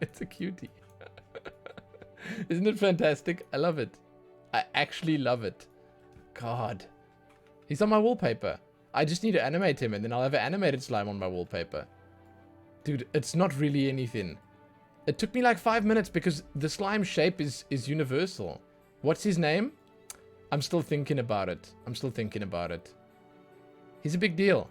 It's a cutie. Isn't it fantastic? I love it. I actually love it. God. He's on my wallpaper. I just need to animate him and then I'll have an animated slime on my wallpaper. Dude, it's not really anything. It took me like 5 minutes because the slime shape is universal. What's his name? I'm still thinking about it. He's a big deal.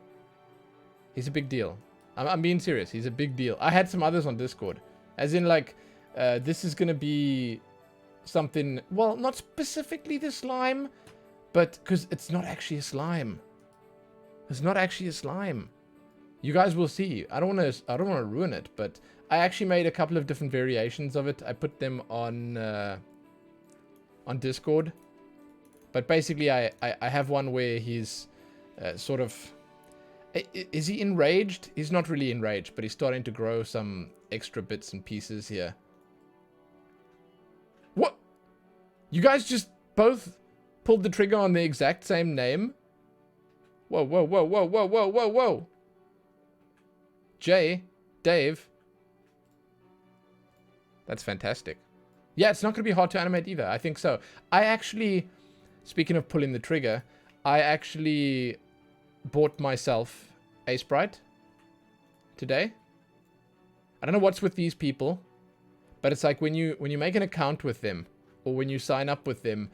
I'm being serious. He's a big deal. I had some others on Discord. As in, like, this is going to be something... Well, not specifically the slime, but... Because it's not actually a slime. You guys will see. I don't want to ruin it, but I actually made a couple of different variations of it. I put them on Discord. But basically, I have one where he's sort of... Is he enraged? He's not really enraged, but he's starting to grow some extra bits and pieces here. What? You guys just both pulled the trigger on the exact same name? Whoa, whoa, whoa, whoa, whoa, whoa, whoa, whoa. Dave. That's fantastic. Yeah, it's not going to be hard to animate either. I think so. I actually, speaking of pulling the trigger, I actually bought myself a sprite today. I don't know what's with these people, but it's like when you make an account with them or when you sign up with them,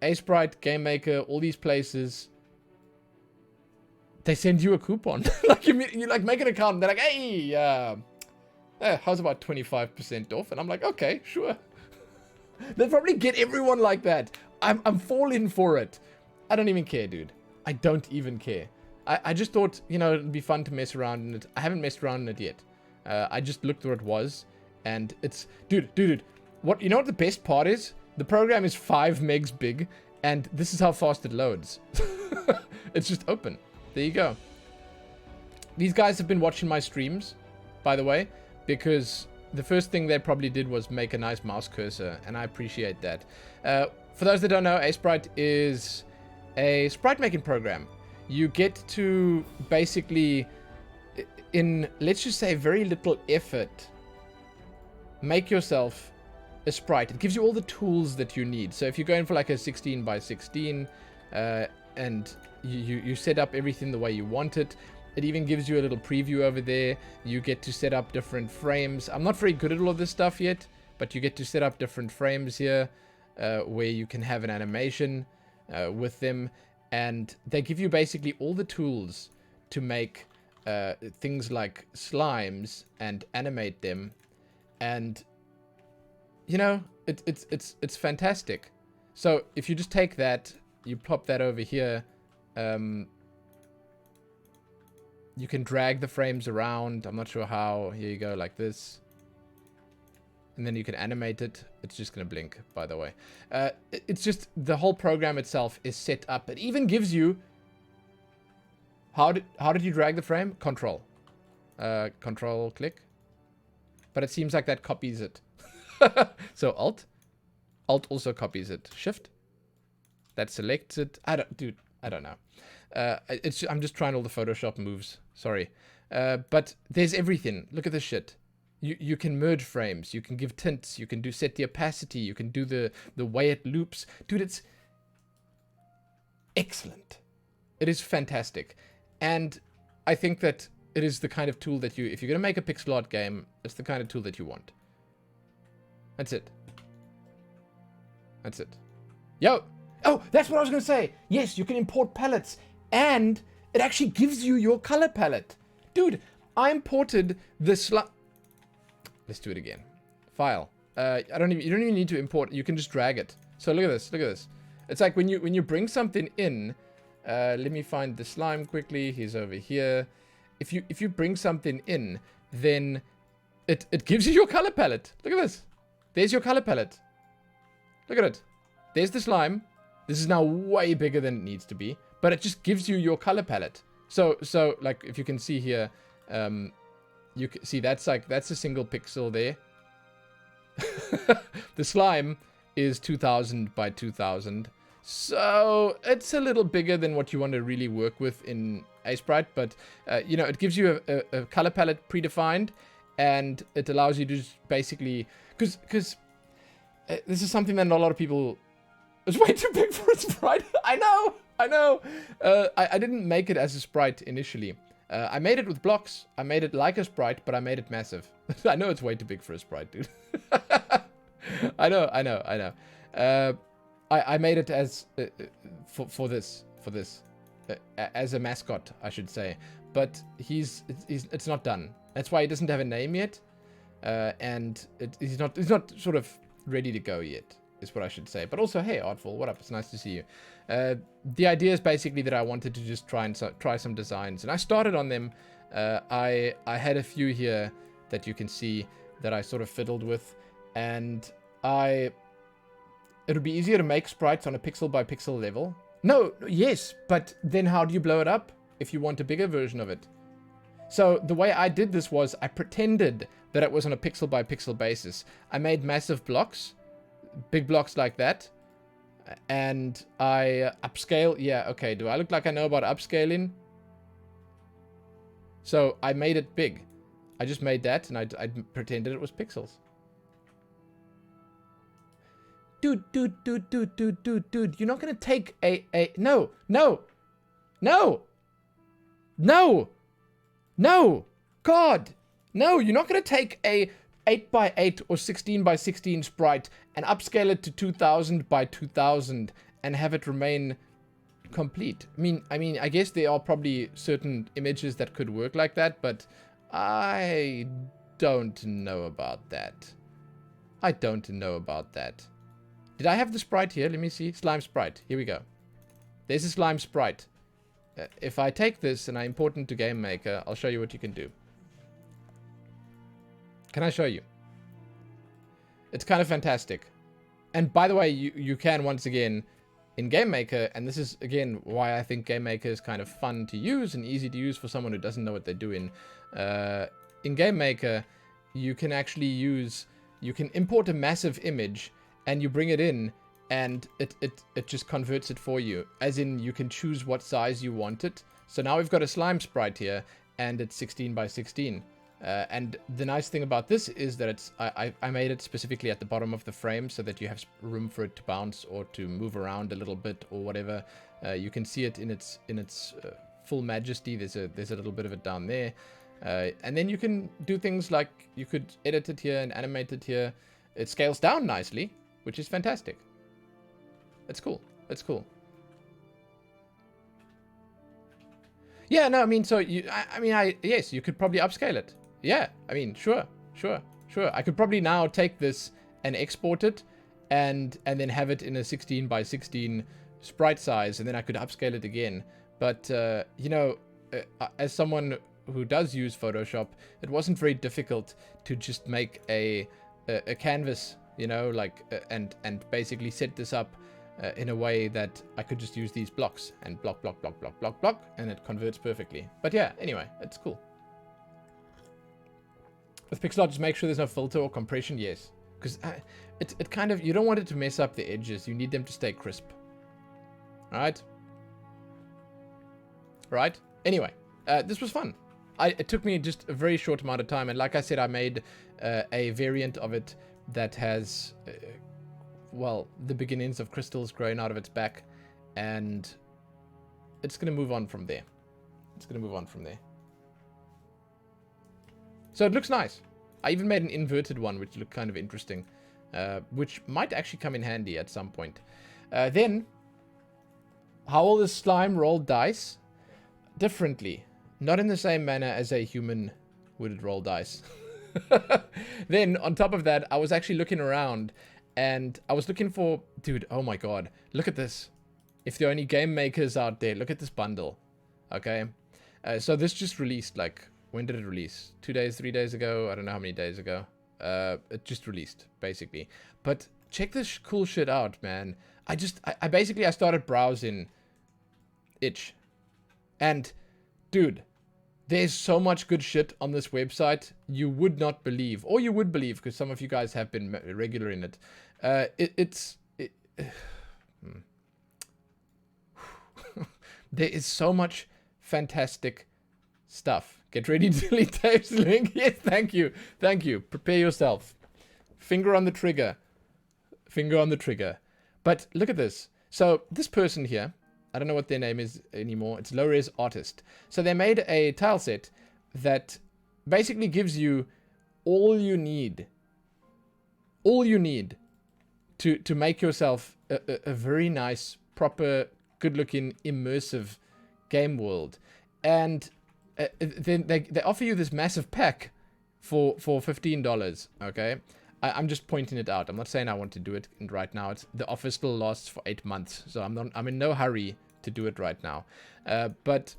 A-Sprite, GameMaker, all these places, they send you a coupon. Like you like make an account and they're like, hey, how's about 25% off? And I'm like, okay, sure. They'll probably get everyone like that. I'm falling for it. I don't even care, dude. I don't even care. I just thought, you know, it'd be fun to mess around in it. I haven't messed around in it yet. I just looked what it was, and it's... Dude. What, you know what the best part is? The program is 5 megs big, and this is how fast it loads. It's just open. There you go. These guys have been watching my streams, by the way, because the first thing they probably did was make a nice mouse cursor, and I appreciate that. For those that don't know, A-Sprite is a sprite making program. You get to basically, in, let's just say, very little effort, make yourself a sprite. It gives you all the tools that you need. So if you're going for like a 16 by 16, and you set up everything the way you want it, it even gives you a little preview over there. You get to set up different frames. I'm not very good at all of this stuff yet, but you get to set up different frames here, where you can have an animation with them. And they give you basically all the tools to make things like slimes and animate them. And, you know, it's fantastic. So if you just take that, you plop that over here, you can drag the frames around. I'm not sure how. Here you go, like this. And then you can animate it. It's just going to blink, by the way. It's just the whole program itself is set up. It even gives you... How did you drag the frame? Control. Control, click. But it seems like that copies it. So Alt. Alt also copies it. Shift. That selects it. I don't know. I'm just trying all the Photoshop moves. Sorry. But there's everything. Look at this shit. You can merge frames, you can give tints, you can set the opacity, you can do the way it loops. Dude, it's excellent. It is fantastic. And I think that it is the kind of tool that if you're going to make a pixel art game, it's the kind of tool that you want. That's it. Yo! Oh, that's what I was going to say. Yes, you can import palettes, and it actually gives you your color palette. Dude, I imported this... Let's do it again. File. You don't even need to import. You can just drag it. So look at this. It's like when you bring something in. Let me find the slime quickly. He's over here. If you bring something in, then it gives you your color palette. Look at this. There's your color palette. Look at it. There's the slime. This is now way bigger than it needs to be, but it just gives you your color palette. So like if you can see here, you can see that's a single pixel there. The slime is 2000 by 2000. So it's a little bigger than what you want to really work with in A-Sprite, but you know, it gives you a color palette predefined, and it allows you to just basically, because this is something that not a lot of people. It's way too big for a sprite. I know. I didn't make it as a sprite initially. I made it with blocks. I made it like a sprite, but I made it massive. I know it's way too big for a sprite, dude. I know. I made it as for this as a mascot, I should say. But it's not done. That's why he doesn't have a name yet, and he's not sort of ready to go yet, is what I should say. But also, hey, Artful, what up? It's nice to see you. The idea is basically that I wanted to just try some designs, and I started on them. I had a few here that you can see that I sort of fiddled with, and it would be easier to make sprites on a pixel by pixel level. No, yes, but then how do you blow it up if you want a bigger version of it? So the way I did this was I pretended that it was on a pixel by pixel basis. I made massive blocks, big blocks like that, and I upscale. Yeah, okay, do I look like I know about upscaling? So I made it big. I just made that, and I pretended it was pixels. Dude, you're not gonna take no, God, no, you're not gonna take a 8x8 or 16x16 sprite and upscale it to 2000 by 2000 and have it remain complete. I mean, I guess there are probably certain images that could work like that, but I don't know about that. Did I have the sprite here? Let me see. Slime sprite. Here we go. There's a slime sprite. If I take this and I import it into GameMaker, I'll show you what you can do. Can I show you? It's kind of fantastic. And by the way, you can once again in GameMaker, and this is again why I think GameMaker is kind of fun to use and easy to use for someone who doesn't know what they're doing. In GameMaker, you can actually you can import a massive image and you bring it in, and it just converts it for you. As in, you can choose what size you want it. So now we've got a slime sprite here, and it's 16x16. And the nice thing about this is that I made it specifically at the bottom of the frame so that you have room for it to bounce or to move around a little bit or whatever. You can see it in its full majesty. There's a little bit of it down there. And then you can do things like you could edit it here and animate it here. It scales down nicely, which is fantastic. It's cool. Yeah, no, I mean, so yes, you could probably upscale it. Yeah, I mean, sure. I could probably now take this and export it and then have it in a 16x16 sprite size, and then I could upscale it again. But, as someone who does use Photoshop, it wasn't very difficult to just make a canvas, and basically set this up in a way that I could just use these blocks and block, and it converts perfectly. But yeah, anyway, it's cool. With pixel art, just make sure there's no filter or compression, yes. Because it kind of, you don't want it to mess up the edges. You need them to stay crisp. Alright? Right? Anyway, this was fun. It took me just a very short amount of time, and like I said, I made a variant of it that has, the beginnings of crystals growing out of its back, and it's going to move on from there. So it looks nice. I even made an inverted one, which looked kind of interesting, which might actually come in handy at some point. Then, how will the slime roll dice? Differently. Not in the same manner as a human would roll dice. Then, on top of that, I was actually looking around, and I was looking for... Dude, oh my god. Look at this. If there are any game makers out there, look at this bundle. Okay? So this just released, when did it release? 2 days, 3 days ago? I don't know how many days ago. It just released, basically. But check this cool shit out, man. I started browsing itch. And, dude, there's so much good shit on this website you would not believe. Or you would believe, because some of you guys have been regular in it. There is so much fantastic stuff. Get ready to delete Dave's link. Yes, thank you. Thank you. Prepare yourself. Finger on the trigger. Finger on the trigger. But look at this. So this person here, I don't know what their name is anymore. It's low-res artist. So they made a tile set that basically gives you all you need. All you need to make yourself a very nice, proper, good-looking, immersive game world. And then they offer you this massive pack for $15, okay? I'm just pointing it out. I'm not saying I want to do it right now. The offer still lasts for 8 months, so I'm in no hurry to do it right now. But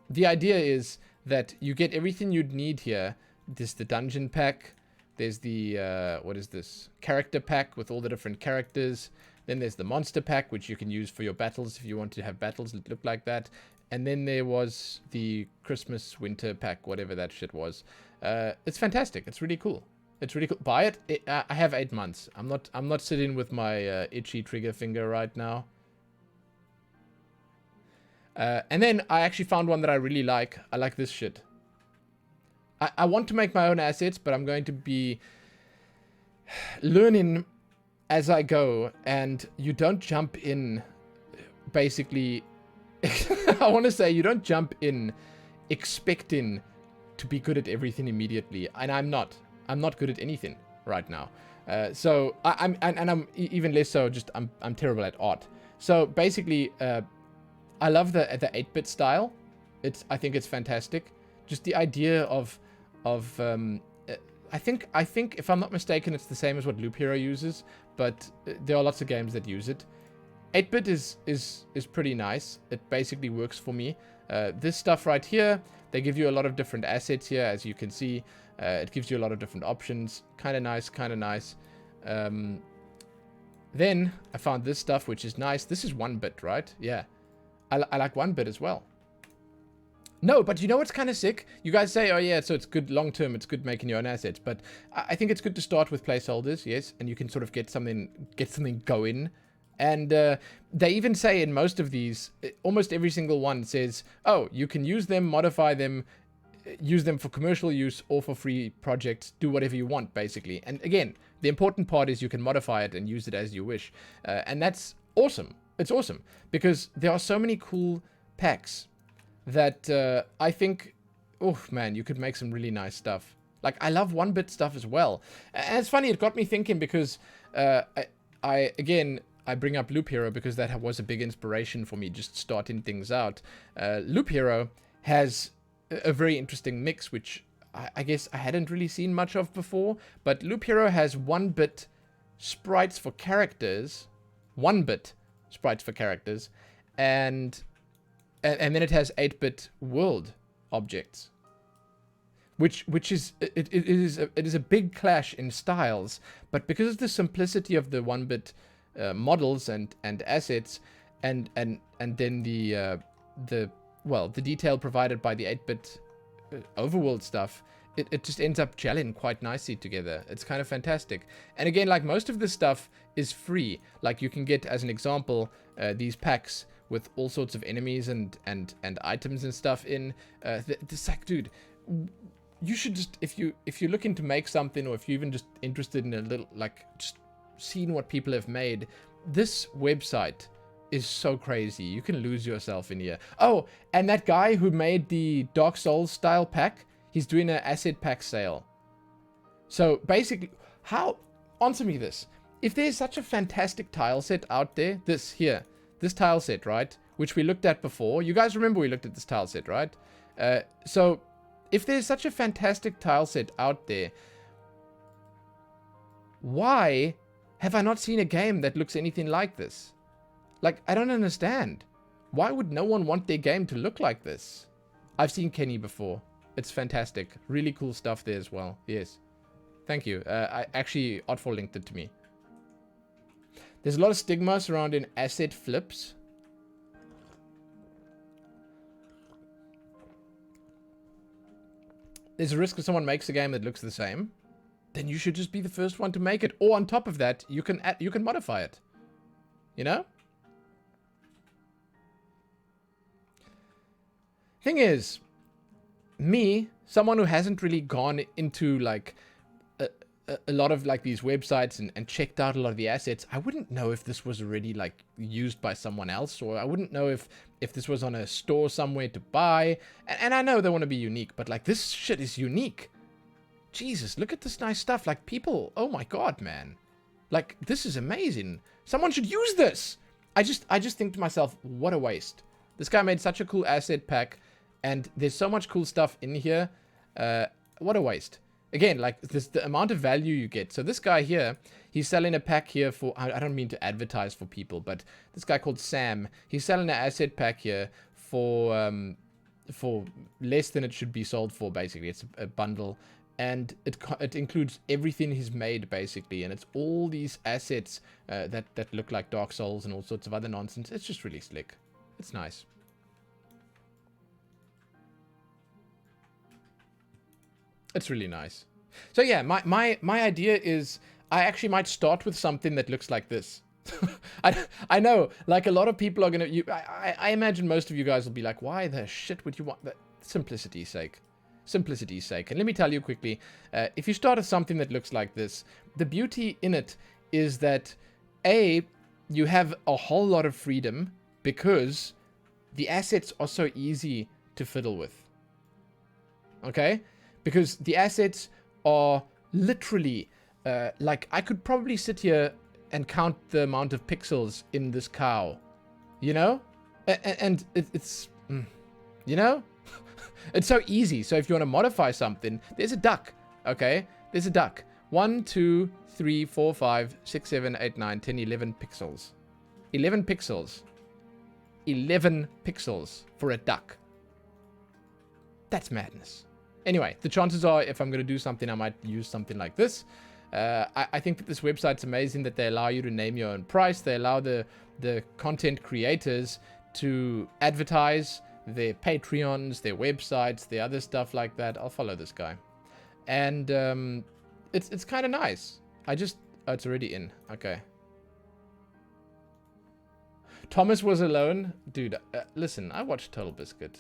the idea is that you get everything you'd need here. There's the dungeon pack. There's the, what is this? Character pack with all the different characters. Then there's the monster pack, which you can use for your battles if you want to have battles that look like that. And then there was the Christmas winter pack, whatever that shit was. It's fantastic. It's really cool. It's really cool. Buy it. I have 8 months. I'm not sitting with my itchy trigger finger right now. And then I actually found one that I really like. I like this shit. I want to make my own assets, but I'm going to be learning as I go. And you don't jump in, basically. I want to say you don't jump in expecting to be good at everything immediately. And I'm not. I'm not good at anything right now. So I'm even less so. Just I'm terrible at art. So basically, I love the 8-bit style. I think it's fantastic. Just the idea of I think if I'm not mistaken, it's the same as what Loop Hero uses, but there are lots of games that use it. 8-bit is pretty nice. It basically works for me. This stuff right here, they give you a lot of different assets here, as you can see. It gives you a lot of different options. Kind of nice, kind of nice. Then I found this stuff, which is nice. This is 1-bit, right? Yeah. I like 1-bit as well. No, but you know what's kind of sick? You guys say, oh yeah, so it's good long term, it's good making your own assets. But I think it's good to start with placeholders, yes, and you can sort of get something going. And they even say in most of these, almost every single one says, oh, you can use them, modify them, use them for commercial use or for free projects, do whatever you want, basically. And again, the important part is you can modify it and use it as you wish. And that's awesome. It's awesome because there are so many cool packs that I think, oh man, you could make some really nice stuff. Like, I love 1-bit stuff as well. And it's funny, it got me thinking because I bring up Loop Hero because that was a big inspiration for me just starting things out. Loop Hero has a very interesting mix, which I guess I hadn't really seen much of before. But Loop Hero has 1-bit sprites for characters, 1-bit sprites for characters, and then it has 8-bit world objects, which is it is a big clash in styles. But because of the simplicity of the 1-bit models and assets, and then the detail provided by the 8-bit overworld stuff, it just ends up gelling quite nicely together. It's kind of fantastic. And again, like, most of this stuff is free. Like, you can get, as an example, these packs with all sorts of enemies and items and stuff in. This, like, dude, you should just, if you're looking to make something, or if you're even just interested in a little, like, just seeing what people have made, this website is so crazy. You can lose yourself in here. Oh, and that guy who made the Dark Souls style pack, he's doing an asset pack sale. So basically, answer me this. If there's such a fantastic tile set out there, this tile set, right? Which we looked at before. You guys remember we looked at this tile set, right? So if there's such a fantastic tile set out there, why have I not seen a game that looks anything like this? Like, I don't understand. Why would no one want their game to look like this? I've seen Kenny before. It's fantastic. Really cool stuff there as well. Yes. Thank you. I actually, Artful linked it to me. There's a lot of stigma surrounding asset flips. There's a risk if someone makes a game that looks the same, then you should just be the first one to make it. Or on top of that, you can modify it. You know? Thing is, me, someone who hasn't really gone into like a lot of like these websites and checked out a lot of the assets, I wouldn't know if this was already like used by someone else, or I wouldn't know if this was on a store somewhere to buy. And I know they want to be unique, but like this shit is unique. Jesus, look at this nice stuff. Like people, oh my god, man. Like this is amazing. Someone should use this. I just think to myself, what a waste. This guy made such a cool asset pack, and there's so much cool stuff in here. What a waste. Again, like this, the amount of value you get. So this guy here, he's selling a pack here for, I don't mean to advertise for people, but this guy called Sam, he's selling an asset pack here for less than it should be sold for, basically. It's a bundle, and it includes everything he's made, basically, and it's all these assets that look like Dark Souls and all sorts of other nonsense. It's just really slick. It's nice. It's really nice. So yeah, my idea is I actually might start with something that looks like this. I know, like a lot of people are gonna. I imagine most of you guys will be like, why the shit would you want that? Simplicity's sake. Simplicity's sake. And let me tell you quickly, if you start with something that looks like this, the beauty in it is that you have a whole lot of freedom because the assets are so easy to fiddle with. Okay? Because the assets are literally, like, I could probably sit here and count the amount of pixels in this cow. You know? And it's, you know? It's so easy. So if you want to modify something, there's a duck. Okay? There's a duck. 1, 2, 3, 4, 5, 6, 7, 8, 9, 10, 11 pixels. 11 pixels. 11 pixels for a duck. That's madness. Anyway, the chances are if I'm going to do something, I might use something like this. I think that this website's amazing that they allow you to name your own price. They allow the content creators to advertise their Patreons, their websites, their other stuff like that. I'll follow this guy. And it's kind of nice. Oh, it's already in. Okay. Thomas was alone. Dude, listen, I watched Total Biscuit.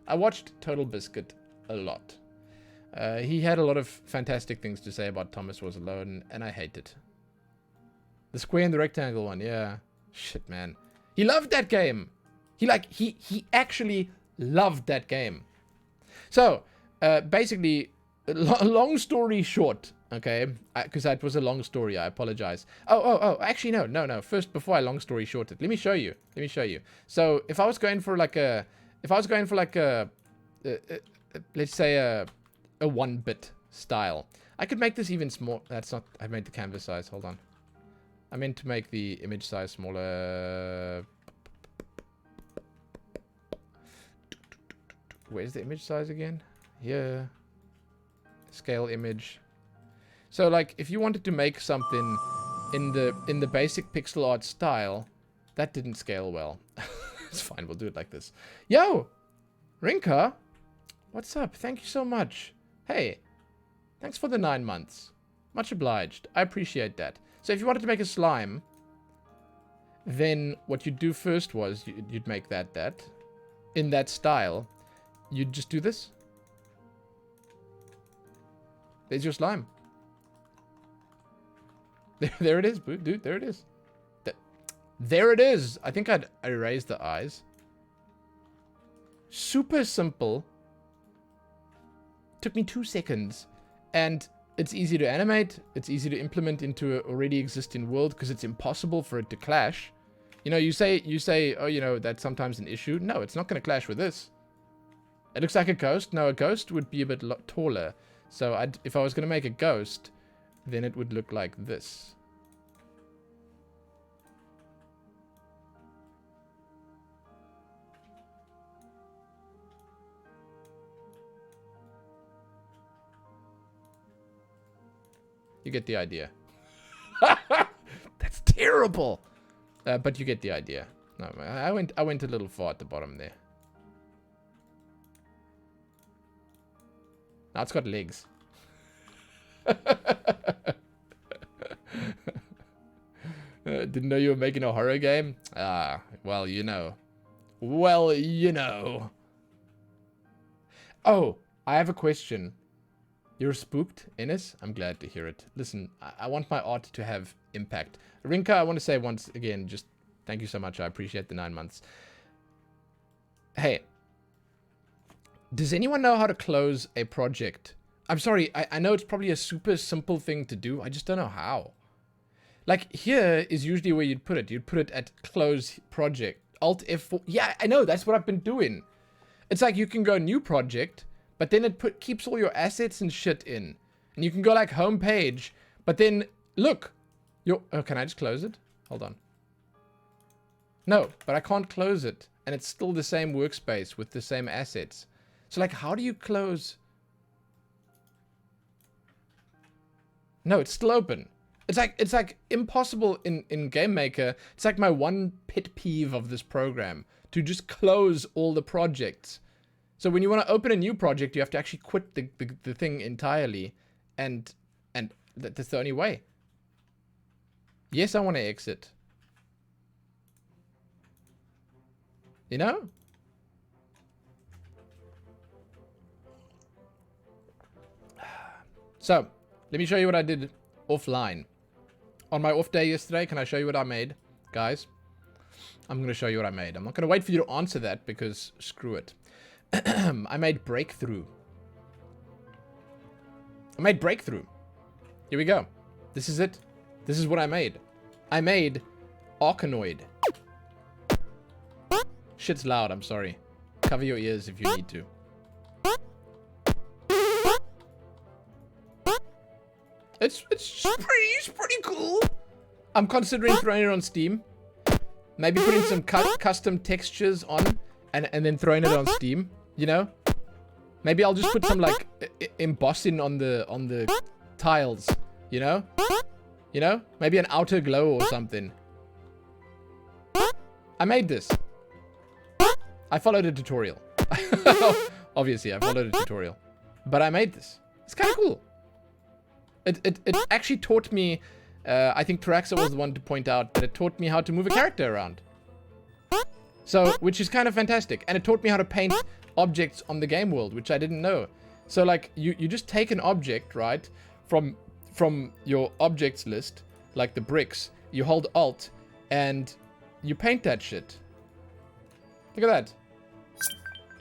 I watched Total Biscuit a lot. He had a lot of fantastic things to say about Thomas Was Alone, and I hate it. The square and the rectangle one, yeah. Shit, man. He loved that game. He actually loved that game. So, basically, long story short, okay, because that was a long story, I apologize. Oh, actually, no. First, before I long story short it, let me show you. So, if I was going for like a, let's say a 1-bit style, I could make this even small. That's not, I made the canvas size, hold on. I meant to make the image size smaller. Where's the image size again? Here. Scale image. So like, if you wanted to make something in the basic pixel art style, that didn't scale well. It's fine, we'll do it like this. Yo! Rinka! What's up? Thank you so much. Hey, thanks for the 9 months. Much obliged. I appreciate that. So if you wanted to make a slime, then what you'd do first was you'd make that in that style. You'd just do this. There's your slime. There it is, dude. There it is. There it is. I think I'd erase the eyes. Super simple. Took me 2 seconds. And it's easy to animate. It's easy to implement into an already existing world because it's impossible for it to clash. You know, you say, oh, you know, that's sometimes an issue. No, it's not going to clash with this. It looks like a ghost. No, a ghost would be a bit taller. So if I was going to make a ghost, then it would look like this. You get the idea. That's terrible. But you get the idea. No, I went a little far at the bottom there. Now it's got legs. Didn't know you were making a horror game? Ah, well, you know. Well, you know. Oh, I have a question. You're spooked, Ennis? I'm glad to hear it. Listen, I want my art to have impact. Rinka, I want to say once again, just thank you so much. I appreciate the 9 months. Hey, does anyone know how to close a project? I'm sorry, I know it's probably a super simple thing to do. I just don't know how. Like, here is usually where you'd put it. You'd put it at close project. Alt F4. Yeah, I know. That's what I've been doing. It's like you can go new project, but then it keeps all your assets and shit in. And you can go like home page, but then look. Oh, can I just close it? Hold on. No, but I can't close it. And it's still the same workspace with the same assets. So like, how do you close? No, it's still open. It's like impossible in GameMaker. It's like my one pet peeve of this program, to just close all the projects. So when you want to open a new project, you have to actually quit the thing entirely, and that's the only way. Yes, I want to exit. You know? So, let me show you what I did offline. On my off day yesterday, can I show you what I made? Guys, I'm going to show you what I made. I'm not going to wait for you to answer that because screw it. I made Breakthrough. I made Breakthrough. Here we go. This is it. This is what I made. I made Arkanoid. Shit's loud, I'm sorry. Cover your ears if you need to. It's pretty cool. I'm considering throwing it on Steam. Maybe putting some custom textures on and then throwing it on Steam, you know? Maybe I'll just put some like embossing on the tiles, you know? You know? Maybe an outer glow or something. I made this. I followed a tutorial. Obviously, I followed a tutorial. But I made this. It's kind of cool. It actually taught me, I think Taraxa was the one to point out that it taught me how to move a character around. So, which is kind of fantastic. And it taught me how to paint objects on the game world, which I didn't know. So like, you just take an object, right, from your objects list, like the bricks, you hold Alt, and you paint that shit. Look at that.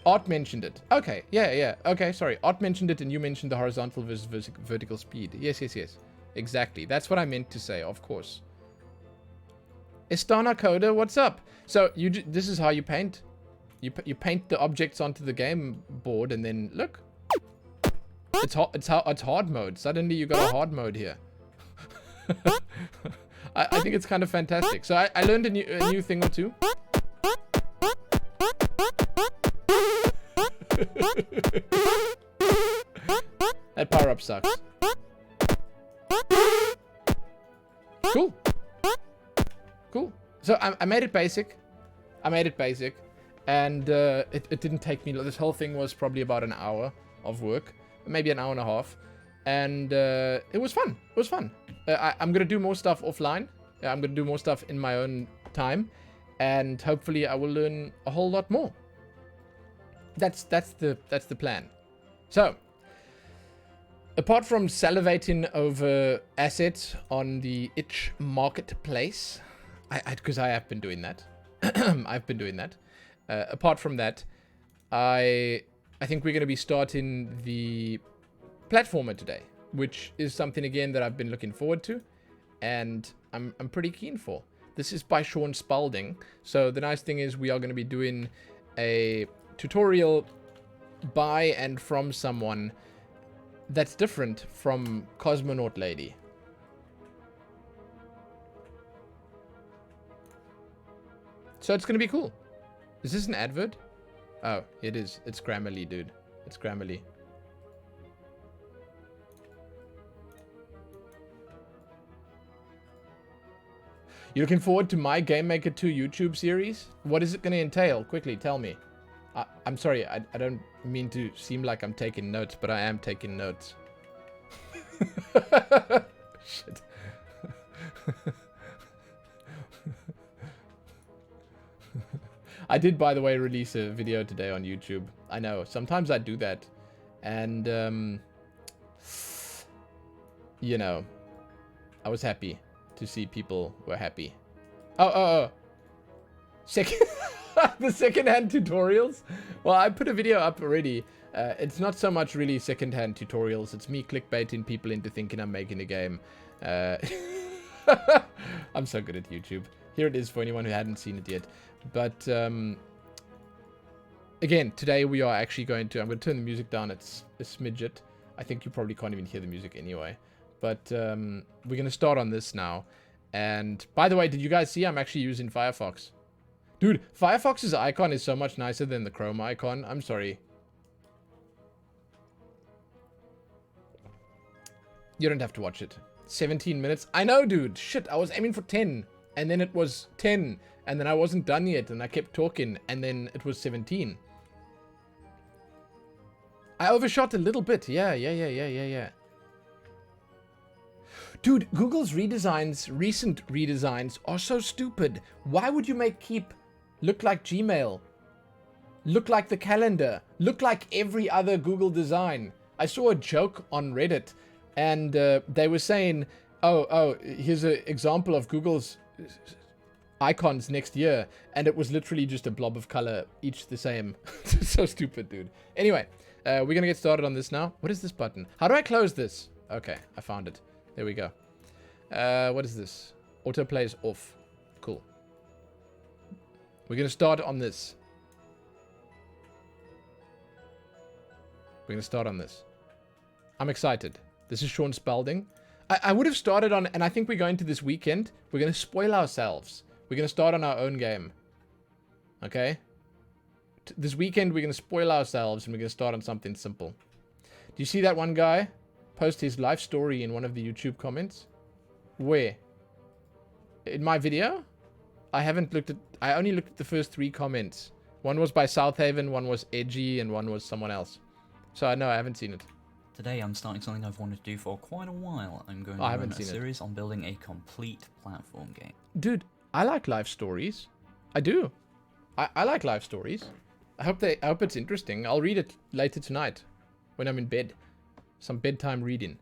Art mentioned it. Okay, yeah. Okay, sorry. Art mentioned it and you mentioned the horizontal versus vertical speed. Yes. Exactly. That's what I meant to say, of course. Estana Coda, what's up? So, this is how you paint. You paint the objects onto the game board and then, look. It's hard mode. Suddenly you got a hard mode here. I think it's kind of fantastic. So, I learned a new thing or two. That power up sucks. Cool. So I made it basic. And it didn't take me. This whole thing was probably about an hour of work, maybe an hour and a half, and it was fun. I'm gonna do more stuff offline. I'm gonna do more stuff in my own time, and hopefully I will learn a whole lot more. That's the plan. So, apart from salivating over assets on the itch marketplace, because I have been doing that. I've been doing that. Apart from that, I think we're going to be starting the platformer today, which is something again that I've been looking forward to, and I'm pretty keen for. This is by Sean Spalding. So the nice thing is we are going to be doing a tutorial by and from someone that's different from Cosmonaut Lady. So it's gonna be cool. Is this an advert? Oh, it is. It's Grammarly, dude. It's Grammarly. You looking forward to my GameMaker 2 YouTube series? What is it gonna entail? Quickly, tell me. I'm sorry, I don't mean to seem like I'm taking notes, but I am taking notes. Shit. I did, by the way, release a video today on YouTube. I know. Sometimes I do that. And, you know, I was happy to see people were happy. Oh. The second-hand tutorials? Well, I put a video up already. It's not so much really second-hand tutorials. It's me clickbaiting people into thinking I'm making a game. I'm so good at YouTube. Here it is for anyone who hadn't seen it yet. But, again, today we are actually going to... I'm going to turn the music down. It's a smidget. I think you probably can't even hear the music anyway. But we're going to start on this now. And, by the way, did you guys see I'm actually using Firefox? Dude, Firefox's icon is so much nicer than the Chrome icon. I'm sorry. You don't have to watch it. 17 minutes. I know, dude. Shit, I was aiming for 10. And then it was 10. And then I wasn't done yet. And I kept talking. And then it was 17. I overshot a little bit. Yeah. Dude, Google's redesigns, recent redesigns, are so stupid. Why would you make Keep look like Gmail? Look like the calendar? Look like every other Google design? I saw a joke on Reddit, and they were saying, oh, here's an example of Google's icons next year, and it was literally just a blob of color, each the same. So stupid, dude. Anyway, we're gonna get started on this now. What is this button? How do I close this? Okay, I found it. There we go. What is this? Autoplay is off. Cool. We're going to start on this. We're going to start on this. I'm excited. This is Sean Spalding. I would have started on... And I think we're going to this weekend. We're going to spoil ourselves. We're going to start on our own game. Okay? This weekend, we're going to spoil ourselves. And we're going to start on something simple. Do you see that one guy post his life story in one of the YouTube comments? Where? In my video? I haven't looked at... I only looked at the first 3 comments. One was by Southaven, one was Edgy, and one was someone else. So, no, I haven't seen it. Today I'm starting something I've wanted to do for quite a while. I'm going to run a series on building a complete platform game. Dude, I like life stories. I do. I like life stories. I hope it's interesting. I'll read it later tonight when I'm in bed. Some bedtime reading.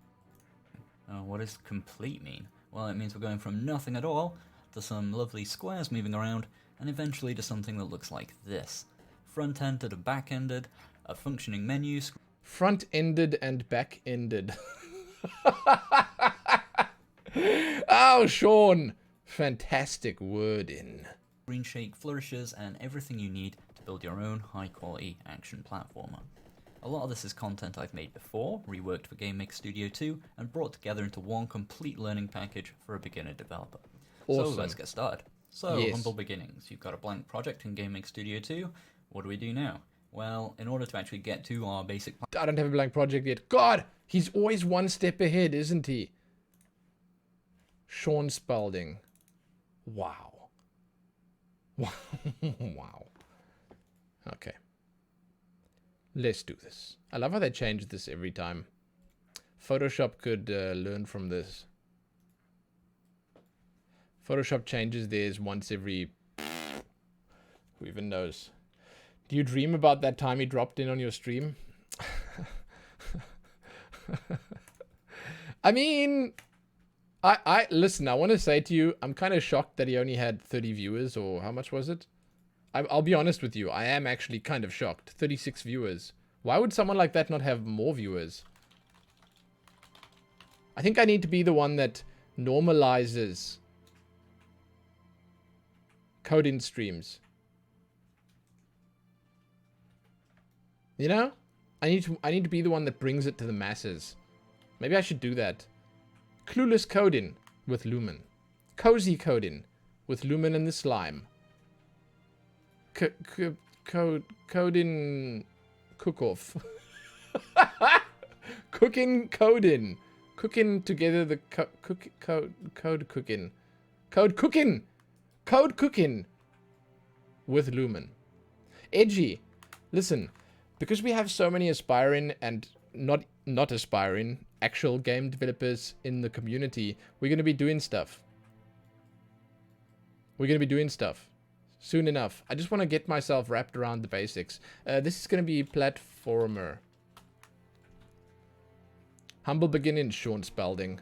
What does complete mean? Well, it means we're going from nothing at all to some lovely squares moving around, and eventually to something that looks like this. Front-ended and back-ended, a functioning menu... Front-ended and back-ended. Oh, Sean! Fantastic wording. Screen shake, flourishes, and everything you need to build your own high-quality action platformer. A lot of this is content I've made before, reworked for GameMaker Studio 2, and brought together into one complete learning package for a beginner developer. Awesome. So let's get started. So, yes. Humble beginnings. You've got a blank project in GameMaker Studio 2. What do we do now? Well, in order to actually get to our basic... I don't have a blank project yet. God! He's always one step ahead, isn't he? Sean Spalding. Wow. Wow. Okay. Let's do this. I love how they change this every time. Photoshop could learn from this. Photoshop changes theirs once every... Who even knows? Do you dream about that time he dropped in on your stream? I mean... Listen, I want to say to you, I'm kind of shocked that he only had 30 viewers, or how much was it? I'll be honest with you, I am actually kind of shocked. 36 viewers. Why would someone like that not have more viewers? I think I need to be the one that normalizes code-in streams. You know? I need to be the one that brings it to the masses. Maybe I should do that. Clueless coding with Lumin. Cozy coding with Lumin and the slime. Coding cook-off. Cooking coding. Cooking together the code cooking. Code cooking. Code cooking with Lumin. Edgy. Listen, because we have so many aspiring and not aspiring actual game developers in the community, we're going to be doing stuff. Soon enough. I just want to get myself wrapped around the basics. This is going to be platformer. Humble beginning, Sean Spalding.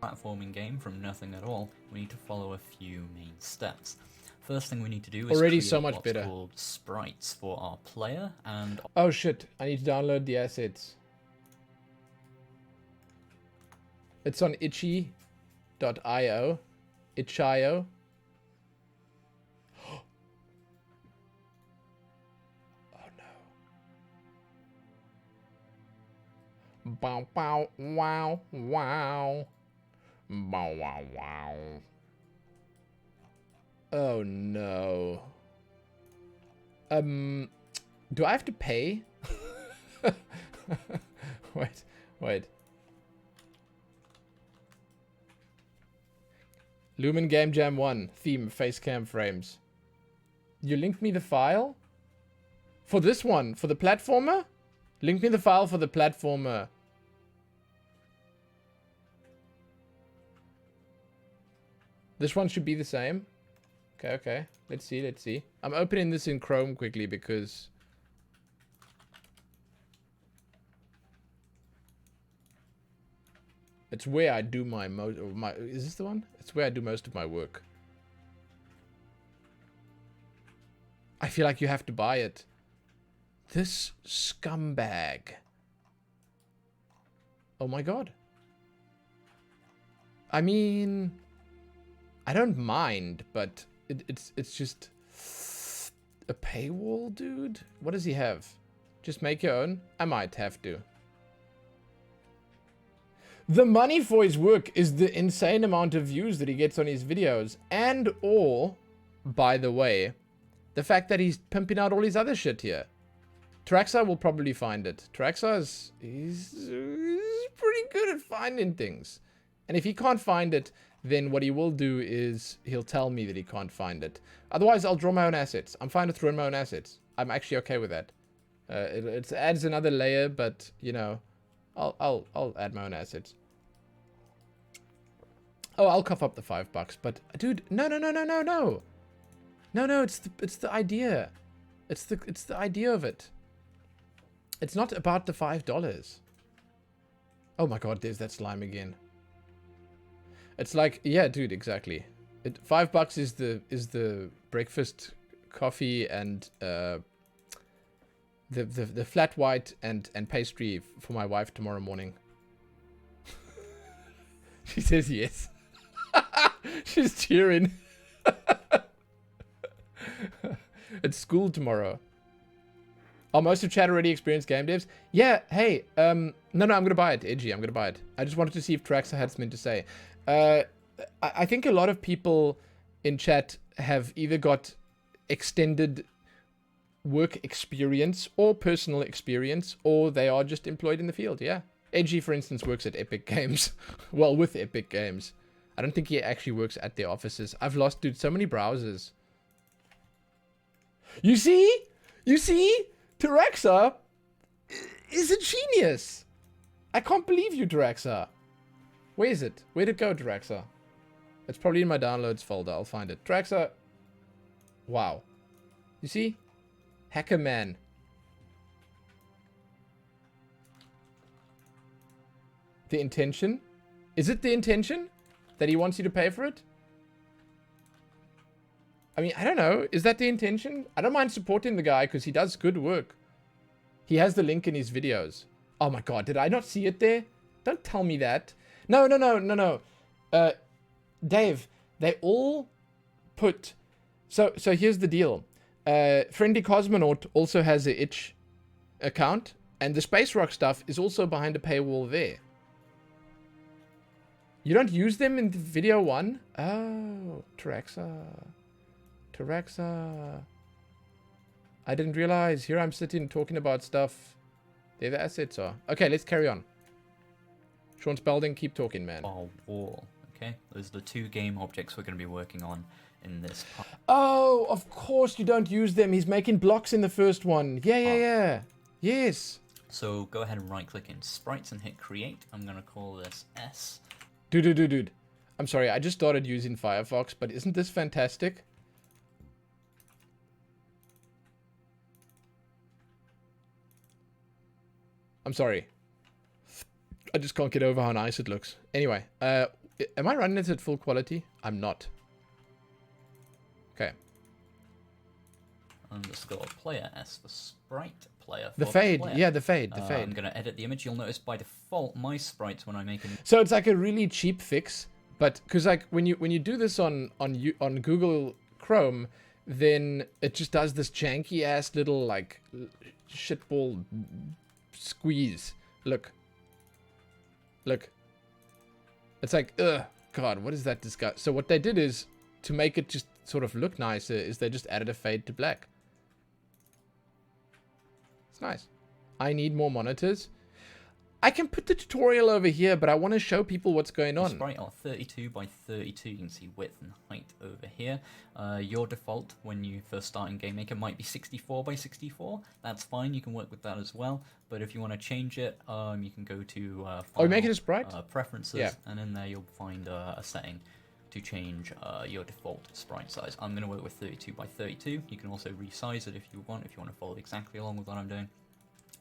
Platforming game from nothing at all, we need to follow a few main steps. First thing we need to do is already create so much what's better. called sprites for our player and... Oh shit, I need to download the assets. It's on itchy.io. Itch.io. Oh no. Bow bow wow wow. Bow wow wow. Oh no. Do I have to pay? Wait. Lumin Game Jam 1 theme facecam frames. You linked me the file? For this one, for the platformer? Link me the file for the platformer. This one should be the same. Okay. Let's see. I'm opening this in Chrome quickly because... it's where I do my is this the one? It's where I do most of my work. I feel like you have to buy it. This scumbag. Oh my god. I mean, I don't mind, but it's just a paywall, dude. What does he have? Just make your own? I might have to. The money for his work is the insane amount of views that he gets on his videos. And or, by the way, the fact that he's pimping out all his other shit here. Traxxar will probably find it. Traxxar he's pretty good at finding things. And if he can't find it, then what he will do is he'll tell me that he can't find it. Otherwise, I'll draw my own assets. I'm fine to throw in my own assets. I'm actually okay with that. It adds another layer, but, you know, I'll add my own assets. Oh, I'll cough up the $5, but dude, no, it's the idea. It's the idea of it. It's not about the $5. Oh my god, there's that slime again. It's like, yeah, dude, exactly. $5 is the breakfast coffee and the flat white and pastry for my wife tomorrow morning. She says yes. She's cheering. It's school tomorrow. Oh, most of chat already experienced game devs? Yeah, hey, no, I'm gonna buy it, Edgy, I'm gonna buy it. I just wanted to see if Traxxar had something to say. I think a lot of people in chat have either got extended work experience or personal experience, or they are just employed in the field, yeah. Edgy, for instance, works at Epic Games. Well, with Epic Games. I don't think he actually works at their offices. I've lost, dude, so many browsers. You see? You see? Traxxar is a genius. I can't believe you, Traxxar. Where is it? Where'd it go, Traxxar? It's probably in my downloads folder. I'll find it. Traxxar. Wow. You see? Hacker man. The intention? Is it the intention? That he wants you to pay for it? I mean, I don't know. Is that the intention? I don't mind supporting the guy because he does good work. He has the link in his videos. Oh my god, did I not see it there? Don't tell me that. No. Dave, they all put... So here's the deal. Friendly Cosmonaut also has an itch account. And the Space Rock stuff is also behind a paywall there. You don't use them in the video one? Oh, Traxxar. I didn't realize. Here I'm sitting talking about stuff. There the assets are. Okay, let's carry on. Sean Spalding, keep talking, man. Our wall. Okay, those are the two game objects we're going to be working on in this part. Oh, of course you don't use them. He's making blocks in the first one. Yeah. Yes. So go ahead and right click in sprites and hit create. I'm going to call this S. Dude. I'm sorry, I just started using Firefox, but isn't this fantastic? I'm sorry. I just can't get over how nice it looks. Anyway, am I running it at full quality? I'm not. Okay. Underscore player S for sprite, player for The fade, player. yeah, the fade, the fade. I'm going to edit the image. You'll notice by default my sprites when I make an... So it's like a really cheap fix, but because like when you do this on Google Chrome, then it just does this janky ass little like shitball squeeze. Look. It's like, ugh, God, what is that disgust? So what they did is, to make it just sort of look nicer, is they just added a fade to black. It's nice. I need more monitors. I can put the tutorial over here, but I want to show people what's going on. Sprite are 32 by 32. You can see width and height over here. Your default when you first start in GameMaker might be 64 by 64. That's fine. You can work with that as well. But if you want to change it, you can go to File, make it a sprite? Preferences, yeah. And in there you'll find a setting to change your default sprite size. I'm going to work with 32 by 32. You can also resize it if you want to follow exactly along with what I'm doing.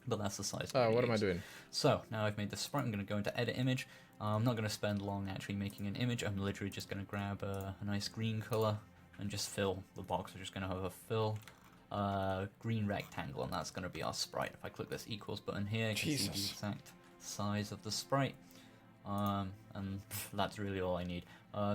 But that's the size. Oh, what am I doing? So now I've made the sprite. I'm going to go into edit image. I'm not going to spend long actually making an image. I'm literally just going to grab a nice green color and just fill the box. We're just going to have a fill green rectangle, and that's going to be our sprite. If I click this equals button here, you can see the exact size of the sprite. And that's really all I need.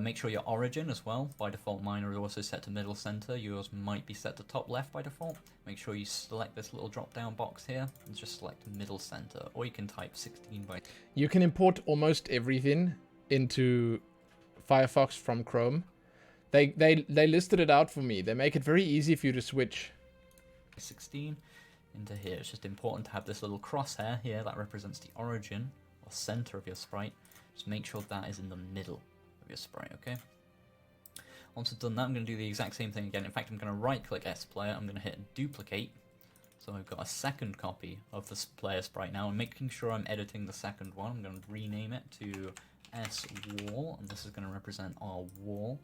Make sure your origin as well. By default, mine are also set to middle center. Yours might be set to top left by default. Make sure you select this little drop down box here and just select middle center, or you can type 16 by... You can import almost everything into Firefox from Chrome. They listed it out for me. They make it very easy for you to switch 16 into here. It's just important to have this little crosshair here that represents the origin or center of your sprite. Just make sure that is in the middle of your sprite, okay? Once I've done that, I'm going to do the exact same thing again. In fact, I'm going to right-click S Player. I'm going to hit Duplicate. So I've got a second copy of this player sprite now. I'm making sure I'm editing the second one. I'm going to rename it to S Wall, and this is going to represent our wall.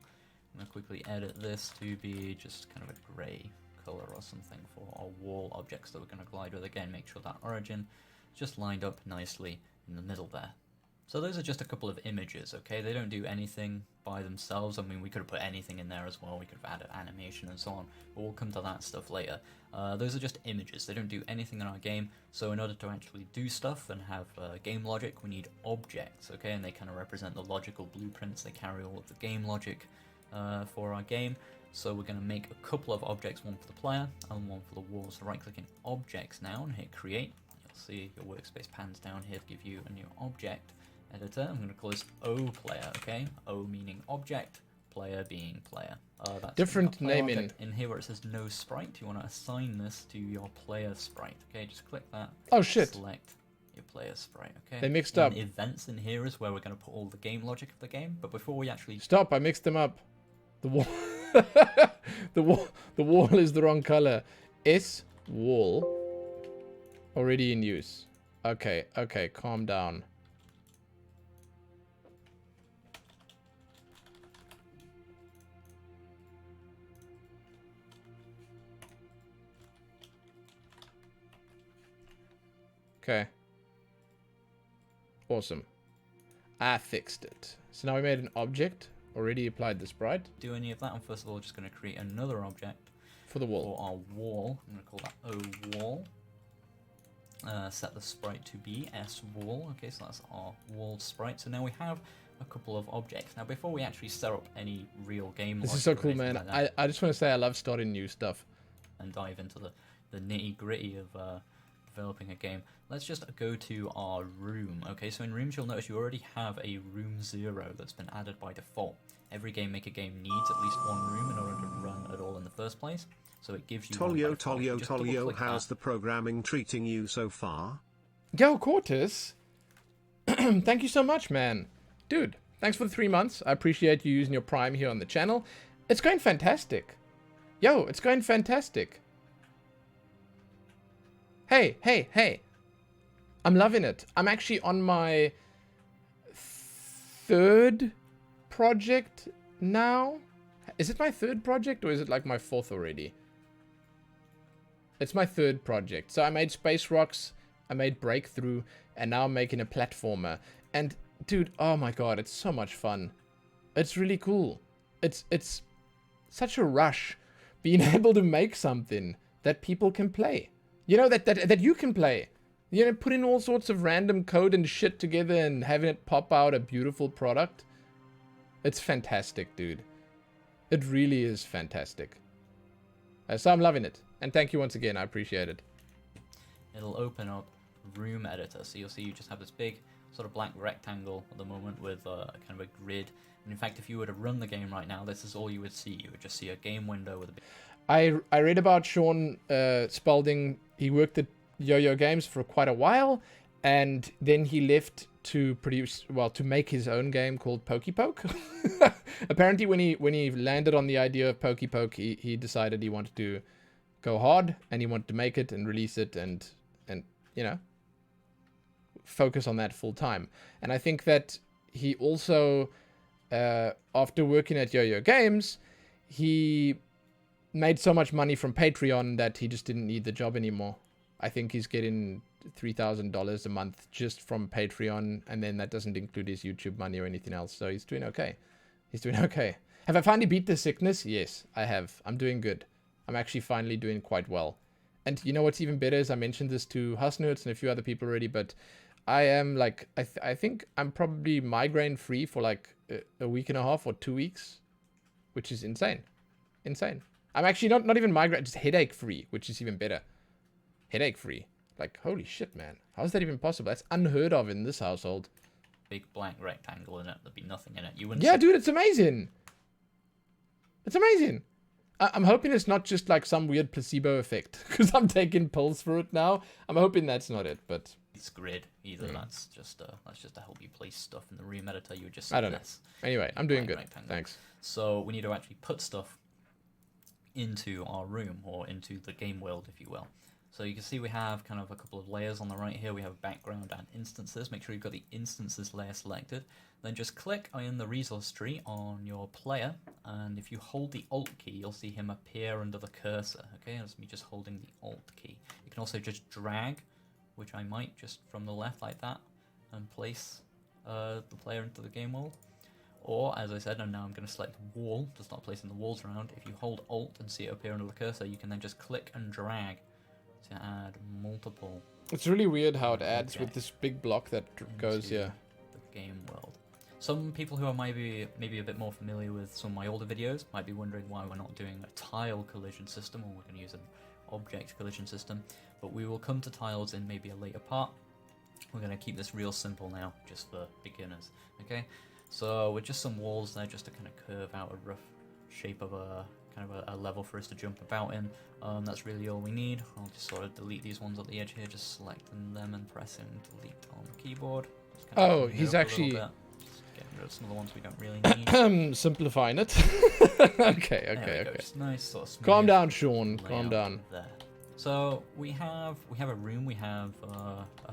I'm going to quickly edit this to be just kind of a grey color or something for our wall objects that we're going to glide with. Again, make sure that origin is just lined up nicely in the middle there. So those are just a couple of images, okay? They don't do anything by themselves. I mean, we could have put anything in there as well. We could have added animation and so on, but we'll come to that stuff later. Those are just images. They don't do anything in our game. So in order to actually do stuff and have game logic, we need objects, okay? And they kind of represent the logical blueprints. They carry all of the game logic for our game. So we're going to make a couple of objects, one for the player and one for the wall. So right-click in Objects now and hit Create. You'll see your workspace pans down here to give you a new object editor. I'm going to call this O player, okay? O meaning object, player being player. That's different naming. In here where it says no sprite, you want to assign this to your player sprite, okay? Just click that. Oh shit. Select your player sprite, okay? They mixed up. Events in here is where we're going to put all the game logic of the game, but before we actually... Stop, I mixed them up. The wall... the wall is the wrong color. S wall already in use. Okay, calm down. Okay. Awesome. I fixed it. So now we made an object. Already applied the sprite. Do any of that. I'm first of all just going to create another object for the wall. For our wall. I'm going to call that O wall. Set the sprite to be S wall. Okay, so that's our wall sprite. So now we have a couple of objects. Now before we actually set up any real game, this is so cool, man. Like I just want to say I love starting new stuff and dive into the nitty gritty of developing a game. Let's just go to our room. Okay, so in rooms you'll notice you already have a room 0 that's been added by default. Every GameMaker game needs at least one room in order to run at all in the first place. So it gives you Tolio, how's the programming treating you so far? Yo, Cortis. Thank you so much, man. Dude, thanks for the 3 months. I appreciate you using your Prime here on the channel. It's going fantastic. Yo, it's going fantastic. Hey. I'm loving it. I'm actually on my 3rd project now. Is it my 3rd project or is it like my 4th already? It's my 3rd project. So I made Space Rocks. I made Breakthrough, and now I'm making a platformer. And dude, oh my god, it's so much fun. It's really cool. It's such a rush being able to make something that people can play. You know, that you can play. You know, putting all sorts of random code and shit together and having it pop out a beautiful product. It's fantastic, dude. It really is fantastic. So I'm loving it. And thank you once again. I appreciate it. It'll open up Room Editor. So you'll see you just have this big sort of black rectangle at the moment with kind of a grid. And in fact, if you were to run the game right now, this is all you would see. You would just see a game window with a big... I read about Sean Spalding. He worked at YoYo Games for quite a while, and then he left to produce, well, to make his own game called Pokepoke. Apparently, when he landed on the idea of Pokepoke, he decided he wanted to go hard, and he wanted to make it and release it, and you know, focus on that full time. And I think that he also, after working at YoYo Games, he made so much money from Patreon that he just didn't need the job anymore. I think he's getting $3,000 a month just from Patreon, and then that doesn't include his YouTube money or anything else. So he's doing okay. He's doing okay. Have I finally beat the sickness? Yes, I have. I'm doing good. I'm actually finally doing quite well. And you know what's even better is I mentioned this to Husnerds and a few other people already, but I am like, I think I'm probably migraine free for like a week and a half or 2 weeks, which is insane. Insane. I'm actually not even migraine, just headache free, which is even better. Headache free. Like, holy shit, man. How's that even possible? That's unheard of in this household. Big blank rectangle in it. There'd be nothing in it. You wouldn't. Yeah, dude, it's amazing. It's amazing. I'm hoping it's not just like some weird placebo effect, because I'm taking pills for it now. I'm hoping that's not it, but... It's grid either. That's just to help you place stuff in the Room Editor. You would just... I don't know. Anyway, I'm doing good. Rectangle. Thanks. So we need to actually put stuff into our room, or into the game world, if you will. So you can see we have kind of a couple of layers on the right here. We have background and instances. Make sure you've got the instances layer selected. Then just click in the resource tree on your player, and if you hold the Alt key, you'll see him appear under the cursor. Okay, that's me just holding the Alt key. You can also just drag, which I might just from the left like that, and place the player into the game world. Or, as I said, and now I'm going to select wall to start placing the walls around. If you hold Alt and see it appear under the cursor, you can then just click and drag to add multiple. It's really weird how it adds with this big block that goes here. The game world. Some people who are maybe a bit more familiar with some of my older videos might be wondering why we're not doing a tile collision system, or we're going to use an object collision system. But we will come to tiles in maybe a later part. We're going to keep this real simple now, just for beginners. Okay, so with just some walls there, just to kind of curve out a rough shape of a kind of a level for us to jump about in. That's really all we need. I'll just sort of delete these ones at the edge here, just selecting them and pressing delete on the keyboard. Oh, he's actually getting rid of some of the ones we don't really need. Simplifying it. okay. Just nice sort of smooth. Calm down, Sean. Calm down. There. So we have a room. We have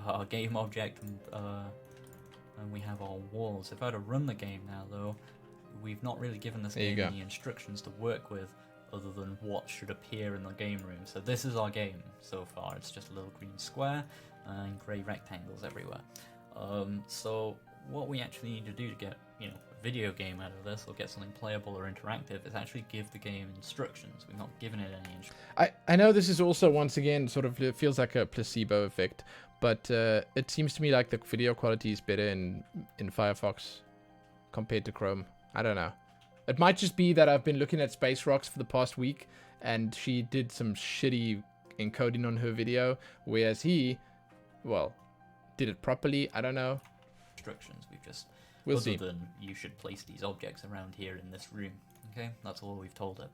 our game object, and we have our walls. If I were to run the game now, though, we've not really given this game any instructions to work with, other than what should appear in the game room. So this is our game so far. It's just a little green square and grey rectangles everywhere. So what we actually need to do to get, a video game out of this, or get something playable or interactive, is actually give the game instructions. We've not given it any instructions. I know this is also, once again, sort of feels like a placebo effect, but it seems to me like the video quality is better in Firefox compared to Chrome. I don't know. It might just be that I've been looking at Space Rocks for the past week, and she did some shitty encoding on her video, whereas he, well, did it properly. I don't know. Instructions. We've just, we'll other see. than you should place these objects around here in this room. Okay, that's all we've told it.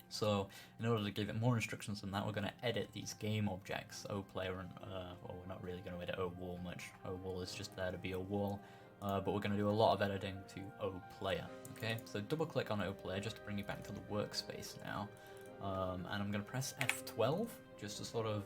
So, in order to give it more instructions than that, we're going to edit these game objects. OPlayer and, well, we're not really going to edit OWall much. OWall is just there to be a wall. But we're going to do a lot of editing to OPlayer. Okay, so double click on OPlayer just to bring you back to the workspace now. And I'm going to press F12 just to sort of,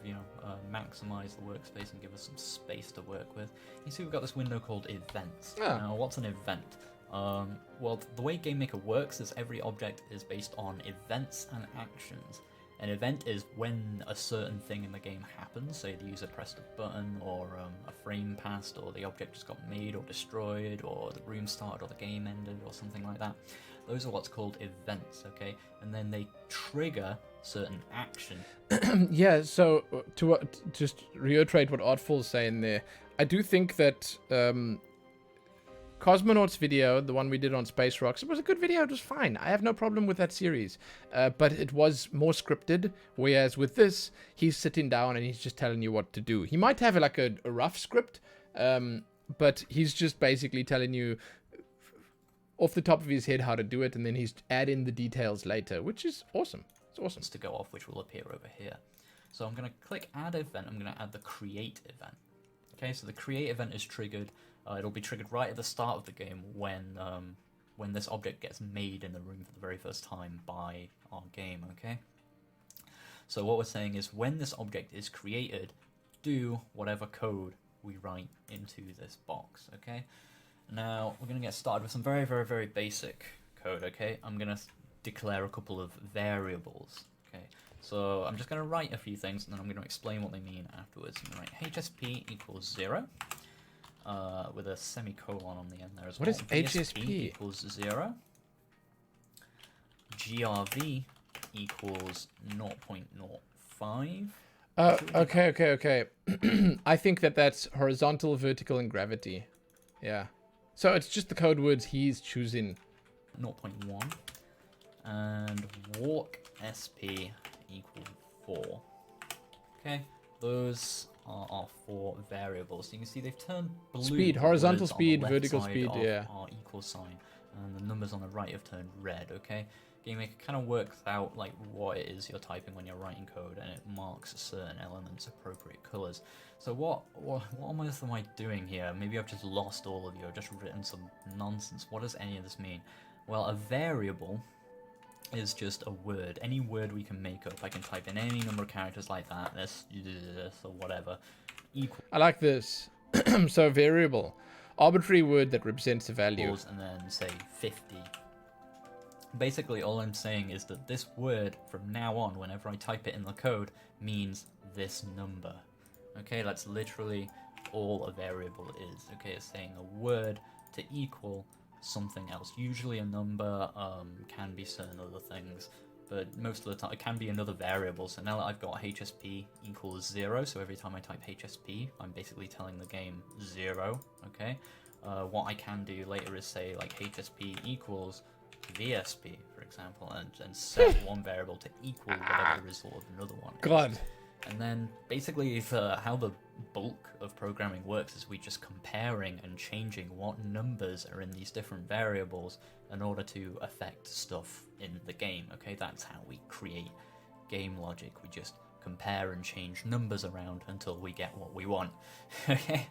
maximize the workspace and give us some space to work with. You see we've got this window called Events. Yeah. Now, what's an event? Well, the way GameMaker works is every object is based on events and actions. An event is when a certain thing in the game happens, say the user pressed a button, or a frame passed, or the object just got made or destroyed, or the room started, or the game ended, or something like that. Those are what's called events, okay? And then they trigger certain action. Yeah, so to just reiterate what Artful's saying there, I do think that Cosmonaut's video, the one we did on Space Rocks, it was a good video, it was fine. I have no problem with that series. But it was more scripted, whereas with this, he's sitting down and he's just telling you what to do. He might have like a rough script, but he's just basically telling you off the top of his head how to do it, and then he's adding the details later, which is awesome. It's awesome. To go off, which will appear over here. So I'm going to click Add Event. I'm going to add the Create event. Okay, so the Create event is triggered. It'll be triggered right at the start of the game when this object gets made in the room for the very first time by our game. Okay. So what we're saying is when this object is created, do whatever code we write into this box. Okay. Now we're going to get started with some very, very, very basic code. Okay. I'm going to declare a couple of variables. Okay, so I'm just going to write a few things and then I'm going to explain what they mean afterwards. I'm going to write HSP equals 0 with a semicolon on the end there as well. What is HSP? Equals 0. GRV equals 0.05. Okay. I think that's horizontal, vertical, and gravity. Yeah. So it's just the code words he's choosing. 0.1. And walk SP equals 4. Okay, those are our 4 variables. So you can see they've turned blue. Speed, horizontal speed, vertical speed, yeah. Our equal sign, and the numbers on the right have turned red. Okay, GameMaker kind of works out like what it is you're typing when you're writing code, and it marks certain elements appropriate colors. So what on earth am I doing here? Maybe I've just lost all of you. I've just written some nonsense. What does any of this mean? Well, a variable is just a word. Any word we can make up. I can type in any number of characters like that, this or whatever. I like this. So variable. Arbitrary word that represents a value. And then say 50. Basically all I'm saying is that this word from now on, whenever I type it in the code, means this number. Okay, that's literally all a variable is. Okay, it's saying a word to equal something else. Usually a number, can be certain other things, but most of the time it can be another variable. So now that I've got HSP equals 0, so every time I type HSP, I'm basically telling the game 0, okay? What I can do later is say like HSP equals VSP, for example, and set one variable to equal whatever the result of another one is. God. And then basically how the bulk of programming works is we just comparing and changing what numbers are in these different variables in order to affect stuff in the game. Okay, that's how we create game logic. We just compare and change numbers around until we get what we want. Okay.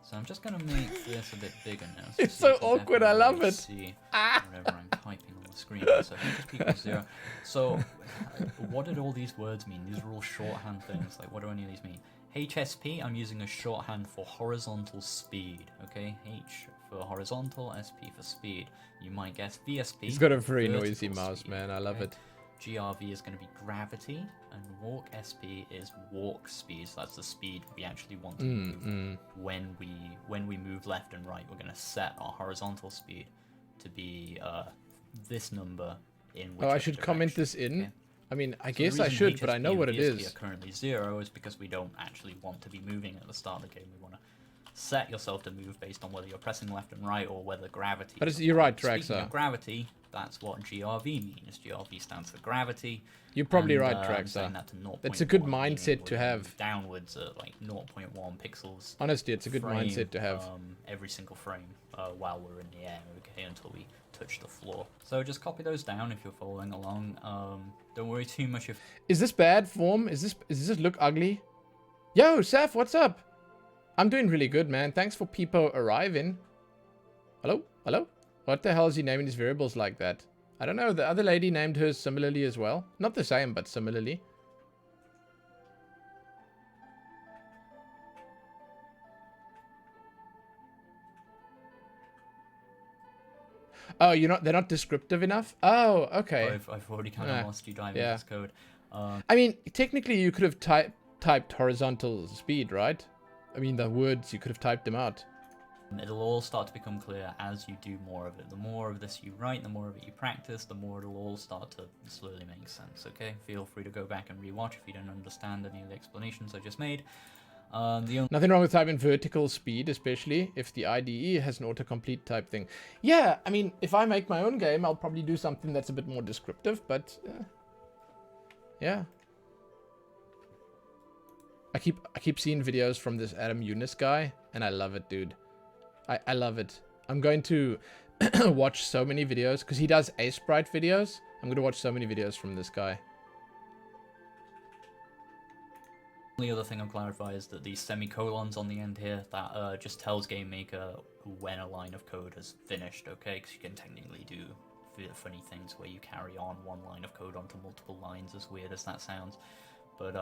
So I'm just going to make this a bit bigger now. It's so awkward, I love it. See whatever I'm typing on the screen. So HSP equals 0. So what did all these words mean? These are all shorthand things. Like, what do any of these mean? HSP, I'm using a shorthand for horizontal speed. Okay, H for horizontal, SP for speed. You might guess VSP. He's got a very noisy mouse, speed, man. I love it. GRV is going to be gravity, and walk SP is walk speed. So that's the speed we actually want to move. When we move left and right, we're going to set our horizontal speed to be this number in which. Oh, I should comment this in. Okay. I mean, I guess I should, but I know what it is. Are currently 0 is because we don't actually want to be moving at the start of the game. We want to set yourself to move based on whether you're pressing left and right or whether gravity. But you're right, Traxxer. Speaking of gravity, that's what GRV means. GRV stands for gravity. You're probably right, Traxxer. That's a good mindset to have. Downwards at like 0.1 pixels. Honestly, it's a good mindset to have. Every single frame while we're in the air, okay, until we touch the floor. So just copy those down if you're following along. Don't worry too much if. Is this bad form? Does this look ugly? Yo, Seth, what's up? I'm doing really good, man. Thanks for people arriving. Hello? Hello? What the hell is he naming his variables like that? I don't know. The other lady named hers similarly as well. Not the same, but similarly. Oh, they're not descriptive enough? Oh, okay. I've already kind of lost you diving into this code. I mean, technically you could have typed horizontal speed, right? I mean, the words, you could have typed them out. It'll all start to become clear as you do more of it. The more of this you write, the more of it you practice, the more it'll all start to slowly make sense, okay? Feel free to go back and rewatch if you don't understand any of the explanations I just made. Nothing wrong with typing vertical speed, especially if the IDE has an autocomplete type thing. Yeah, I mean, if I make my own game, I'll probably do something that's a bit more descriptive, but yeah. I keep seeing videos from this Adam Eunice guy, and I love it, dude. I love it. I'm going to watch so many videos, because he does Sprite videos. I'm going to watch so many videos from this guy. The only other thing I'll clarify is that these semicolons on the end here, that just tells GameMaker when a line of code has finished, okay? Because you can technically do funny things where you carry on one line of code onto multiple lines, as weird as that sounds. But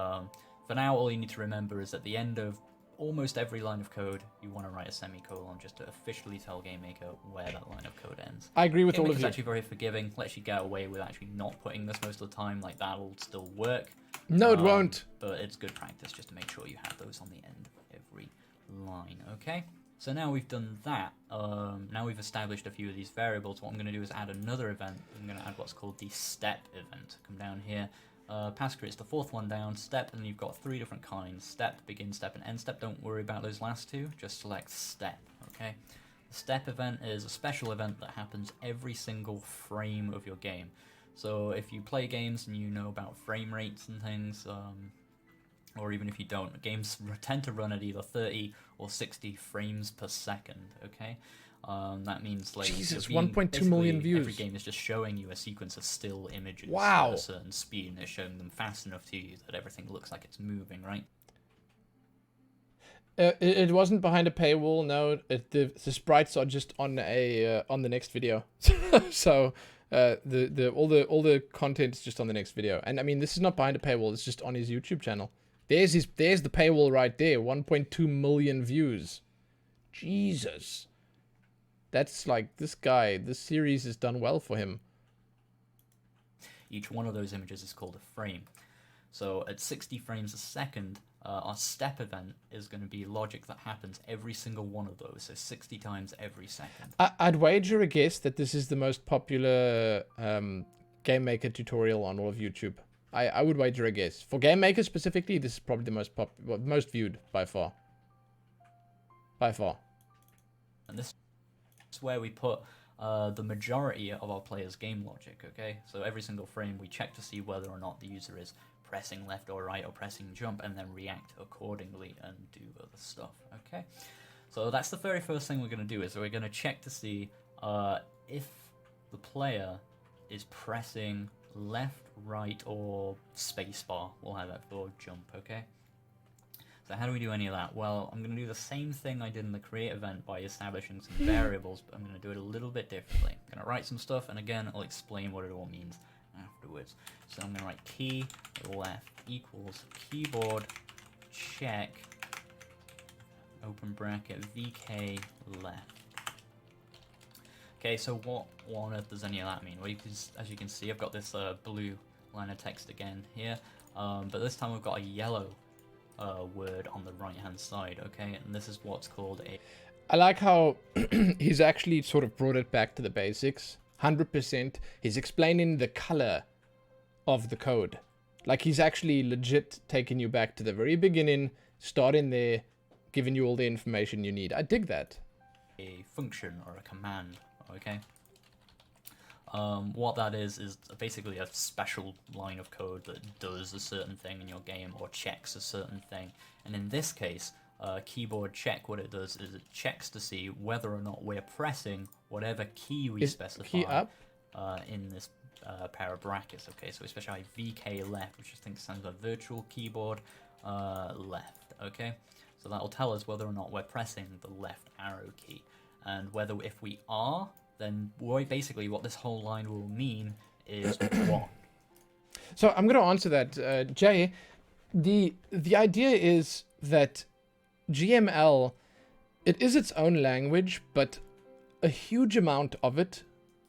for now, all you need to remember is at the end of almost every line of code, you want to write a semicolon just to officially tell GameMaker where that line of code ends. I agree with all of you. It's actually very forgiving, lets you get away with actually not putting this most of the time, like that'll still work. No, it won't. But it's good practice just to make sure you have those on the end of every line, okay? So now we've done that, now we've established a few of these variables, what I'm going to do is add another event. I'm going to add what's called the step event. Come down here. Pass creates the fourth one down, step, and you've got 3 different kinds: step, begin step, and end step. Don't worry about those last two, just select step, okay? The step event is a special event that happens every single frame of your game. So if you play games and you know about frame rates and things, or even if you don't, games tend to run at either 30 or 60 frames per second, okay? That means like Jesus, 1.2 million views. Every game is just showing you a sequence of still images wow. at a certain speed, and it's showing them fast enough to you that everything looks like it's moving, right? It wasn't behind a paywall. No, the sprites are just on the next video. So all the content is just on the next video. And I mean, this is not behind a paywall. It's just on his YouTube channel. There's the paywall right there. 1.2 million views. Jesus. That's like, this series has done well for him. Each one of those images is called a frame. So at 60 frames a second, our step event is going to be logic that happens every single one of those, so 60 times every second. I'd wager a guess that this is the most popular GameMaker tutorial on all of YouTube. I would wager a guess. For GameMaker specifically, this is probably the most viewed by far. By far. And this is where we put the majority of our players' game logic, okay? So every single frame we check to see whether or not the user is pressing left or right or pressing jump, and then react accordingly and do other stuff, okay? So that's the very first thing we're going to do, is we're going to check to see if the player is pressing left, right, or spacebar. We'll have that for jump, okay? So how do we do any of that? Well, I'm going to do the same thing I did in the create event by establishing some variables, but I'm going to do it a little bit differently. I'm going to write some stuff, and again, I'll explain what it all means afterwards. So I'm going to write key left equals keyboard check, open bracket, VK left. Okay, so what on earth does any of that mean? Well, as you can see, I've got this blue line of text again here, but this time we've got a yellow word on the right hand side, okay? And this is what's called a... I like how he's actually sort of brought it back to the basics. 100%. He's explaining the color of the code. Like, he's actually legit taking you back to the very beginning, starting there, giving you all the information you need. I dig that. A function or a command, okay? What that is basically a special line of code that does a certain thing in your game or checks a certain thing. And in this case, keyboard check, what it does is it checks to see whether or not we're pressing whatever key we specify key up? In this pair of brackets. Okay, so we specify VK left, which I think stands for virtual keyboard left. Okay, so that will tell us whether or not we're pressing the left arrow key, and whether if we are, then basically what this whole line will mean is 1. So I'm going to answer that, Jay. The idea is that GML, it is its own language, but a huge amount of it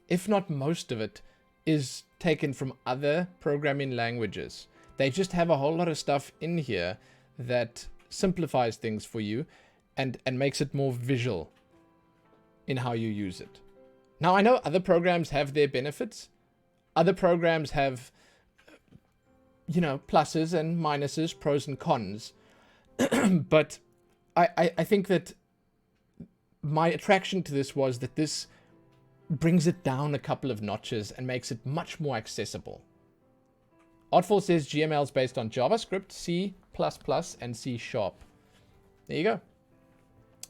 if not most of it, is taken from other programming languages. They just have a whole lot of stuff in here that simplifies things for you and makes it more visual in how you use it. Now, I know other programs have their benefits. Other programs have, you know, pluses and minuses, pros and cons. But I think that my attraction to this was that this brings it down a couple of notches and makes it much more accessible. Artful says GML is based on JavaScript, C++, and C#. There you go.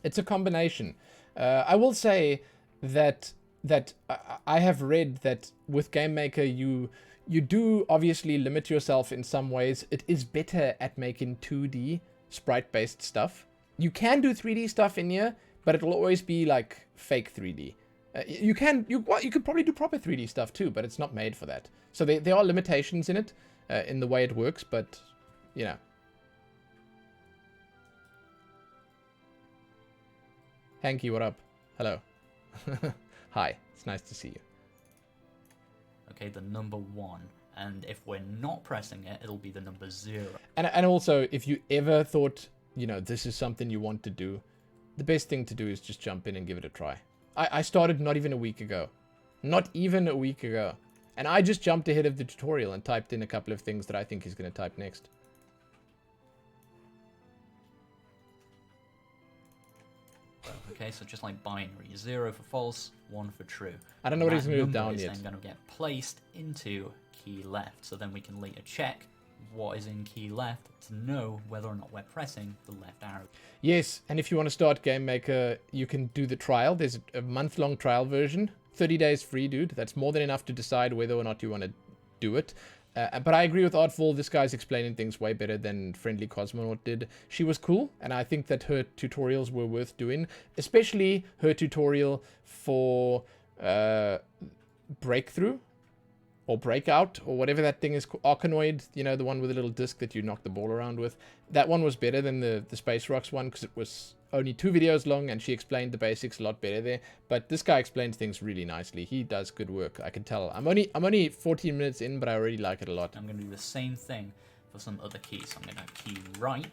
It's a combination. I will say that I have read that with GameMaker you do obviously limit yourself in some ways. It is better at making 2D sprite-based stuff. You can do 3D stuff in here, but it'll always be like fake 3D. You could probably do proper 3D stuff too, but it's not made for that. So there are limitations in it, in the way it works, but, you know. Hanky, what up? Hello. Hi, it's nice to see you. Okay, the number 1. And if we're not pressing it, it'll be the number 0. And also, if you ever thought, you know, this is something you want to do, the best thing to do is just jump in and give it a try. I started not even a week ago. Not even a week ago. And I just jumped ahead of the tutorial and typed in a couple of things that I think he's going to type next. Okay, so just like binary, 0 for false, 1 for true. I don't know what he's moved down yet. Then going to get placed into key left, so then we can later check what is in key left to know whether or not we're pressing the left arrow. Yes, and if you want to start GameMaker, you can do the trial. There's a month-long trial version. 30 days free, dude. That's more than enough to decide whether or not you want to do it. But I agree with Artful. This guy's explaining things way better than Friendly Cosmonaut did. She was cool, and I think that her tutorials were worth doing, especially her tutorial for Breakthrough or Breakout or whatever that thing is, Arkanoid, you know, the one with the little disc that you knock the ball around with. That one was better than the Space Rocks one because it was only 2 videos long and she explained the basics a lot better there. But this guy explains things really nicely. He does good work, I can tell. I'm only 14 minutes in, but I already like it a lot. I'm going to do the same thing for some other keys. So I'm going to key right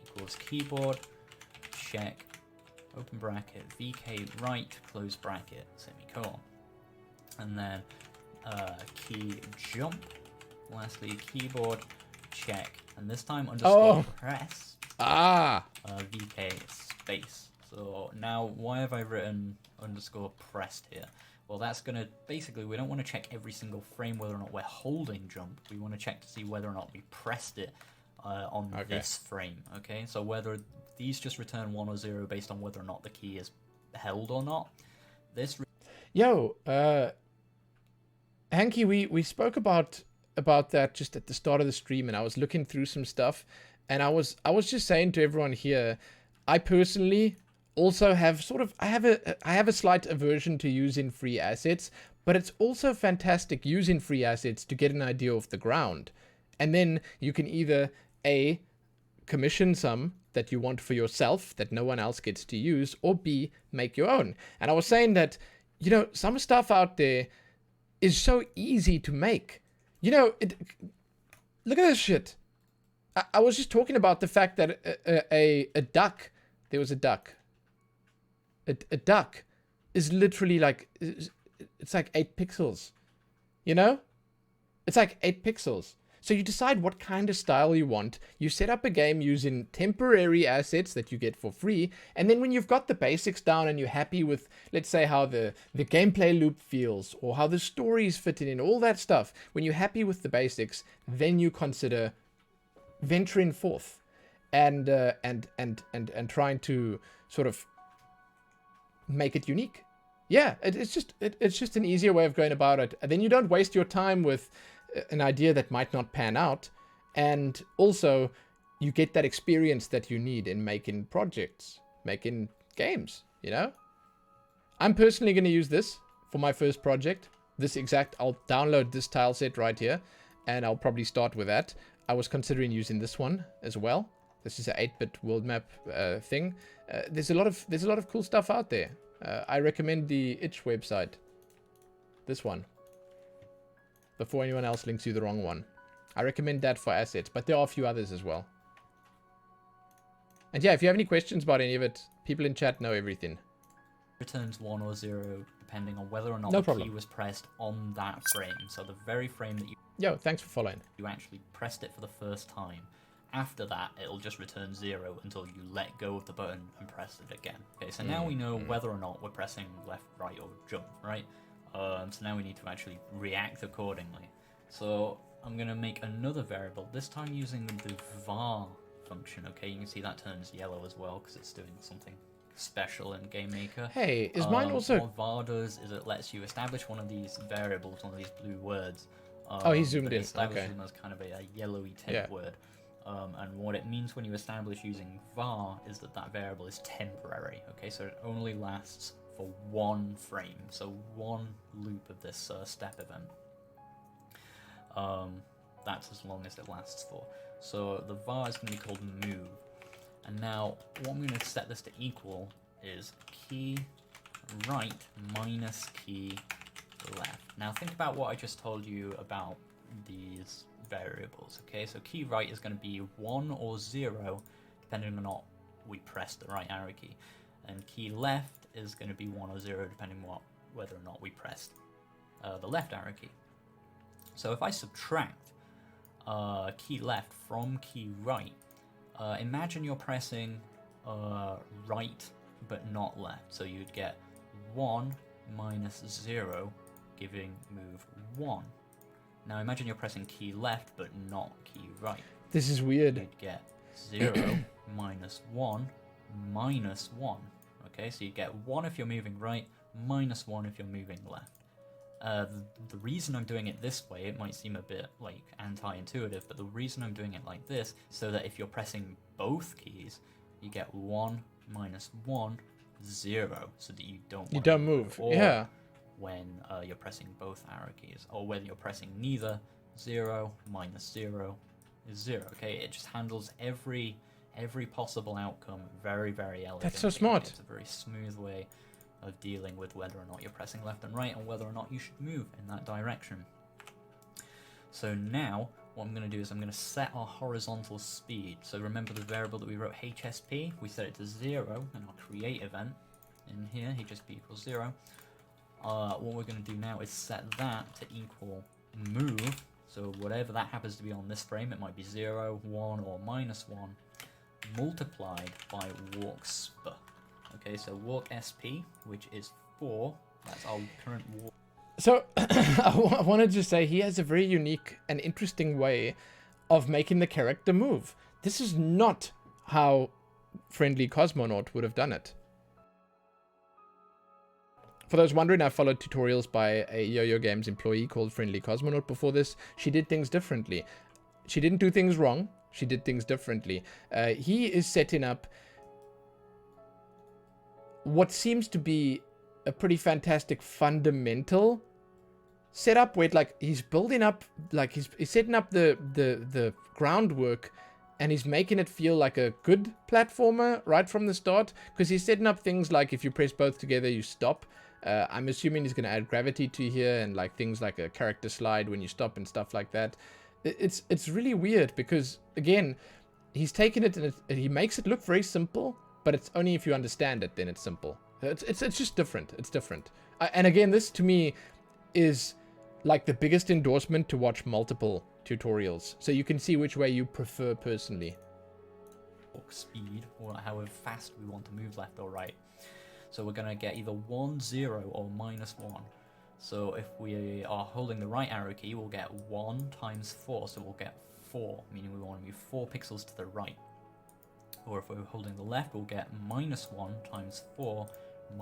equals keyboard, check, open bracket, VK right, close bracket, semicolon. And then key jump, lastly keyboard, check, and this time underscore press, VK space. So now why have I written underscore pressed here? Well, that's gonna, basically we don't want to check every single frame whether or not we're holding jump. We want to check to see whether or not we pressed it on this frame. Okay, so whether these just return 1 or 0 based on whether or not the key is held or not. This Hanky, we spoke about that just at the start of the stream, and I was looking through some stuff, and I was just saying to everyone here, I personally also have I have a slight aversion to using free assets, but it's also fantastic using free assets to get an idea of the ground, and then you can either A, commission some that you want for yourself that no one else gets to use, or B, make your own. And I was saying that, you know, some stuff out there is so easy to make. You know, look at this shit. I was just talking about the fact that a duck, there was a duck. A duck is literally like, it's like 8 pixels. You know? It's like 8 pixels. So you decide what kind of style you want. You set up a game using temporary assets that you get for free. And then when you've got the basics down and you're happy with, let's say, how the gameplay loop feels or how the stories fit in, all that stuff, when you're happy with the basics, then you consider venturing forth and trying to sort of make it unique. Yeah, it's just an easier way of going about it. And then you don't waste your time with an idea that might not pan out, and also you get that experience that you need in making projects, making games, you know? I'm personally going to use this for my first project. I'll download this tile set right here, and I'll probably start with that. I was considering using this one as well. This is an 8-bit world map thing. There's a lot of cool stuff out there. I recommend the Itch website. This one. Before anyone else links you the wrong one. I recommend that for assets, but there are a few others as well. And yeah, if you have any questions about any of it, people in chat know everything. Returns 1 or 0 depending on whether or not No the problem. key was pressed on that frame. So the very frame that Yo, thanks for following. you actually pressed it for the first time. After that, it'll just return 0 until you let go of the button and press it again. Okay, so now we know whether or not we're pressing left, right, or jump, right? So now we need to actually react accordingly. So I'm going to make another variable, this time using the var function. Okay, you can see that turns yellow as well because it's doing something special in GameMaker. Hey, is mine also... What var does is it lets you establish one of these variables, one of these blue words. Oh, he zoomed in. Establishes Okay. them as kind of a yellowy tint word. And what it means when you establish using var is that that variable is temporary. Okay, so it only lasts for one frame, so one loop of this step event. That's as long as it lasts for. So the var is going to be called move. And now what I'm going to set this to equal is key right minus key left. Now think about what I just told you about these variables. Okay, so key right is going to be 1 or 0 depending on not we press the right arrow key, and key left is going to be 1 or 0 depending on whether or not we pressed the left arrow key. So if I subtract key left from key right, imagine you're pressing right but not left, so you'd get 1 minus 0 giving move 1. Now imagine you're pressing key left but not key right. This is weird. You'd get 0 minus 1 minus 1. Okay, so you get 1 if you're moving right, minus 1 if you're moving left. The reason I'm doing it this way, it might seem a bit like anti-intuitive, but the reason I'm doing it like this, so that if you're pressing both keys, you get 1 minus 1, 0, so that you don't move. Yeah. When you're pressing both arrow keys, or when you're pressing neither, 0 minus 0 is 0. Okay, it just handles every possible outcome very, very elegantly. That's so smart. It's a very smooth way of dealing with whether or not you're pressing left and right, and whether or not you should move in that direction. So now what I'm going to do is I'm going to set our horizontal speed. So remember the variable that we wrote, HSP, we set it to 0 in our create event. In here, HSP equals 0. What we're going to do now is set that to equal move. So whatever that happens to be on this frame, it might be 0, 1, or minus 1, multiplied by walk sp. Okay, so walk SP, which is 4. That's our current walk. So I wanted to say he has a very unique and interesting way of making the character move. This is not how Friendly Cosmonaut would have done it. For those wondering, I followed tutorials by a YoYo Games employee called Friendly Cosmonaut before this. She did things differently. She didn't do things wrong. She did things differently. He is setting up what seems to be a pretty fantastic fundamental setup where like he's building up, like he's setting up the groundwork, and he's making it feel like a good platformer right from the start, because he's setting up things like if you press both together you stop. I'm assuming he's going to add gravity to here, and like things like a character slide when you stop and stuff like that. It's really weird because, again, he's taken it and he makes it look very simple, but it's only if you understand it, then it's simple. It's just different. It's different. And again, this to me is like the biggest endorsement to watch multiple tutorials, so you can see which way you prefer personally. Speed, or however fast we want to move left or right. So we're going to get either 1, 0, or minus 1. So if we are holding the right arrow key, we'll get 1 times 4, so we'll get 4, meaning we want to move 4 pixels to the right. Or if we're holding the left, we'll get minus 1 times 4,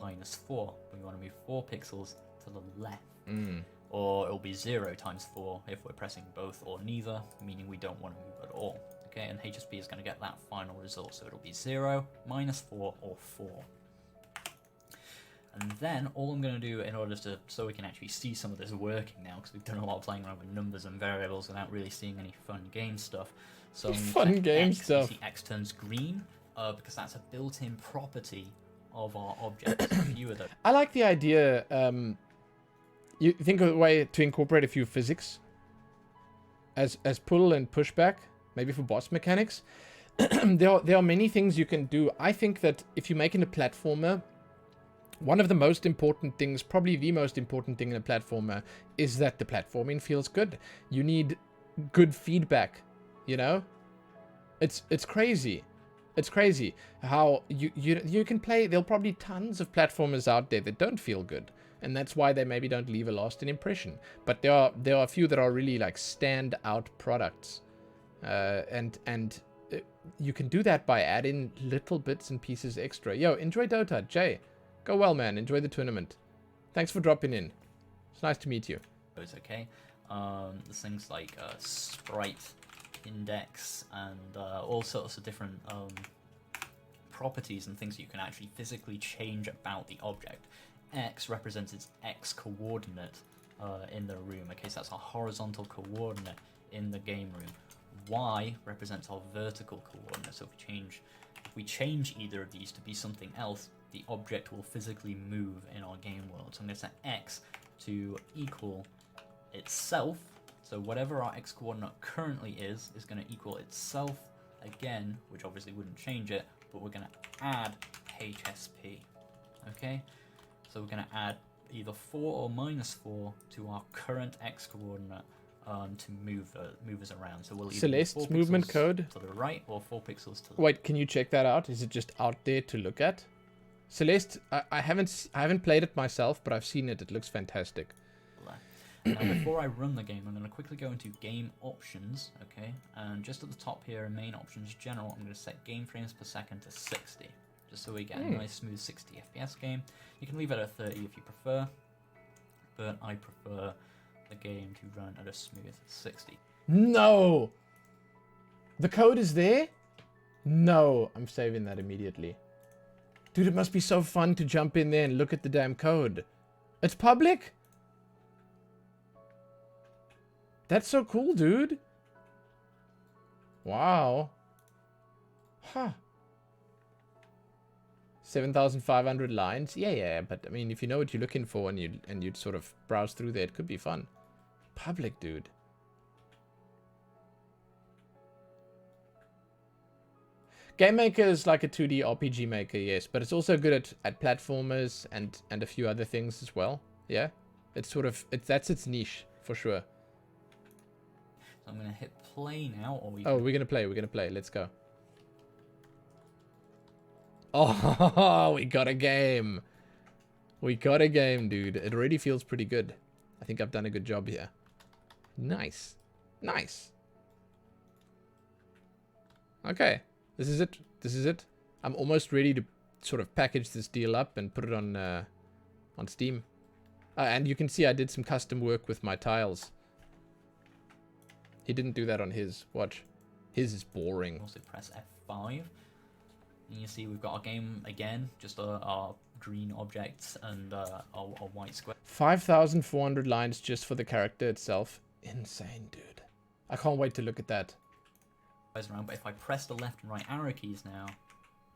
minus 4. We want to move 4 pixels to the left. Or it'll be 0 times 4 if we're pressing both or neither, meaning we don't want to move at all. Okay, and HSP is going to get that final result, so it'll be 0, minus 4, or 4. And then all I'm going to do in order to, so we can actually see some of this working now, because we've done a lot of playing around with numbers and variables without really seeing any fun game stuff. So I'm fun game X, stuff. You see X turns green, because that's a built-in property of our objects. A few of them. I like the idea. you think of a way to incorporate a few physics as pull and pushback, maybe for boss mechanics. There are many things you can do. I think that if you're making a platformer, one of the most important things, probably the most important thing in a platformer, is that the platforming feels good. You need good feedback, you know? It's crazy. It's crazy how you can play. There'll probably tons of platformers out there that don't feel good, and that's why they maybe don't leave a lasting impression. But there are a few that are really like stand-out products, and you can do that by adding little bits and pieces extra. Yo, enjoy Dota, Jay. Go well, man. Enjoy the tournament. Thanks for dropping in. It's nice to meet you. It's okay. There's things like sprite index and all sorts of different properties and things you can actually physically change about the object. X represents its X coordinate in the room. Okay, so that's our horizontal coordinate in the game room. Y represents our vertical coordinate. So if we change either of these to be something else, the object will physically move in our game world. So I'm going to set X to equal itself. So whatever our X coordinate currently is going to equal itself again, which obviously wouldn't change it, but we're going to add HSP. Okay, so we're going to add either 4 or -4 to our current X coordinate to move us around. So we'll either Celeste's movement code to the right or 4 pixels to the Wait, can you check that out? Is it just out there to look at? Celeste, I haven't played it myself, but I've seen it. It looks fantastic. Now, before I run the game, I'm going to quickly go into game options, okay? And just at the top here in main options, general, I'm going to set game frames per second to 60, just so we get a nice smooth 60 FPS game. You can leave it at 30 if you prefer, but I prefer the game to run at a smooth 60. No! The code is there? No, I'm saving that immediately. Dude, it must be so fun to jump in there and look at the damn code. It's public? That's so cool, dude. Wow. Huh. 7,500 lines? Yeah, but I mean, if you know what you're looking for and you'd sort of browse through there, it could be fun. Public, dude. GameMaker is like a 2D RPG maker, yes, but it's also good at platformers and a few other things as well. Yeah, it's sort of that's its niche for sure. So I'm gonna hit play now, or we're gonna play. We're gonna play. Let's go. Oh, we got a game. We got a game, dude. It already feels pretty good. I think I've done a good job here. Nice, nice. Okay. This is it. This is it. I'm almost ready to sort of package this deal up and put it on Steam. And you can see I did some custom work with my tiles. He didn't do that on his. Watch. His is boring. Also press F5. And you see we've got our game again. Just our green objects and our white square. 5,400 lines just for the character itself. Insane, dude. I can't wait to look at that. Around, but if I press the left and right arrow keys now,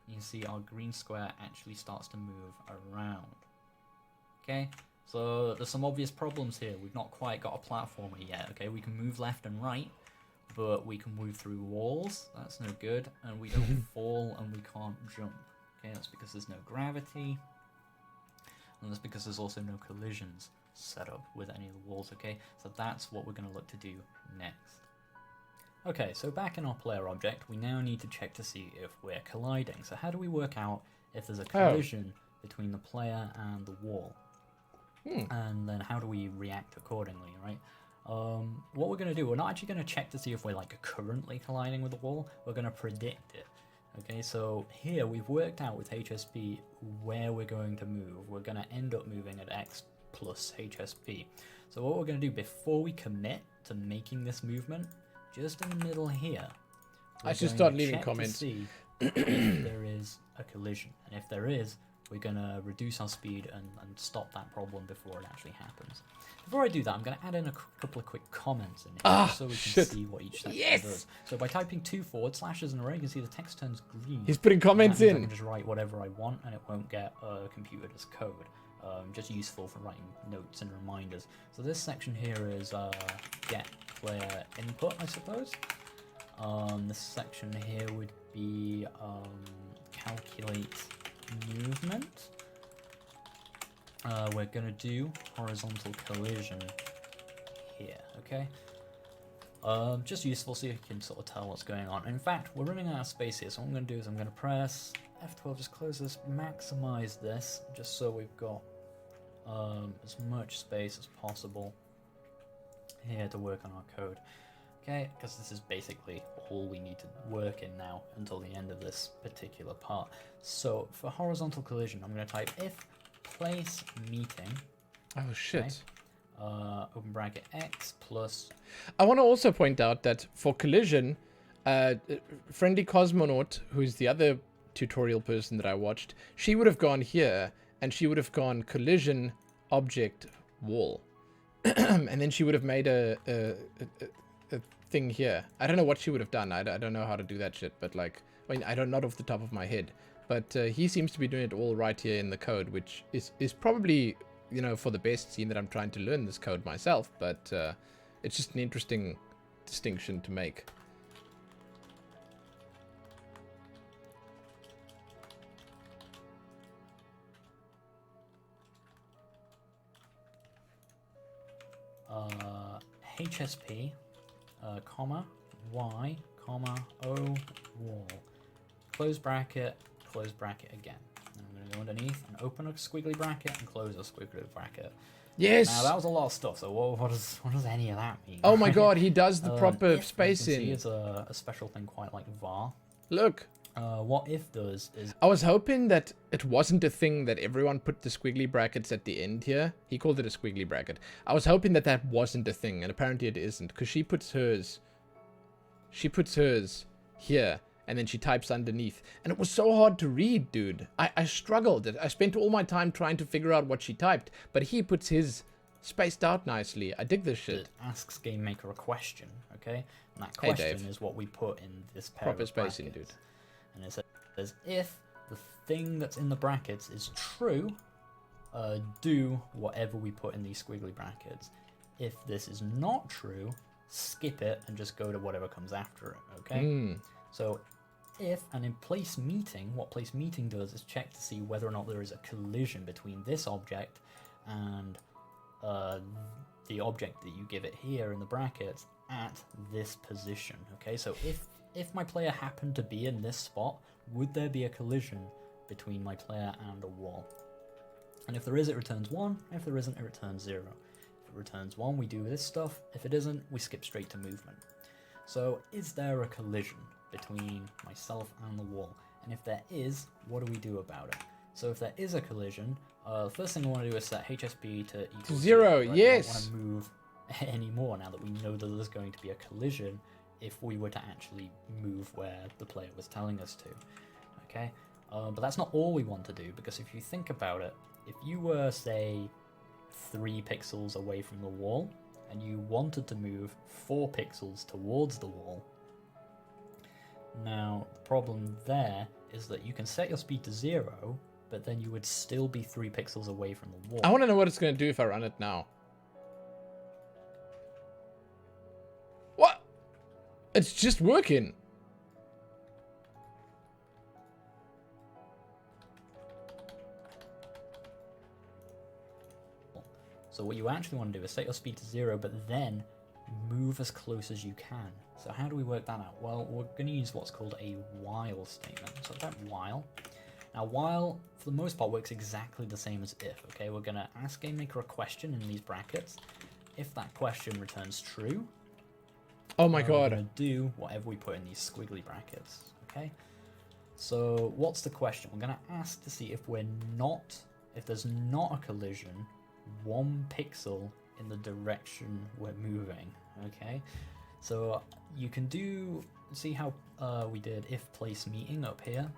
you can see our green square actually starts to move around. Okay, so there's some obvious problems here. We've not quite got a platformer yet. Okay, we can move left and right, but we can move through walls. That's no good, and we don't fall and we can't jump. Okay, that's because there's no gravity, and that's because there's also no collisions set up with any of the walls. Okay, so that's what we're going to look to do next. Okay, so back in our player object, we now need to check to see if we're colliding. So how do we work out if there's a collision between the player and the wall? And then how do we react accordingly, right? What we're going to do, we're not actually going to check to see if we're like currently colliding with the wall. We're going to predict it. Okay, so here we've worked out with HSP where we're going to move. We're going to end up moving at X plus HSP. So what we're going to do before we commit to making this movement, just in the middle here, I should start leaving comments. To see if there is a collision, and if there is, we're going to reduce our speed and stop that problem before it actually happens. Before I do that, I'm going to add in a couple of quick comments in here, so we can see what each section does. So by typing 2 / in a row, you can see the text turns green. He's putting comments in. I can just write whatever I want, and it won't get computed as code. just useful for writing notes and reminders. So this section here is get player input, I suppose. This section here would be calculate movement. We're going to do horizontal collision here, okay? Just useful so you can sort of tell what's going on. In fact, we're running out of space here, so what I'm going to do is I'm going to press F12, just close this, maximize this, just so we've got as much space as possible here to work on our code. Okay, because this is basically all we need to work in now until the end of this particular part. So for horizontal collision, I'm going to type if place meeting. Oh shit. Okay, open bracket x plus. I want to also point out that for collision, Friendly Cosmonaut, who's the other tutorial person that I watched, she would have gone here and she would have gone collision object wall. And then she would have made a thing here. I don't know what she would have done. I don't know how to do that shit, but like, I mean, I don't, not off the top of my head, but he seems to be doing it all right here in the code, which is probably, you know, for the best, seeing that I'm trying to learn this code myself, but it's just an interesting distinction to make. HSP, comma, Y, comma, O, wall. Close bracket again. And I'm going to go underneath and open a squiggly bracket and close a squiggly bracket. Yes! Now, that was a lot of stuff, so what does any of that mean? Oh my god, he does the proper spacing. See, it's a special thing quite like var. Look. What if does is... I was hoping that it wasn't a thing that everyone put the squiggly brackets at the end here. He called it a squiggly bracket. I was hoping that that wasn't a thing, and apparently it isn't, because she puts hers here, and then she types underneath. And it was so hard to read, dude. I struggled. I spent all my time trying to figure out what she typed, but he puts his spaced out nicely. I dig this shit. It asks GameMaker a question, okay? And that question is what we put in this pair proper of spacing, brackets. dude. And it says, if the thing that's in the brackets is true, do whatever we put in these squiggly brackets. If this is not true, skip it and just go to whatever comes after it, okay? So if, and in place meeting, what place meeting does is check to see whether or not there is a collision between this object and the object that you give it here in the brackets at this position, okay? So if my player happened to be in this spot, would there be a collision between my player and a wall? And if there is, it returns 1. If there isn't, it returns 0. If it returns 1, we do this stuff. If it isn't, we skip straight to movement. So is there a collision between myself and the wall? And if there is, what do we do about it? So if there is a collision, the first thing I want to do is set HSP to equal 0. Right? Yes! I don't want to move anymore now that we know that there's going to be a collision if we were to actually move where the player was telling us to, okay? But that's not all we want to do, because if you think about it, if you were, say, 3 pixels away from the wall, and you wanted to move 4 pixels towards the wall, now the problem there is that you can set your speed to 0, but then you would still be 3 pixels away from the wall. I want to know what it's going to do if I run it now. What? It's just working. So what you actually want to do is set your speed to 0, but then move as close as you can. So how do we work that out? Well, we're going to use what's called a while statement. So that while. Now while, for the most part, works exactly the same as if, okay? We're going to ask GameMaker a question in these brackets. If that question returns true, oh my god, we're going to do whatever we put in these squiggly brackets, okay? So what's the question? We're going to ask to see if there's not a collision 1 pixel in the direction we're moving, okay? So you can see how we did if place meeting up here.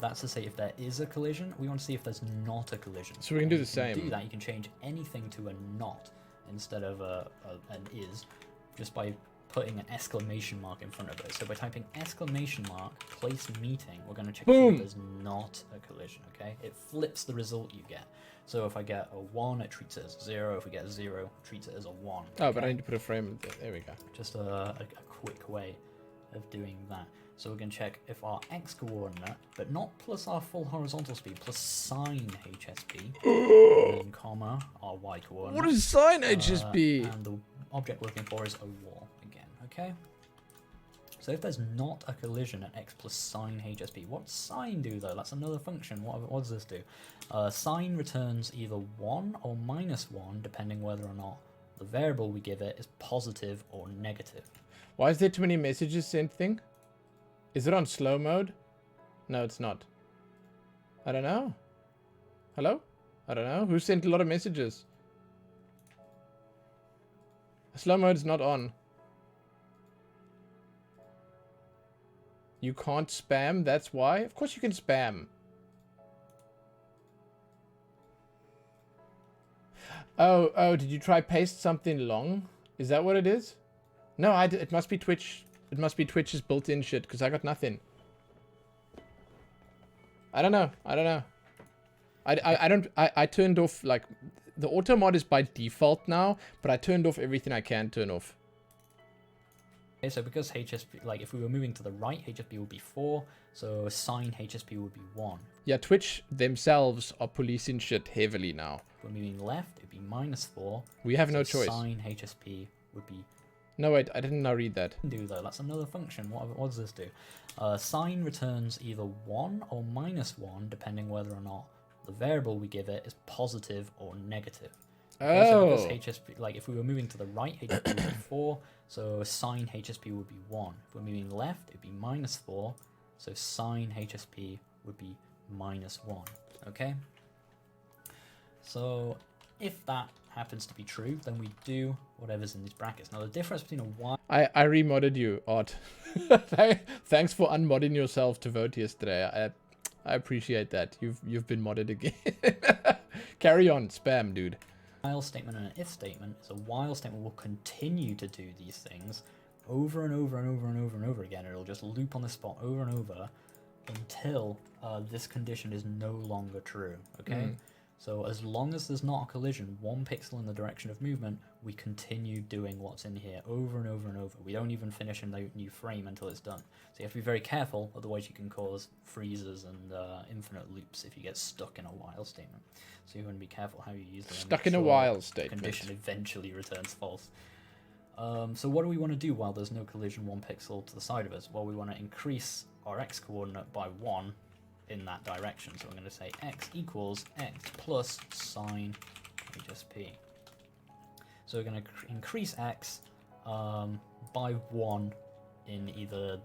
That's to say if there is a collision. We want to see if there's not a collision. So we can do the same. To do that, you can change anything to a not instead of an is, just by putting an exclamation mark in front of it. So by typing exclamation mark, place meeting, we're going to check Boom. if there's not a collision, okay? It flips the result you get. So if I get a 1, it treats it as 0. If we get a 0, it treats it as a 1. Oh, okay? but I need to put a frame. There we go. Just a quick way of doing that. So we're going to check if our x coordinate, but not plus our full horizontal speed, plus sine HSP, and then comma our y coordinate. What is sine HSP? And the object we're looking for is a wall again, okay? So if there's not a collision at x plus sine HSP, what's sine do though? That's another function. What does this do? Sine returns either 1 or minus 1, depending whether or not the variable we give it is positive or negative. Why is there too many messages sent thing? Is it on slow mode? No, it's not. I don't know. Hello? I don't know. Who sent a lot of messages? Slow mode is not on. You can't spam, that's why? Of course you can spam. Oh, did you try paste something long? Is that what it is? No, it must be Twitch. It must be Twitch's built-in shit, because I got nothing. I don't know. I turned off, like, the auto mod is by default now, but I turned off everything I can turn off. Okay, so because HSP, like, if we were moving to the right, HSP would be 4, so sine HSP would be 1. Yeah, Twitch themselves are policing shit heavily now. If we're moving left, it would be minus 4. We have no choice. Sine HSP would be... No, wait, I didn't now read that. Do though, that's another function. What does this do? Sine returns either 1 or minus 1, depending whether or not the variable we give it is positive or negative. Okay, so because HSP, like if we were moving to the right, HSP would be 4, so sine HSP would be 1. If we're moving left, it would be minus 4, so sine HSP would be minus 1. Okay? So if that happens to be true, then we do whatever's in these brackets. Now the difference between a y... I remodded you, Art. Thanks for unmodding yourself to vote yesterday. I appreciate that. You've been modded again. Carry on, spam, dude. While statement and an if statement is a while statement will continue to do these things over and over and over and over and over again. It'll just loop on the spot over and over until this condition is no longer true. Okay? So as long as there's not a collision, 1 pixel in the direction of movement, we continue doing what's in here over and over and over. We don't even finish a new frame until it's done. So you have to be very careful, otherwise you can cause freezes and infinite loops if you get stuck in a while statement. So you want to be careful how you use them. Stuck in a while statement. Condition eventually returns false. So what do we want to do while there's no collision 1 pixel to the side of us? Well, we want to increase our x coordinate by 1 in that direction. So I'm going to say x equals x plus sine HSP. So we're going to increase x by 1 in either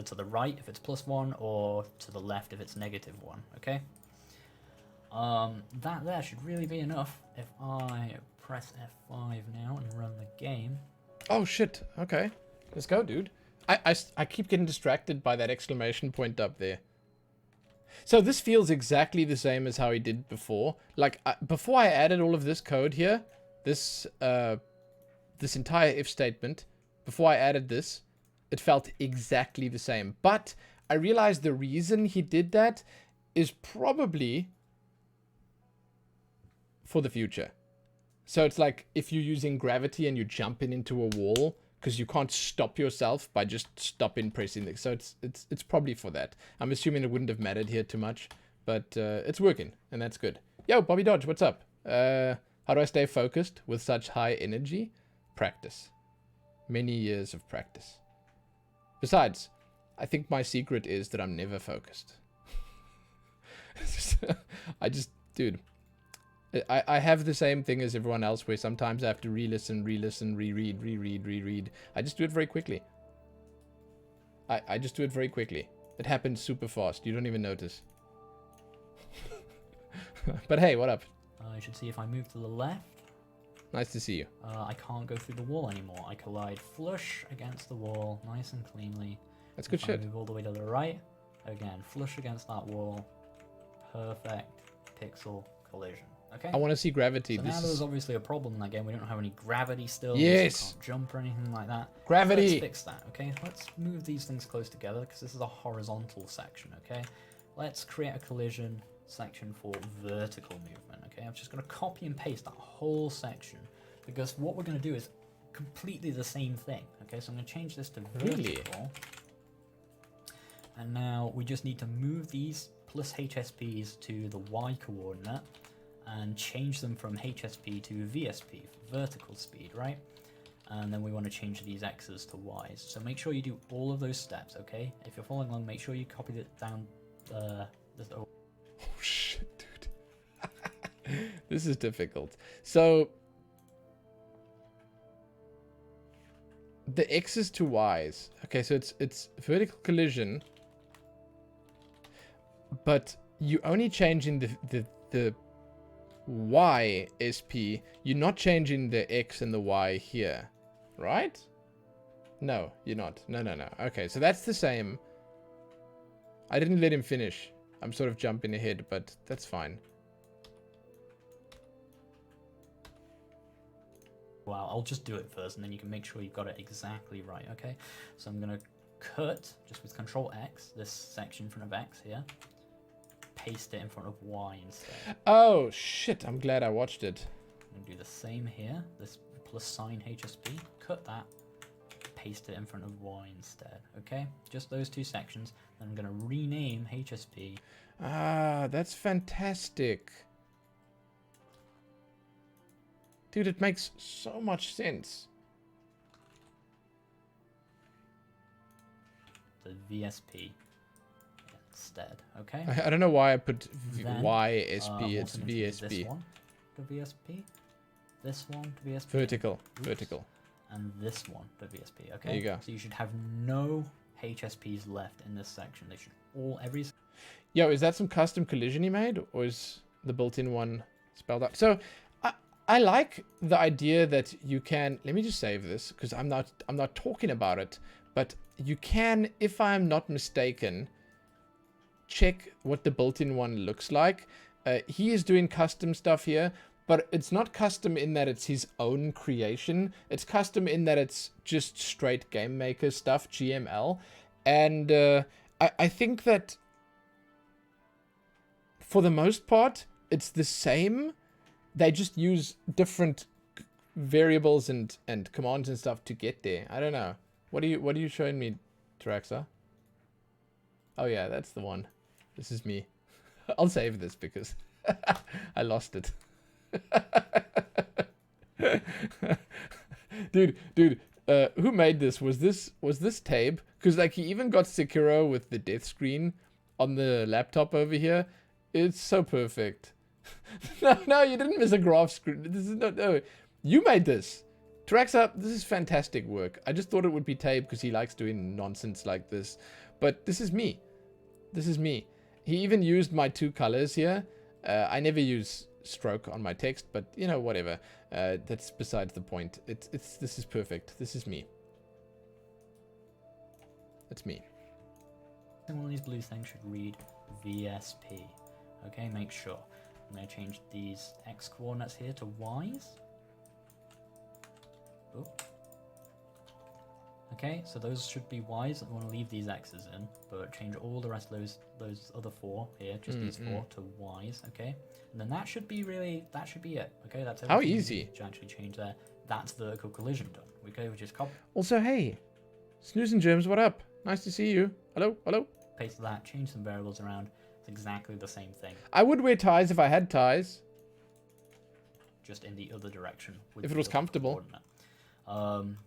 to the right if it's plus 1 or to the left if it's negative 1. Okay. That there should really be enough. If I press F5 now and run the game. Oh shit. Okay. Let's go, dude. I keep getting distracted by that exclamation point up there. So this feels exactly the same as how he did before. Like, before I added all of this code here, this entire if statement, before I added this, it felt exactly the same. But I realized the reason he did that is probably for the future. So it's like if you're using gravity and you're jumping into a wall, because you can't stop yourself by just stopping pressing this. So it's probably for that. I'm assuming it wouldn't have mattered here too much, but it's working, and that's good. Yo, Bobby Dodge, what's up? How do I stay focused with such high energy? Practice. Many years of practice. Besides, I think my secret is that I'm never focused. Dude, I have the same thing as everyone else where sometimes I have to re-listen, reread. I just do it very quickly. I just do it very quickly. It happens super fast. You don't even notice. But hey, what up? You should see if I move to the left. Nice to see you. I can't go through the wall anymore. I collide flush against the wall, nice and cleanly. That's good shit. I move all the way to the right. Again, flush against that wall. Perfect pixel collision. Okay. I want to see gravity. So now there's obviously a problem in that game. We don't have any gravity still. Yes. So we can't jump or anything like that. Gravity. Let's fix that, okay? Let's move these things close together because this is a horizontal section, okay? Let's create a collision section for vertical movement, okay? I'm just going to copy and paste that whole section because what we're going to do is completely the same thing, okay? So I'm going to change this to vertical. Really? And now we just need to move these plus HSPs to the Y coordinate and change them from HSP to VSP for vertical speed, right? And then we want to change these X's to Y's. So make sure you do all of those steps, okay? If you're following along, make sure you copy it down. Oh shit, dude. This is difficult. So the X's to Y's. Okay, so it's vertical collision, but you only changing the Y SP. You're not changing the X and the Y here, right? No, you're not. No. Okay, so that's the same. I didn't let him finish. I'm sort of jumping ahead, but that's fine. Wow, I'll just do it first, and then you can make sure you've got it exactly right, okay? So I'm going to cut, just with Control X, this section in front of X here. Paste it in front of Y instead. Oh, shit. I'm glad I watched it. I'm going to do the same here. This plus sign HSP. Cut that. Paste it in front of Y instead. Okay? Just those two sections. Then I'm going to rename HSP. Ah, that's fantastic. Dude, it makes so much sense. The VSP instead. Okay? I don't know why I put Then, YSP. It's VSP. This one to VSP. This one to VSP. Vertical. Oops. Vertical. And this one to VSP. Okay? There you go. So you should have no HSPs left in this section. They should every. Yo, is that some custom collision he made, or is the built-in one spelled out? So I like the idea that you can. Let me just save this because I'm not talking about it, but you can, if I'm not mistaken, check what the built-in one looks like. He is doing custom stuff here, but it's not custom in that it's his own creation. It's custom in that it's just straight GameMaker stuff, GML. And I think that for the most part, it's the same. They just use different variables and commands and stuff to get there. I don't know. What are you showing me, Traxa? Oh yeah, that's the one. This is me. I'll save this because I lost it. dude, who made this? Was this Tabe? Because like he even got Sekiro with the death screen on the laptop over here. It's so perfect. No, you didn't miss a graph screen. This is no. You made this. Traxa, this is fantastic work. I just thought it would be Tabe because he likes doing nonsense like this. But this is me. This is me. He even used my two colors here. I never use stroke on my text, but you know, whatever. That's besides the point. This is perfect. This is me. That's me. One of these blue things should read VSP. Okay, make sure. I'm going to change these X coordinates here to Y's. Oh. Okay, so those should be Y's. I want to leave these X's in, but change all the rest of those other four here, just these four, to Y's. Okay, and then that should be it. Okay, that's how everything easy to actually change there. That's vertical collision done. Okay, we just copy. Also, hey, Snooze and Germs, what up? Nice to see you. Hello. Paste that, change some variables around. It's exactly the same thing. I would wear ties if I had ties. Just in the other direction. If it was comfortable.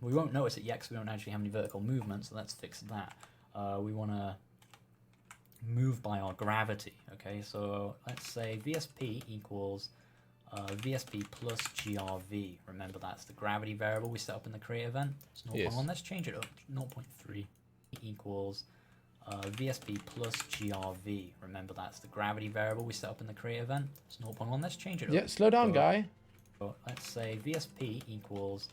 We won't notice it yet because we don't actually have any vertical movement, so let's fix that. We want to move by our gravity. Okay, so let's say VSP equals VSP plus GRV. Remember, that's the gravity variable we set up in the create event. It's 0.1. Yes. Let's change it up. 0.3 equals VSP plus GRV. Remember, that's the gravity variable we set up in the create event. It's 0.1. Let's change it up. Yeah, slow down, guy. So let's say VSP equals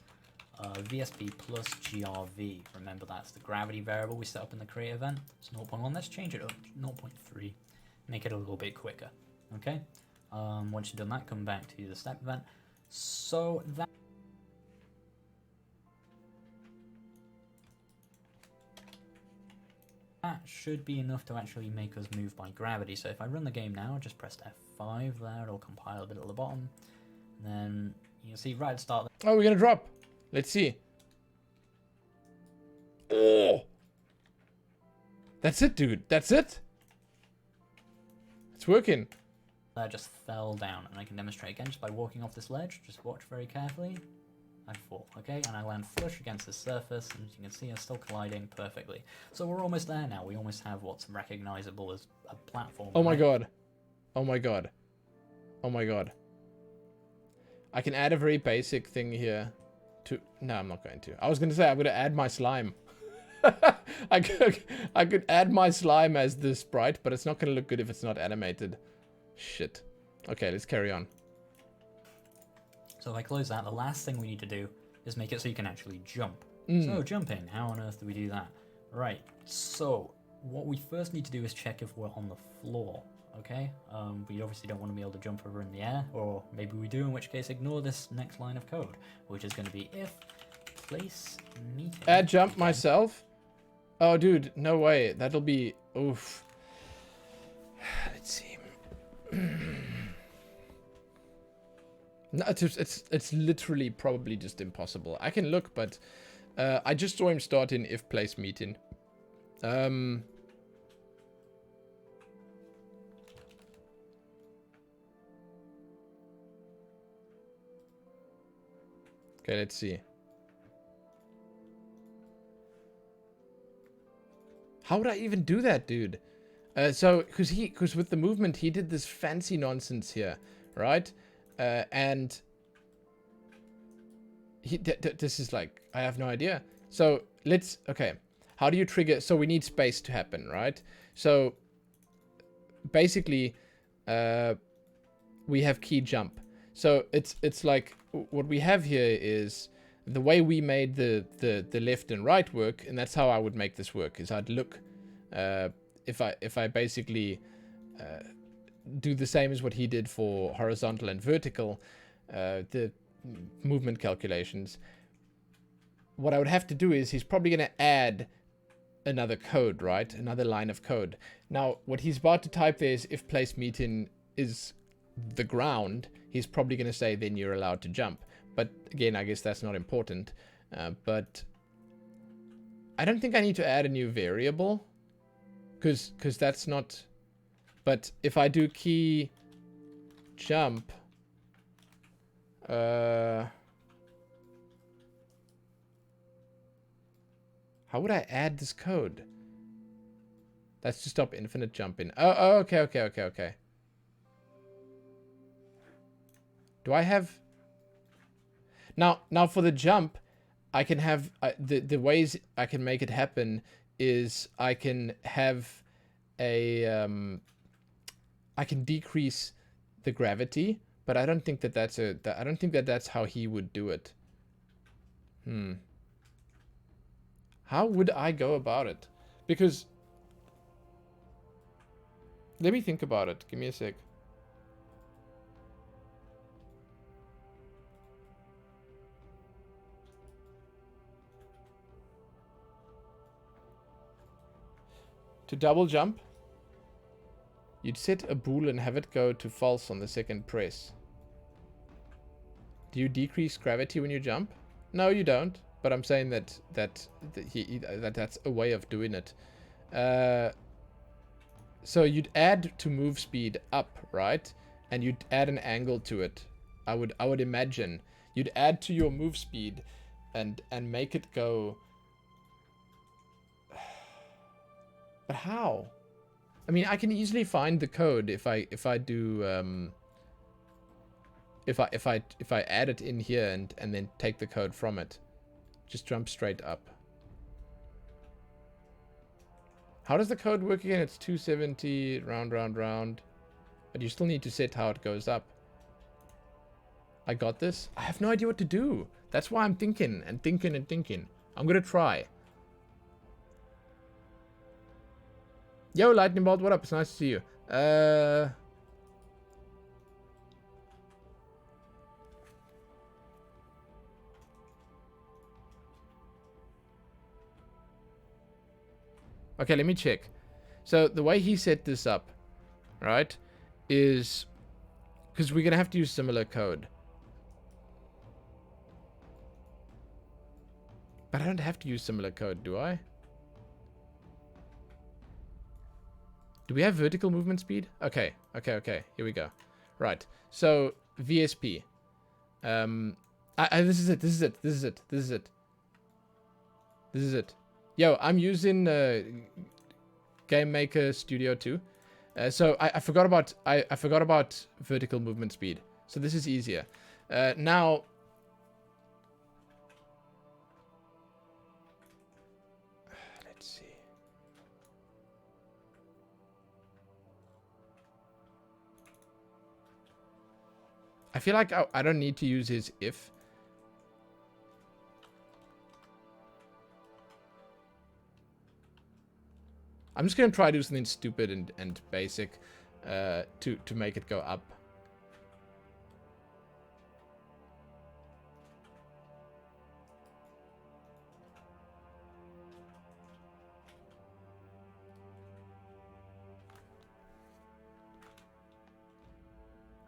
VSP plus GRV. Remember, that's the gravity variable we set up in the create event. It's 0.1. Let's change it up. 0.3. Make it a little bit quicker. Okay. Once you've done that, come back to the step event. So that should be enough to actually make us move by gravity. So if I run the game now, just press F5 there, it'll compile a bit at the bottom. And then you can see right at the start. Oh, we're gonna drop. Let's see. Oh! That's it, dude. That's it. It's working. That just fell down, and I can demonstrate again just by walking off this ledge. Just watch very carefully. I fall, okay? And I land flush against the surface, and as you can see, I'm still colliding perfectly. So we're almost there now. We almost have what's recognizable as a platform. Oh my god. Oh my god. Oh my god. I can add a very basic thing here to... No, I'm not going to. I was going to say I'm going to add my slime. I could add my slime as the sprite, but it's not going to look good if it's not animated. Shit. Okay, let's carry on. So if I close that, the last thing we need to do is make it so you can actually jump. So jumping, how on earth do we do that? Right, so what we first need to do is check if we're on the floor, okay? We obviously don't want to be able to jump over in the air, or maybe we do, in which case ignore this next line of code, which is going to be if place meeting. Add jump myself? Oh, dude, no way. That'll be... Oof. Let's see. No, it's literally probably just impossible. I can look, but I just saw him start in if place meeting. Okay, let's see. How would I even do that, dude? So, because with the movement, he did this fancy nonsense here, right? And this is like, I have no idea. So okay, how do you trigger? So we need space to happen, right? So basically, we have key jump. So it's like what we have here is the way we made the left and right work, and that's how I would make this work. Is I'd look, if I basically do the same as what he did for horizontal and vertical, the movement calculations. What I would have to do is he's probably going to add another code, right? Another line of code. Now, what he's about to type there is if place meeting is the ground, he's probably going to say then you're allowed to jump. But again, I guess that's not important. But I don't think I need to add a new variable, because that's not... But if I do key jump, how would I add this code? That's to stop infinite jumping. Oh, okay. Do I have... Now for the jump, I can have... the ways I can make it happen is I can have a... I can decrease the gravity, but I don't think that I don't think that that's how he would do it. How would I go about it? Because let me think about it. Give me a sec. To double jump, you'd set a bool and have it go to false on the second press. Do you decrease gravity when you jump? No, you don't. But I'm saying that's a way of doing it. So you'd add to move speed up, right? And you'd add an angle to it. I would imagine you'd add to your move speed, and make it go. But how? I mean, I can easily find the code if I do if I add it in here and then take the code from it. Just jump straight up. How does the code work again? It's 270 round. But you still need to set how it goes up. I got this. I have no idea what to do. That's why I'm thinking. I'm gonna try. Yo, Lightning Bolt, what up? It's nice to see you. Okay, let me check. So the way he set this up, right, is because we're gonna have to use similar code. But I don't have to use similar code, do I? Do we have vertical movement speed? Okay. Here we go. Right. So VSP. This is it. Yo, I'm using GameMaker Studio 2. So I forgot about vertical movement speed. So this is easier. Now. Let's see. I feel like I don't need to use his if. I'm just going to try to do something stupid and basic to make it go up.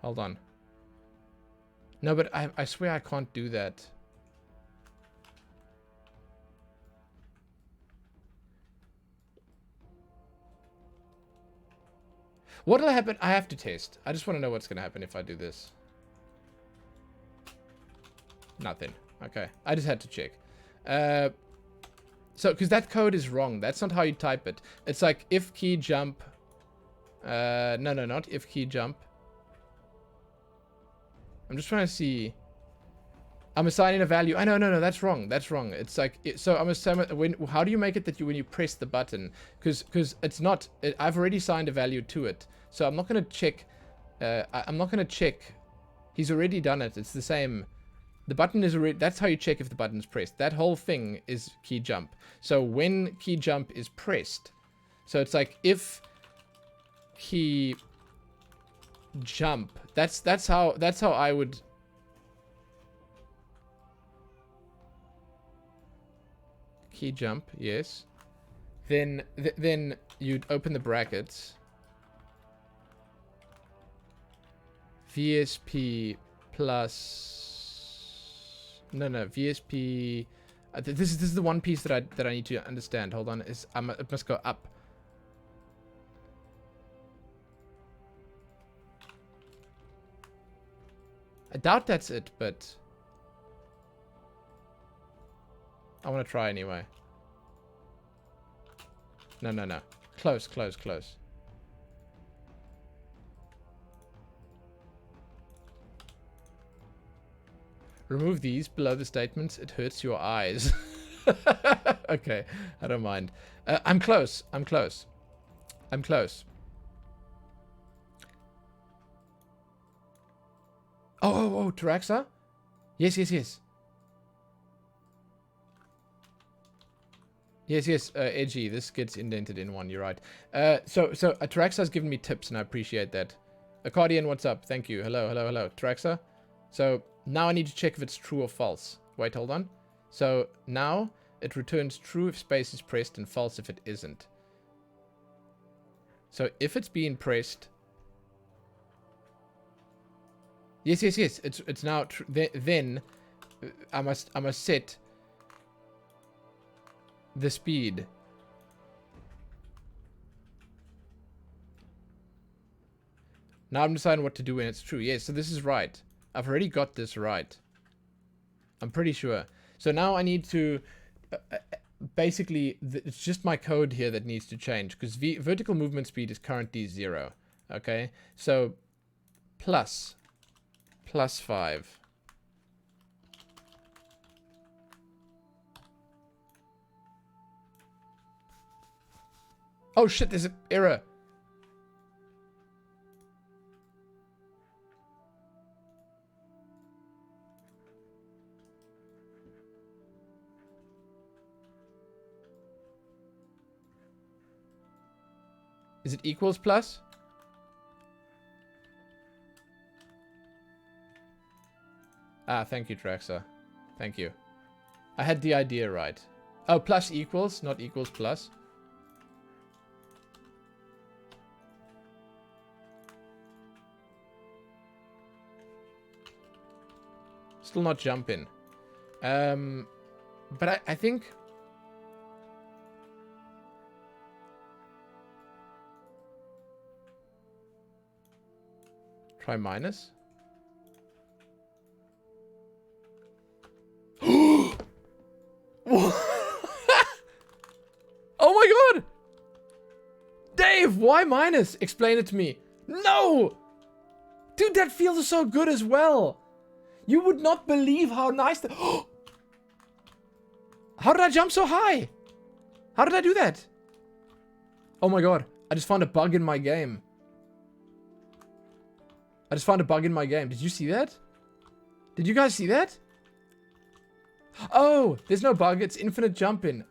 Hold on. No, but I swear I can't do that. What'll happen? I have to test. I just want to know what's going to happen if I do this. Nothing. Okay. I just had to check. So, because that code is wrong. That's not how you type it. It's like if key jump. No, not if key jump. I'm just trying to see. I'm assigning a value. No, that's wrong. That's wrong. It's like, so I'm assigning, how do you make it that when you press the button? Because it's not, I've already assigned a value to it. So I'm not going to check, I'm not going to check. He's already done it. It's the same. The button is already, that's how you check if the button's pressed. That whole thing is key jump. So when key jump is pressed, so it's like if key jump, that's how I would. Key jump, yes. Then you'd open the brackets. VSP plus. No, VSP. This is the one piece that I need to understand. Hold on, it must go up. I doubt that's it, but I want to try anyway. No. Close. Remove these below the statements. It hurts your eyes. Okay, I don't mind. I'm close. Oh, Taraxa? Yes. Yes, edgy. This gets indented in one. You're right. So Taraxa has given me tips, and I appreciate that. Accordion, what's up? Thank you. Hello. Taraxa. So now I need to check if it's true or false. Wait, hold on. So now it returns true if space is pressed and false if it isn't. So if it's being pressed. Yes. It's now. Then I must set the speed. Now I'm deciding what to do when it's true. Yes, so this is right. I've already got this right. I'm pretty sure. So now I need to... basically, it's just my code here that needs to change. Because vertical movement speed is currently 0. Okay? So, plus 5. Oh shit, there's an error. Is it equals plus? Ah, thank you, Traxa. Thank you. I had the idea right. Oh, plus equals, not equals plus. Still not jumping. But I think... Try minus. Oh my god! Dave, why minus? Explain it to me. No! Dude, that feels so good as well. You would not believe how nice that... How did I jump so high? How did I do that? Oh my god. I just found a bug in my game. I just found a bug in my game. Did you see that? Did you guys see that? Oh, there's no bug. It's infinite jumping.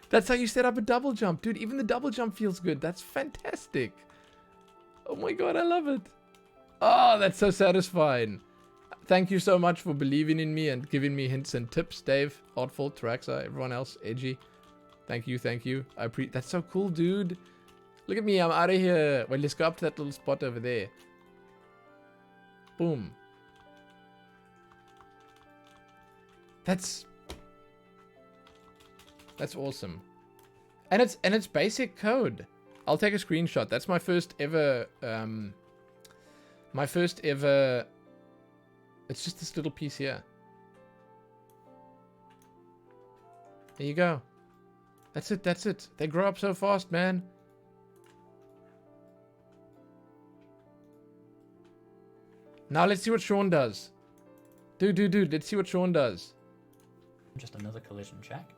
That's how you set up a double jump. Dude, even the double jump feels good. That's fantastic. Oh my god, I love it. Oh, that's so satisfying. Thank you so much for believing in me and giving me hints and tips, Dave, Artful, Traxa, everyone else, Edgy. Thank you, thank you. That's so cool, dude. Look at me, I'm out of here. Wait, let's go up to that little spot over there. Boom. That's awesome. And it's basic code. I'll take a screenshot. That's my first ever it's just this little piece here. There you go. That's it, that's it. They grow up so fast, man. Now let's see what Sean does. Dude, let's see what Sean does. Just another collision check.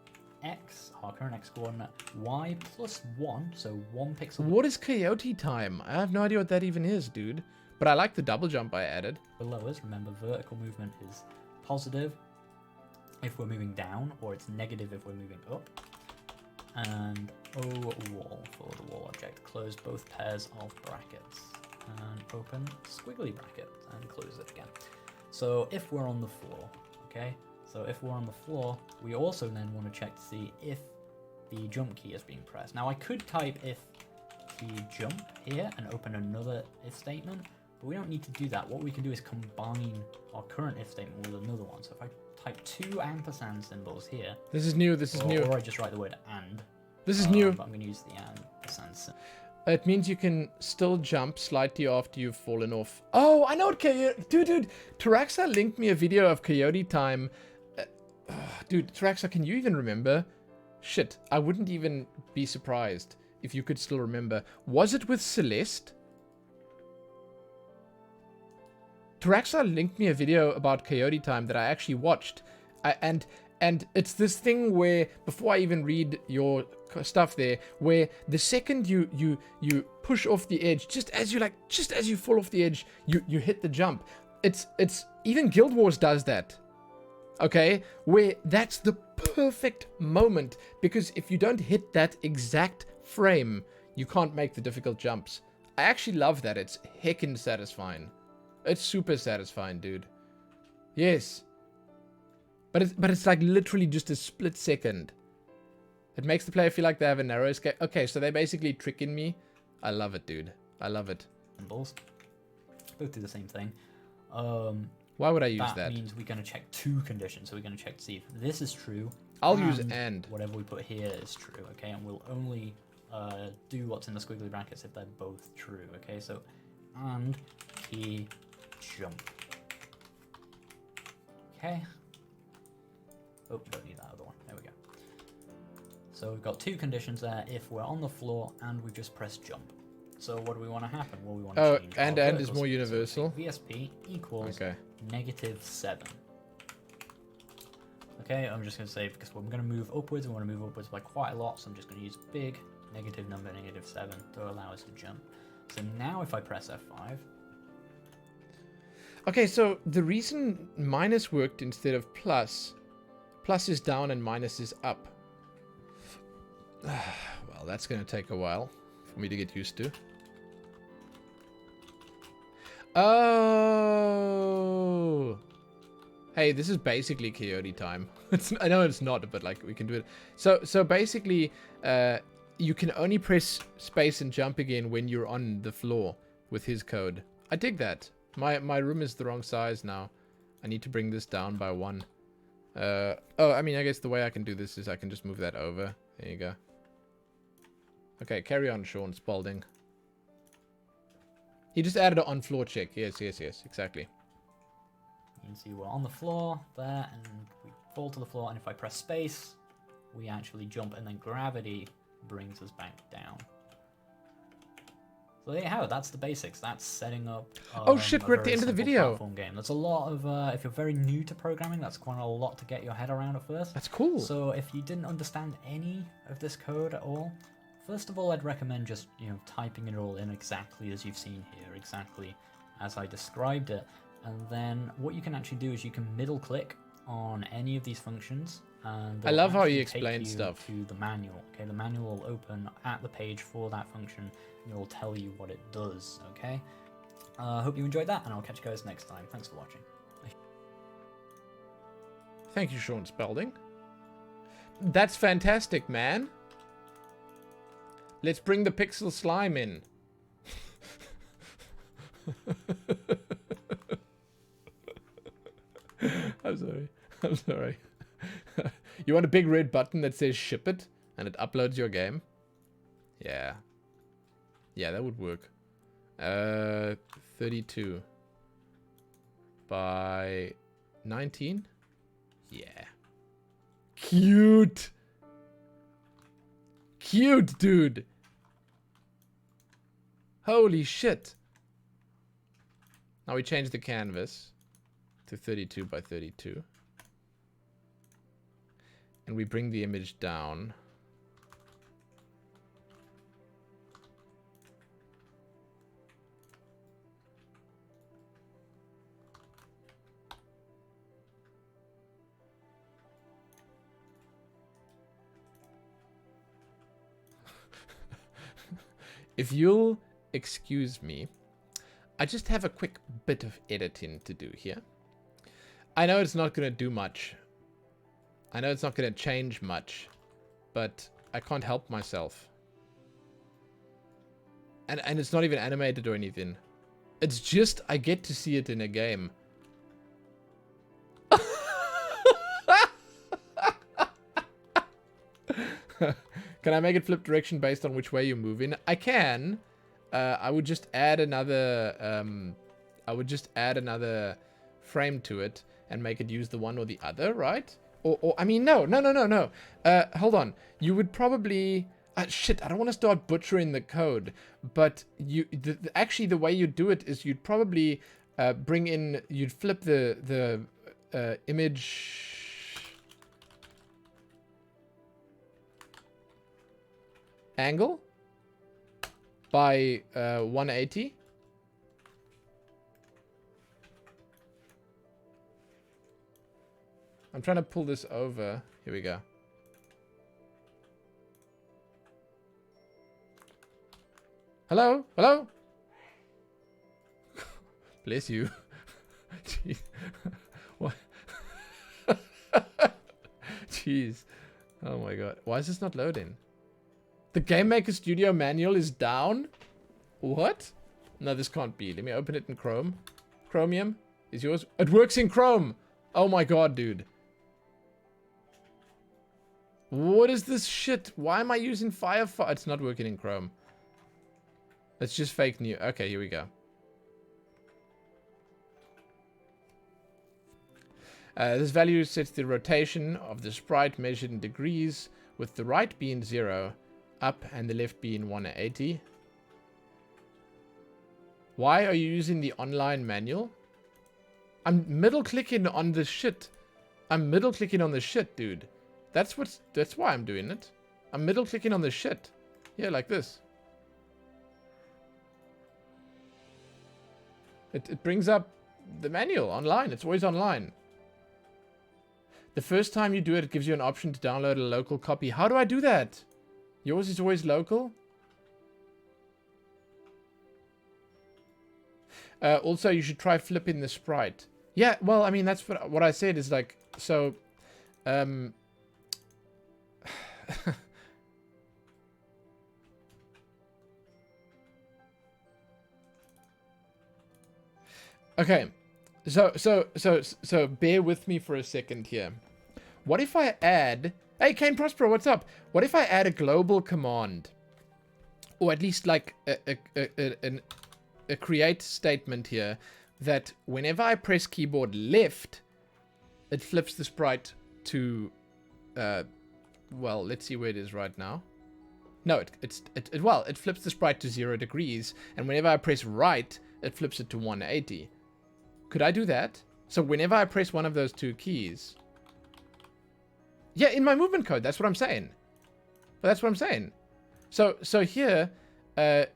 X, our current X coordinate, Y plus 1, so 1 pixel. What is coyote time? I have no idea what that even is, dude. But I like the double jump I added. Below us, remember vertical movement is positive if we're moving down, or it's negative if we're moving up. And O wall for the wall object. Close both pairs of brackets. And open squiggly bracket and close it again. So if we're on the floor, okay? So if we're on the floor, we also then want to check to see if the jump key is being pressed. Now I could type if the jump here and open another if statement, but we don't need to do that. What we can do is combine our current if statement with another one. So if I type 2 ampersand symbols here. This is new, this is new. Or I just write the word and. This is new. But I'm going to use the ampersand symbol. It means you can still jump slightly after you've fallen off. Oh, I know what Coyote... Dude, Taraxa linked me a video of Coyote time. Dude, Taraxa, can you even remember? Shit, I wouldn't even be surprised if you could still remember. Was it with Celeste? Taraxa linked me a video about Coyote time that I actually watched. And it's this thing where, before I even read your stuff there, where the second you push off the edge, just as you fall off the edge, you hit the jump. It's even Guild Wars does that. Okay, where that's the perfect moment, because if you don't hit that exact frame, you can't make the difficult jumps. I actually love that. It's heckin' satisfying. It's super satisfying, dude. Yes. But it's like literally just a split second. It makes the player feel like they have a narrow escape. Okay, so they're basically tricking me. I love it, dude. I love it. Symbols. Both do the same thing. Why would I use that? That means we're going to check 2 conditions. So we're going to check to see if this is true. I'll use and. Whatever we put here is true, okay? And we'll only do what's in the squiggly brackets if they're both true, okay? So, and key jump. Okay. Oh, don't need that other one. There we go. So we've got 2 conditions there if we're on the floor and we've just pressed jump. So what do we want to happen? Well, we want to change. And is more universal. So VSP equals -7. Okay, I'm just going to say, because we're going to move upwards, we want to move upwards by quite a lot, so I'm just going to use big negative number, -7, to allow us to jump. So now if I press F5... Okay, so the reason minus worked instead of plus is down and minus is up. Well, that's going to take a while for me to get used to. Oh! Hey, this is basically Coyote time. I know it's not, but like we can do it. So basically, you can only press space and jump again when you're on the floor with his code. I dig that. My room is the wrong size now. I need to bring this down by 1. Oh, I mean, I guess the way I can do this is I can just move that over. There you go. Okay, carry on, Sean Spalding. He just added an on-floor check. Yes, exactly. You can see we're on the floor there, and we fall to the floor, and if I press space, we actually jump, and then gravity brings us back down. So there you have it. That's the basics. That's setting up. Oh shit, we're at the end of the video. Platform game. That's a lot of. If you're very new to programming, that's quite a lot to get your head around at first. That's cool. So if you didn't understand any of this code at all, first of all, I'd recommend just typing it all in exactly as you've seen here, exactly as I described it, and then what you can actually do is you can middle click on any of these functions. And I love how you explain stuff. To the manual. Okay, the manual will open at the page for that function, and it will tell you what it does. Okay. Hope you enjoyed that, and I'll catch you guys next time. Thanks for watching. Thank you, Sean Spalding. That's fantastic, man. Let's bring the pixel slime in. I'm sorry. You want a big red button that says ship it and it uploads your game? Yeah. Yeah, that would work. 32 by 19? Yeah. Cute. Cute, dude. Holy shit. Now we change the canvas to 32 by 32. And we bring the image down. If you'll excuse me, I just have a quick bit of editing to do here. I know it's not going to do much. I know it's not going to change much, but I can't help myself. And it's not even animated or anything. It's just I get to see it in a game. Can I make it flip direction based on which way you're moving? I can. I would just add another. Frame to it and make it use the one or the other, right? Or I mean, no. Hold on. You would probably. Shit, I don't want to start butchering the code, but actually the way you do it is you'd probably you'd flip the image. Angle by 180. I'm trying to pull this over. Here we go. Hello? Hello? Bless you. Jeez. What? Jeez. Oh my god. Why is this not loading? The GameMaker Studio manual is down? What? No, this can't be. Let me open it in Chrome. Chromium is yours. It works in Chrome. Oh my god, dude. What is this shit? Why am I using Firefox? It's not working in Chrome. It's just fake news. Okay, here we go. This value sets the rotation of the sprite measured in degrees, with the right being 0. Up and the left being 180. Why are you using the online manual? I'm middle clicking on the shit. I'm middle clicking on the shit, dude. That's why I'm doing it. I'm middle clicking on the shit. Yeah, like this. It brings up the manual online. It's always online. The first time you do it, it gives you an option to download a local copy. How do I do that? Yours is always local? Also, you should try flipping the sprite. Yeah, well, I mean, that's what I said is like, so, Okay. So bear with me for a second here. What if I add... Hey, Kane Prospero, what's up? What if I add a global command? Or at least like a create statement here that whenever I press keyboard left, it flips the sprite to... well, let's see where it is right now. No, it flips the sprite to 0 degrees, and whenever I press right, it flips it to 180. Could I do that? So whenever I press one of those two keys... Yeah, in my movement code, that's what I'm saying. But that's what I'm saying. So here, okay.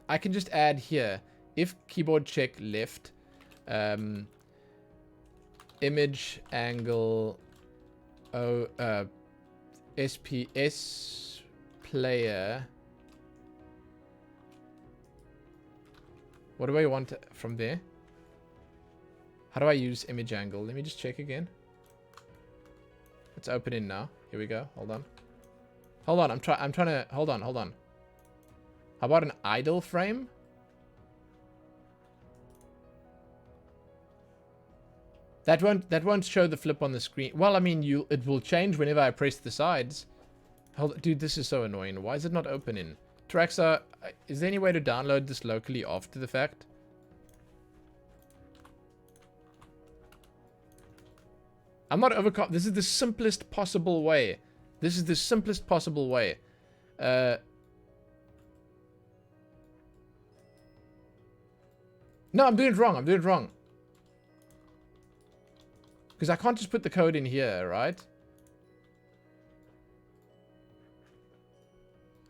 I can just add here, if keyboard check left, image angle, SPS player. What do I want from there? How do I use image angle? Let me just check again. It's opening now. Here we go. Hold on. Hold on. I'm trying to... Hold on. How about an idle frame? That won't show the flip on the screen. Well, I mean, it will change whenever I press the sides. Dude, this is so annoying. Why is it not opening? Traxa, is there any way to download this locally after the fact? I'm not this is the simplest possible way. This is the simplest possible way. No, I'm doing it wrong. Because I can't just put the code in here, right?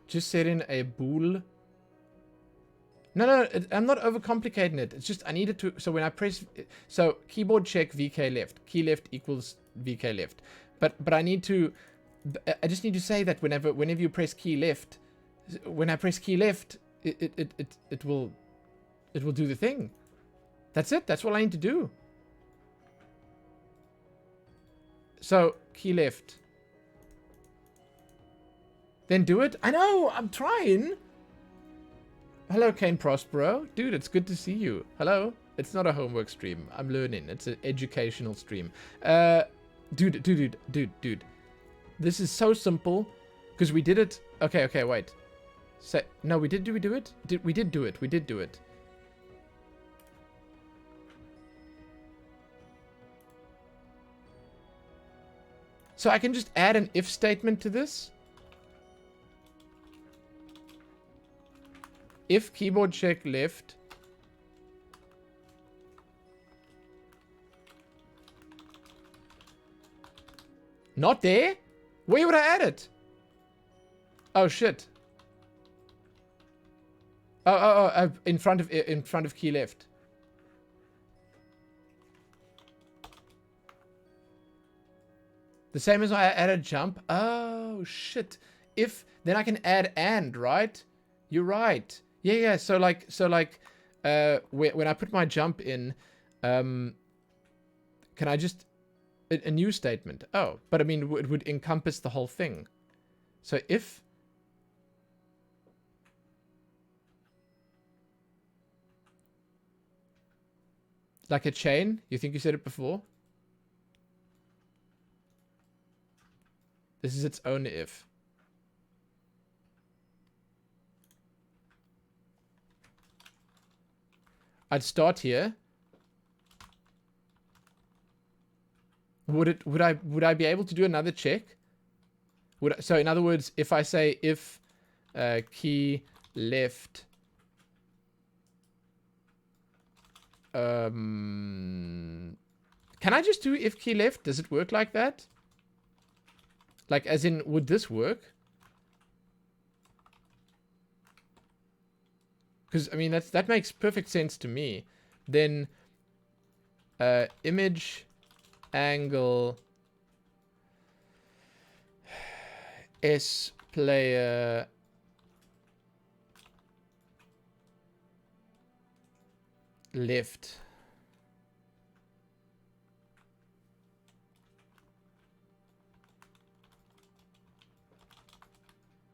Just set in a bool. No, I'm not overcomplicating it. It's just I need it to... So when I press... So keyboard check VK left. Key left equals VK left. But I need to... I just need to say that whenever you press key left... When I press key left, it will do the thing. That's it. That's all I need to do. So key left. Then do it. I know. I'm trying. Hello, Kane Prospero. Dude, it's good to see you. Hello. It's not a homework stream. I'm learning. It's an educational stream. Dude. This is so simple. Because we did it. Okay, wait. No, we did. Did we do it? We did do it. So I can just add an if statement to this. If keyboard check left. Not there? Where would I add it? Oh shit. Oh, in front of key left. The same as I added jump. Oh shit. If then I can add and, right? You're right. Yeah. So like when I put my jump in, can I just a new statement? Oh, but I mean it would encompass the whole thing. So if like a chain, you think you said it before? This is its own if. I'd start here. Would I be able to do another check? So in other words, if I say if key left can I just do if key left? Does it work like that? Like as in, would this work? Because I mean that makes perfect sense to me. Then image angle S player left.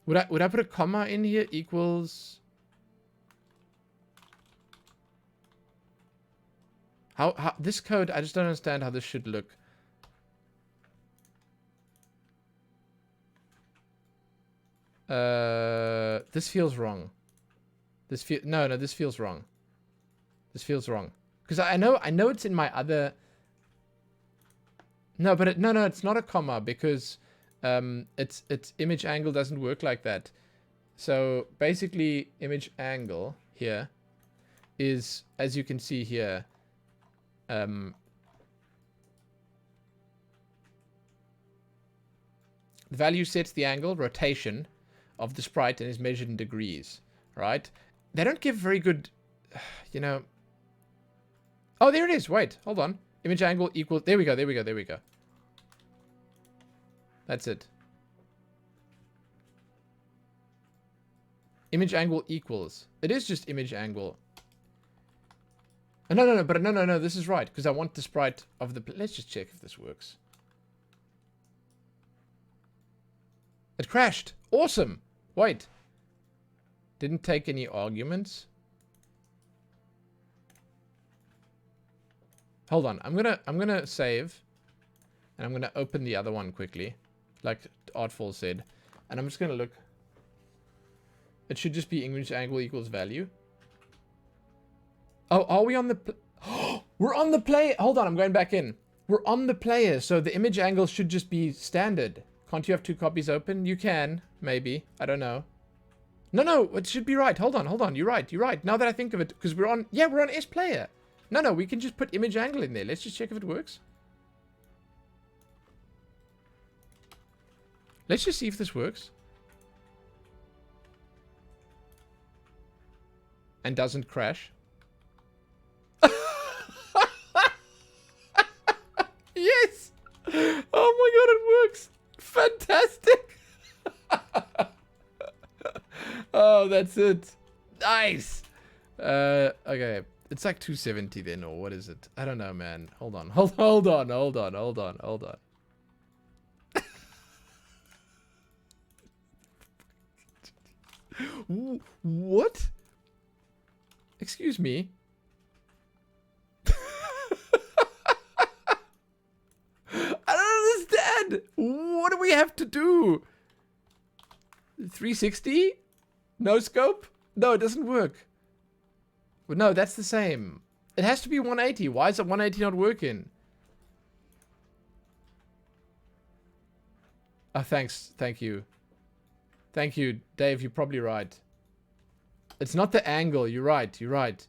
Would I put a comma in here equals How this code, I just don't understand how this should look. This feels wrong. This feels wrong. This feels wrong. Because I know it's in my other. No, but no, it's not a comma because its image angle doesn't work like that. So basically, image angle here is, as you can see here, the value sets the angle, rotation of the sprite and is measured in degrees, right? They don't give very good, you know. Oh, there it is. Wait, hold on. Image angle equals, there we go. That's it. Image angle equals. It is just image angle. No, this is right, because I want the sprite of the, let's just check if this works. It crashed. Awesome. Wait. Didn't take any arguments. Hold on. I'm gonna save. And I'm gonna open the other one quickly. Like Artful said. And I'm just gonna look. It should just be image angle equals value. Oh, are we on the... We're on the player. Hold on, I'm going back in. We're on the player, so the image angle should just be standard. Can't you have two copies open? You can, maybe. I don't know. No, it should be right. Hold on. You're right. Now that I think of it, because we're on... Yeah, we're on S player. No, we can just put image angle in there. Let's just check if it works. Let's just see if this works. And doesn't crash. Yes! Oh my god, it works! Fantastic! Oh, that's it. Nice! Okay. It's like 270 then, or what is it? I don't know, man. Hold on. Hold on. What? Excuse me? I don't understand. What do we have to do? 360? No scope? No, it doesn't work. Well, no, that's the same. It has to be 180. Why is it 180 not working? Oh, thanks. Thank you. Thank you, Dave. You're probably right. It's not the angle. You're right.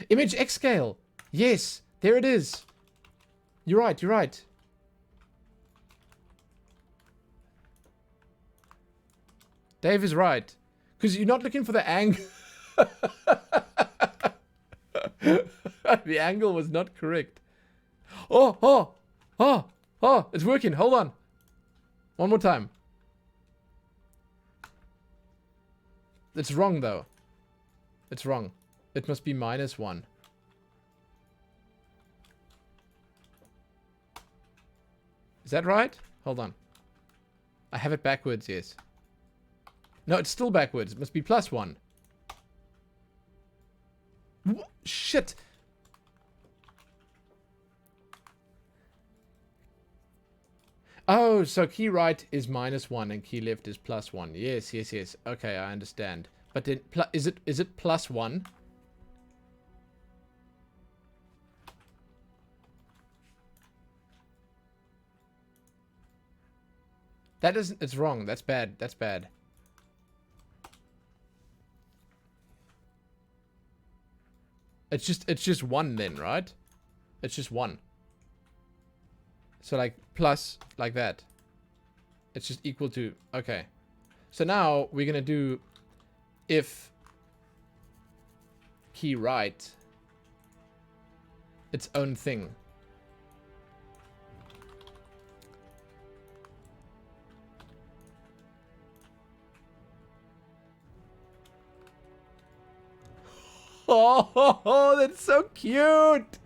Image X scale. Yes, there it is. You're right. Dave is right. Because you're not looking for the angle. The angle was not correct. Oh, it's working. Hold on. One more time. It's wrong, though. It's wrong. It must be -1. Is that right? Hold on. I have it backwards, yes. No, it's still backwards. It must be +1. Shit! Oh, so key right is -1 and key left is +1. Yes. Okay, I understand. But then, is it +1? That isn't. It's wrong. That's bad. It's just 1 then, right? It's just 1. So like plus like that. It's just equal to, okay. So now we're gonna do if key right its own thing. Oh, that's so cute.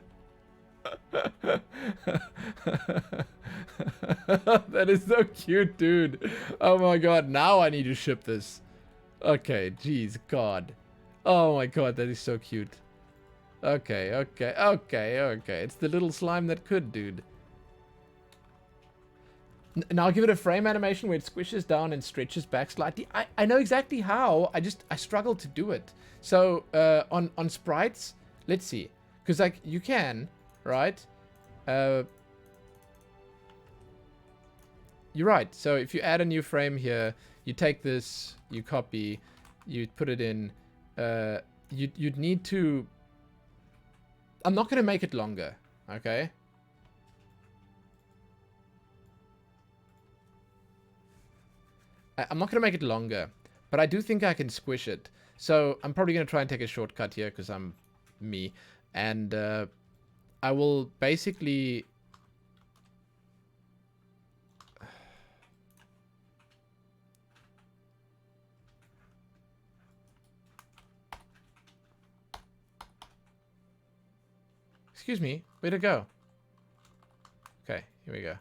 That is so cute, dude. Oh my god, now I need to ship this. Okay, jeez, god. Oh my god, that is so cute. Okay, okay, okay, okay. It's the little slime that could, dude. Now I'll give it a frame animation where it squishes down and stretches back slightly. I know exactly how. I struggle to do it. So on sprites, let's see, because like you can, right? You're right. So if you add a new frame here, you take this, you copy, you put it in. You'd need to. I'm not gonna make it longer, okay? I'm not going to make it longer, but I do think I can squish it. So I'm probably going to try and take a shortcut here because I'm me. And I will basically... Excuse me, where'd it go? Okay, here we go.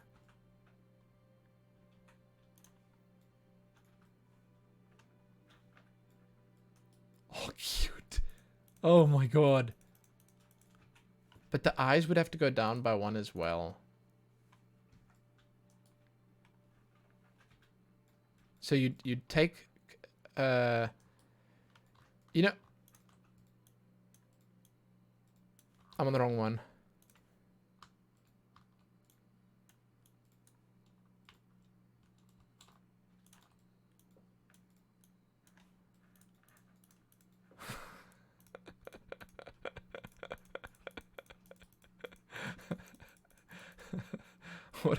Oh, cute. Oh my god. But the eyes would have to go down by one as well. So you'd take... you know... I'm on the wrong one. What?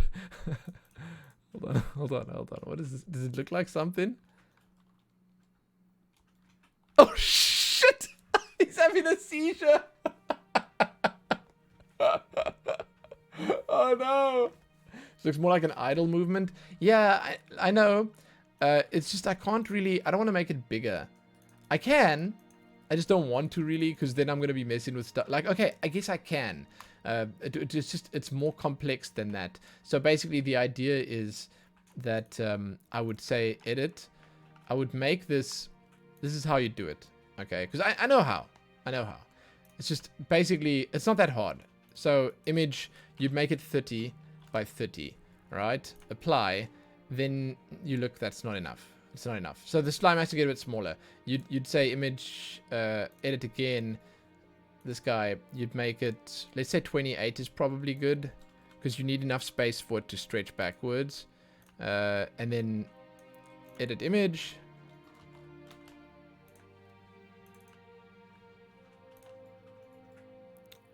Hold on. What is this? Does it look like something? Oh shit! He's having a seizure. Oh no! This looks more like an idle movement. Yeah, I know. It's just I can't really. I don't want to make it bigger. I can. I just don't want to really, because then I'm gonna be messing with stuff. Like, okay, I guess I can. It's more complex than that. So basically the idea is that I would say edit. I would make this is how you do it, okay? Because I know how. It's just basically, it's not that hard. So image, you'd make it 30 by 30, right? Apply, then you look, that's not enough. It's not enough. So the slime has to get a bit smaller. You'd say image, edit again. This guy, you'd make it, let's say 28 is probably good, because you need enough space for it to stretch backwards. And then edit image.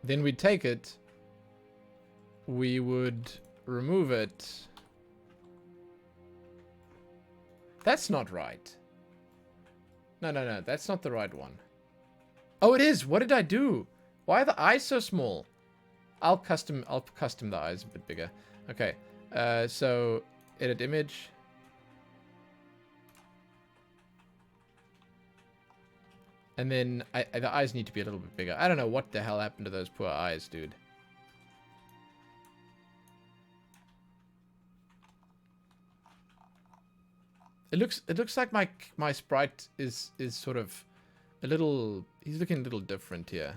Then we'd take it, we would remove it. That's not right. No, that's not the right one. Oh, it is. What did I do? Why are the eyes so small? I'll custom the eyes a bit bigger. Okay. So edit image. And then the eyes need to be a little bit bigger. I don't know what the hell happened to those poor eyes, dude. It looks like my sprite is sort of a little, he's looking a little different here.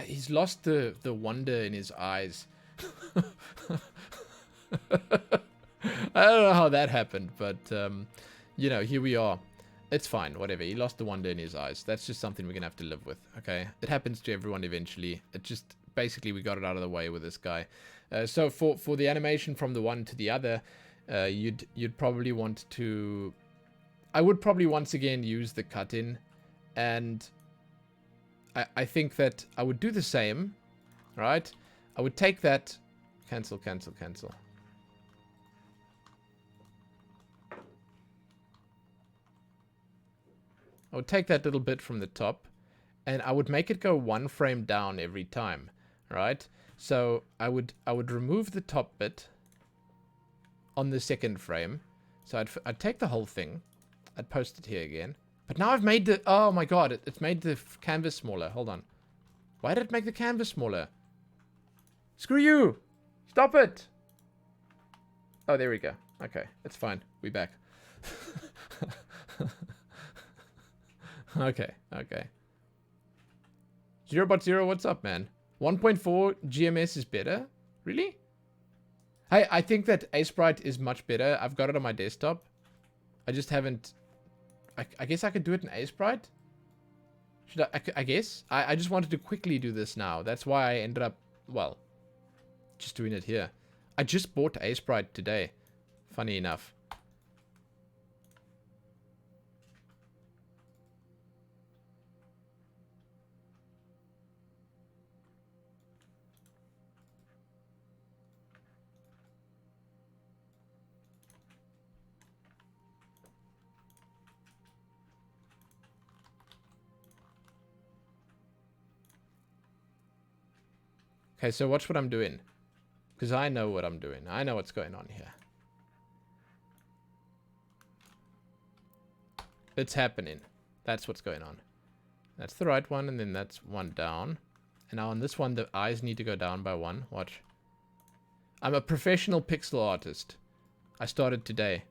He's lost the wonder in his eyes. I don't know how that happened, but you know, here we are. It's fine, whatever. He lost the wonder in his eyes. That's just something we're gonna have to live with, okay? It happens to everyone eventually. It just, basically, we got it out of the way with this guy. So for the animation from the one to the other, you'd probably want to... I would probably once again use the cut-in, and I think that I would do the same, right? I would take that... Cancel. I would take that little bit from the top, and I would make it go one frame down every time, right? So I would remove the top bit on the second frame. So I'd take the whole thing, I'd post it here again. But now I've made the, oh my god, it's made the canvas smaller. Hold on. Why did it make the canvas smaller? Screw you! Stop it! Oh, there we go. Okay, it's fine. We back. Okay. 0.0, what's up, man? 1.4 GMS is better? Really? I think that A-Sprite is much better. I've got it on my desktop. I just haven't... I guess I could do it in A-Sprite? Should I guess? I just wanted to quickly do this now. That's why I ended up, well, just doing it here. I just bought A-Sprite today. Funny enough. Okay, so watch what I'm doing. Because I know what I'm doing. I know what's going on here. It's happening. That's what's going on. That's the right one, and then that's one down. And now on this one, the eyes need to go down by one. Watch. I'm a professional pixel artist. I started today.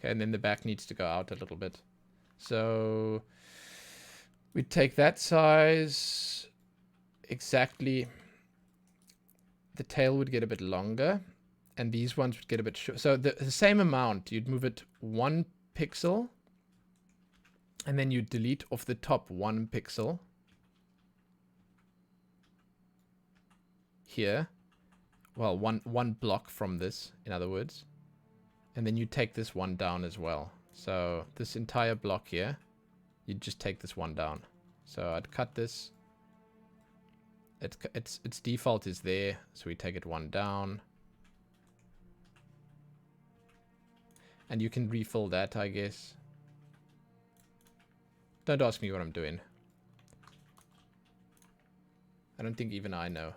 Okay, and then the back needs to go out a little bit. So we take that size exactly. The tail would get a bit longer, and these ones would get a bit short. So the same amount, you'd move it 1 pixel, and then you delete off the top 1 pixel here. Well, one block from this, in other words. And then you take this one down as well. So this entire block here, you just take this one down. So I'd cut this. Its default is there, so we take it one down. And you can refill that, I guess. Don't ask me what I'm doing. I don't think even I know.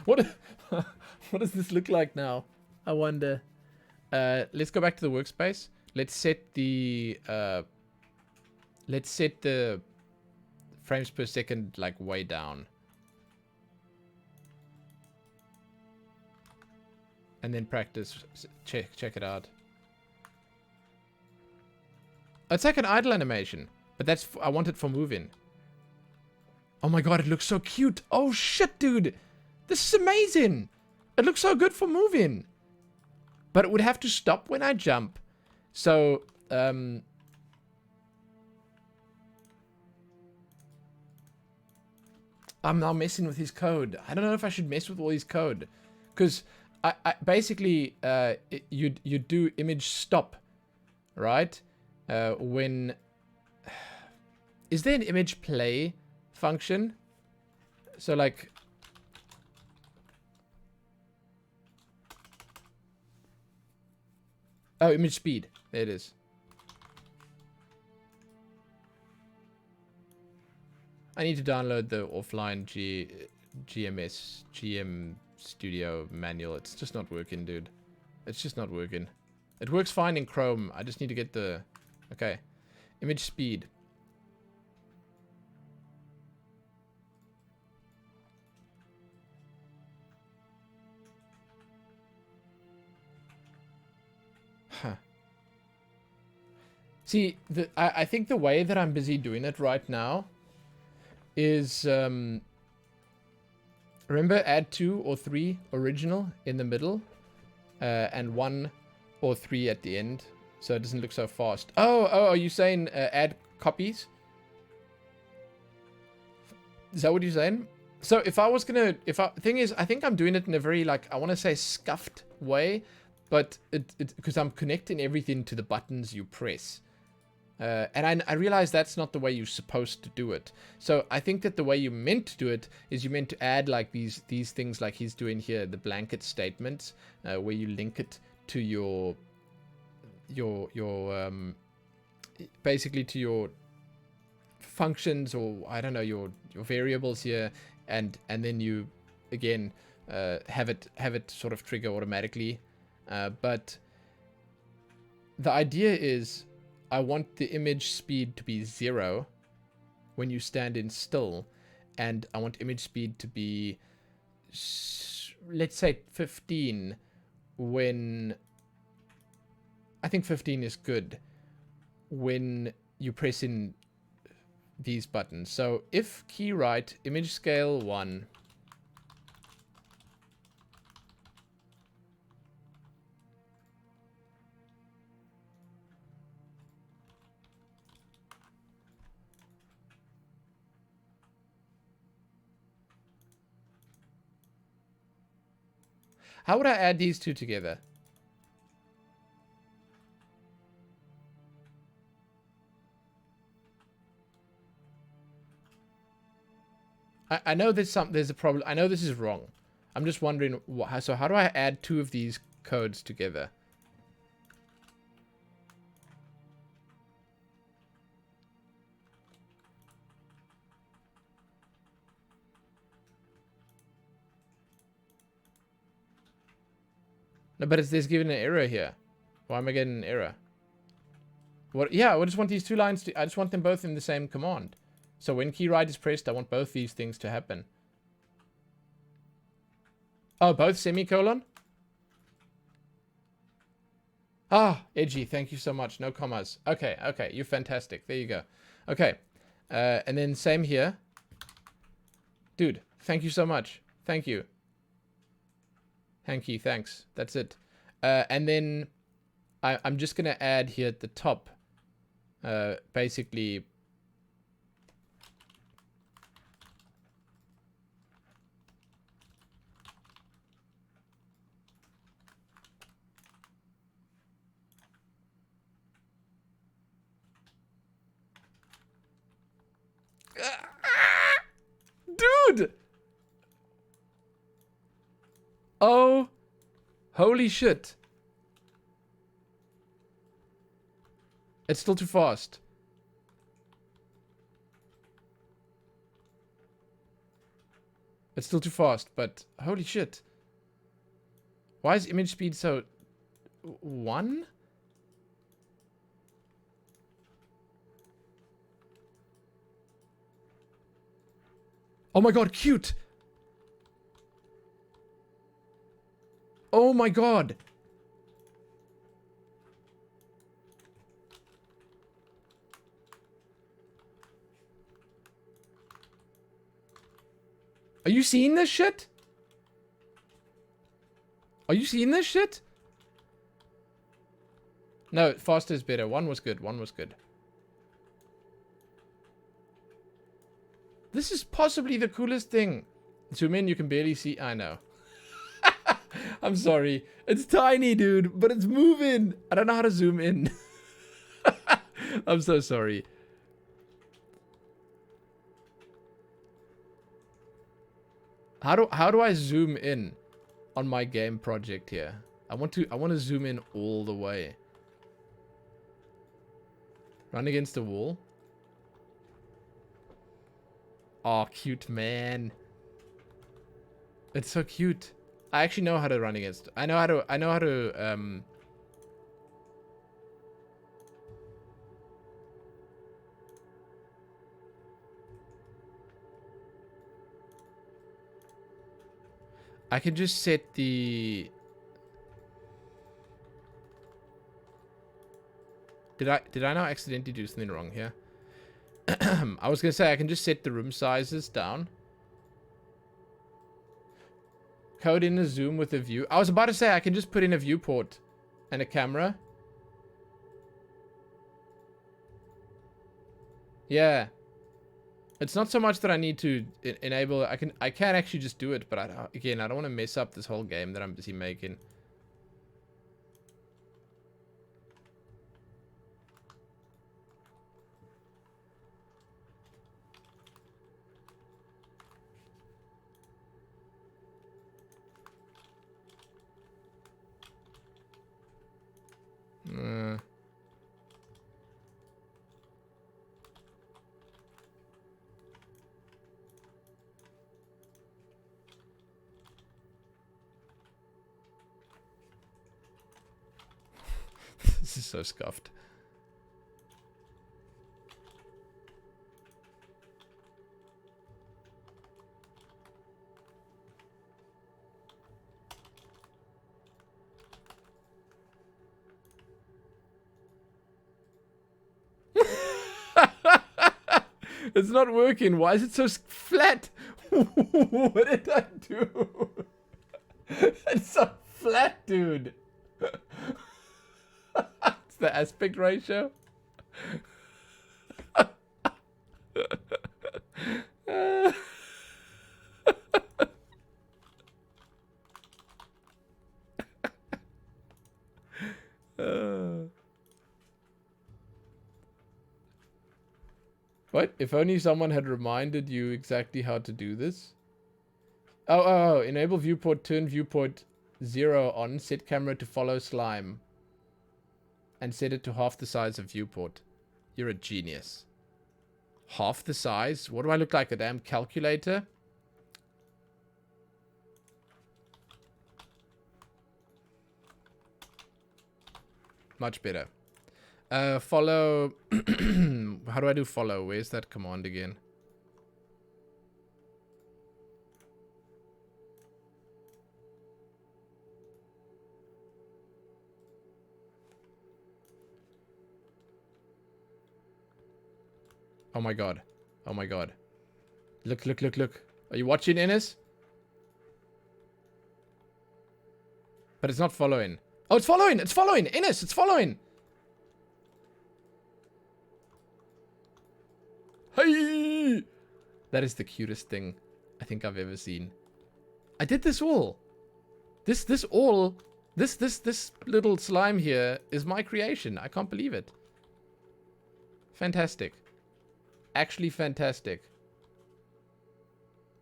What does this look like now? I wonder. Let's go back to the workspace. Let's set the frames per second like way down. And then practice. Check it out. It's like an idle animation, but that's I want it for moving. Oh my god, it looks so cute. Oh shit, dude. This is amazing. It looks so good for moving. But it would have to stop when I jump. So, I'm now messing with his code. I don't know if I should mess with all his code. Because I basically, you do image stop, right? When... Is there an image play function? So, like... Oh, image speed. There it is. I need to download the offline GM Studio manual. It's just not working, dude. It's just not working. It works fine in Chrome. I just need to get the... Okay. Image speed. Huh. See, I think the way that I'm busy doing it right now is... remember, add 2 or 3 original in the middle. And 1 or 3 at the end. So it doesn't look so fast. Oh, are you saying add copies? Is that what you're saying? So if I was gonna... Thing is, I think I'm doing it in a very, like, I want to say scuffed way. But because I'm connecting everything to the buttons you press. And I realize that's not the way you're supposed to do it. So I think that the way you meant to do it is you meant to add like these things like he's doing here, the blanket statements, where you link it to your basically to your functions, or I don't know, your variables here, and then you again have it sort of trigger automatically. But the idea is I want the image speed to be 0 when you stand in still, and I want image speed to be, let's say 15 when, I think 15 is good when you press in these buttons. So if key right, image scale 1, how would I add these two together? I know there's a problem. I know this is wrong. I'm just wondering, so how do I add two of these codes together? No, but there's given an error here. Why am I getting an error? What? Yeah, I just want these two lines to, I just want them both in the same command. So when key right is pressed, I want both these things to happen. Oh, both semicolon? Ah, edgy, thank you so much. No commas. Okay, okay, you're fantastic. There you go. Okay, and then same here. Dude, thank you so much. Thank you. Hanky, thanks. That's it. And then I'm just going to add here at the top, basically, dude! Oh, holy shit. It's still too fast. It's still too fast, but holy shit. Why is image speed so... 1? Oh my god, cute! Oh my god! Are you seeing this shit? Are you seeing this shit? No, faster is better. One was good. One was good. This is possibly the coolest thing. Zoom in, you can barely see. I know. I'm sorry. It's tiny, dude, but it's moving. I don't know how to zoom in. I'm so sorry. How do I zoom in on my game project here? I want to zoom in all the way. Run against the wall. Oh, cute man. It's so cute. I actually know how to run against. I know how to I can just set the... Did I not accidentally do something wrong here? I was gonna say I can just set the room sizes down. Code in a zoom with a view. I was about to say I can just put in a viewport and a camera. Yeah. It's not so much that I need to enable. I can actually just do it, but again, I don't want to mess up this whole game that I'm busy making. This is so scuffed. It's not working. Why is it so flat? What did I do? It's so flat, dude. It's the aspect ratio. What? If only someone had reminded you exactly how to do this. Oh, enable viewport, turn viewport 0 on, set camera to follow slime. And set it to half the size of viewport. You're a genius. Half the size? What do I look like, a damn calculator? Much better. Follow. How do I do follow? Where's that command again? Oh my god. Oh my god. Look, look, look, look. Are you watching, Ennis? But it's not following. Oh, it's following! It's following! Ennis, it's following! Hey! That is the cutest thing I think I've ever seen. I did this all. This little slime here is my creation. I can't believe it. Fantastic. Actually fantastic.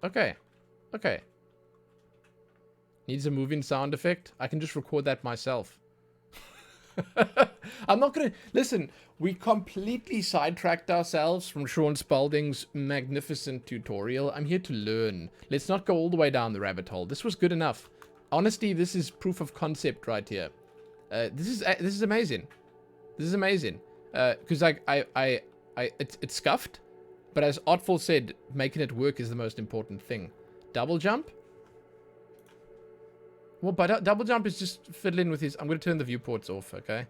Okay. Okay. Needs a moving sound effect. I can just record that myself. I'm not gonna... Listen, we completely sidetracked ourselves from Sean Spalding's magnificent tutorial. I'm here to learn. Let's not go all the way down the rabbit hole. This was good enough. Honestly, this is proof of concept right here. This is amazing. This is amazing. Because it's scuffed, but as Artful said, making it work is the most important thing. Double jump? Well, but double jump is just fiddling with his... I'm going to turn the viewports off, okay?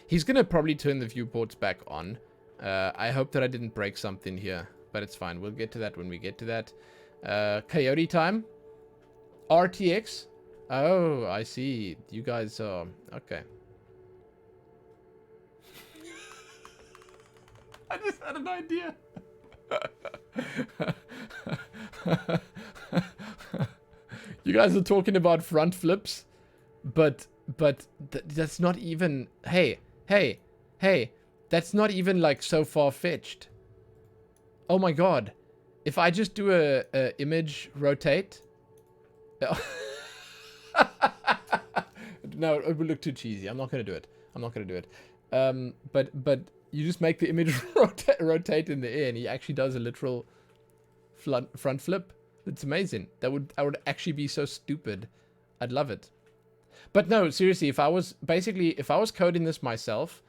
He's going to probably turn the viewports back on. I hope that I didn't break something here, but it's fine. We'll get to that when we get to that. Coyote time. RTX. Oh, I see. You guys are... Okay. I just had an idea. You guys are talking about front flips, but that's not even... Hey, that's not even like so far-fetched. Oh my god. If I just do a image rotate... No, it would look too cheesy. I'm not going to do it. I'm not going to do it. But you just make the image rotate in the air, and he actually does a literal front flip. It's amazing. I would actually be so stupid. I'd love it. But no, seriously, if I was coding this myself,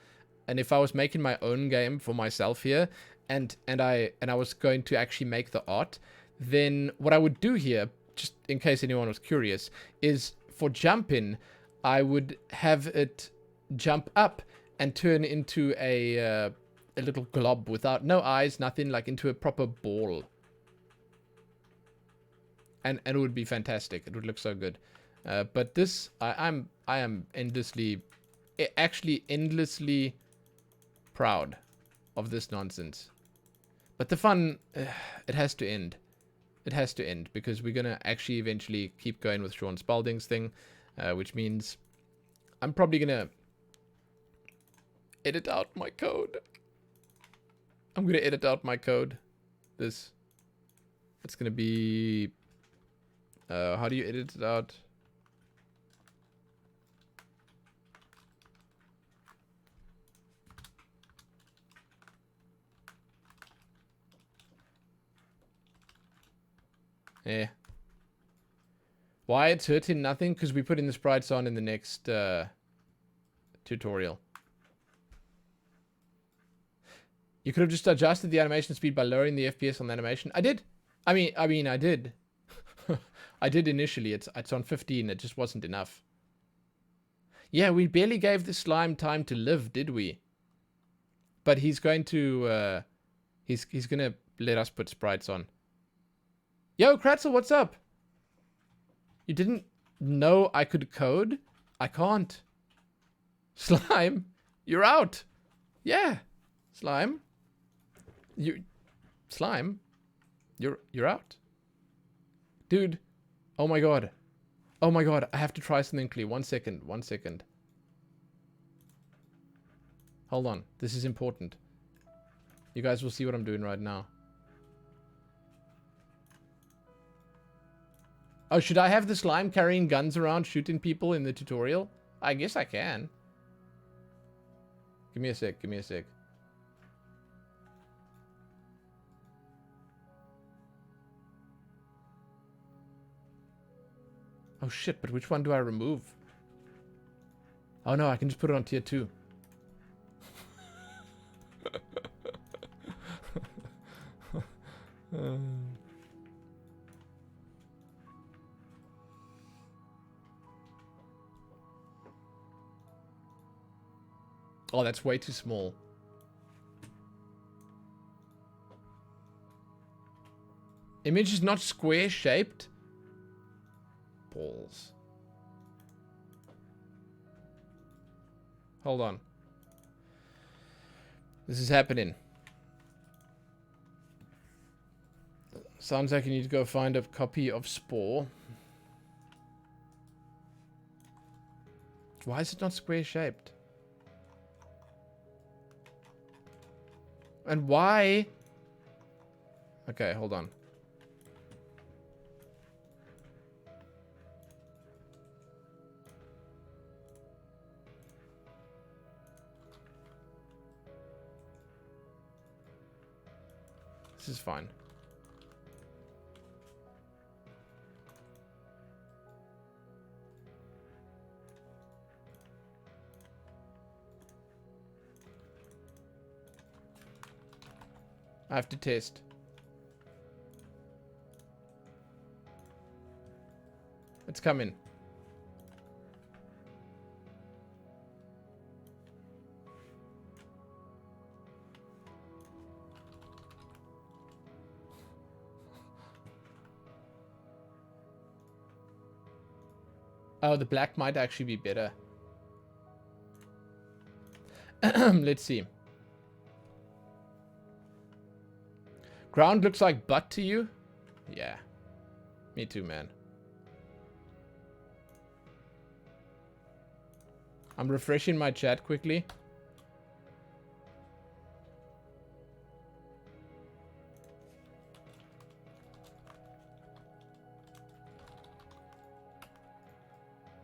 and if I was making my own game for myself here, and I was going to actually make the art, then what I would do here, just in case anyone was curious, is for jumping, I would have it jump up and turn into a little glob without no eyes, nothing, like into a proper ball. And it would be fantastic. It would look so good. But this, I am endlessly, actually endlessly proud of this nonsense. But the fun, it has to end. It has to end, because we're going to actually eventually keep going with Sean Spalding's thing, which means I'm probably going to edit out my code. I'm going to edit out my code. It's going to be... how do you edit it out? Yeah. Why it's hurting nothing? Because we put in the sprites on in the next tutorial. You could have just adjusted the animation speed by lowering the FPS on the animation. I did. I mean, I did. I did initially. It's on 15. It just wasn't enough. Yeah, we barely gave the slime time to live, did we? But he's going to he's gonna let us put sprites on. Yo, Kratzel, what's up? You didn't know I could code? I can't. Slime, you're out. Yeah, Slime. Slime, you're out. Dude, oh my god. Oh my god, I have to try something clear. 1 second, 1 second. Hold on, this is important. You guys will see what I'm doing right now. Oh, should I have the slime carrying guns around shooting people in the tutorial? I guess I can. Give me a sec, give me a sec. Oh shit, but which one do I remove? Oh no, I can just put it on tier 2. Oh, that's way too small. Image is not square shaped. Balls. Hold on. This is happening. Sounds like you need to go find a copy of Spore. Why is it not square shaped? And why? Okay, hold on. This is fine. I have to test. It's coming. Oh, the black might actually be better. Let's see. Ground looks like butt to you? Yeah. Me too, man. I'm refreshing my chat quickly.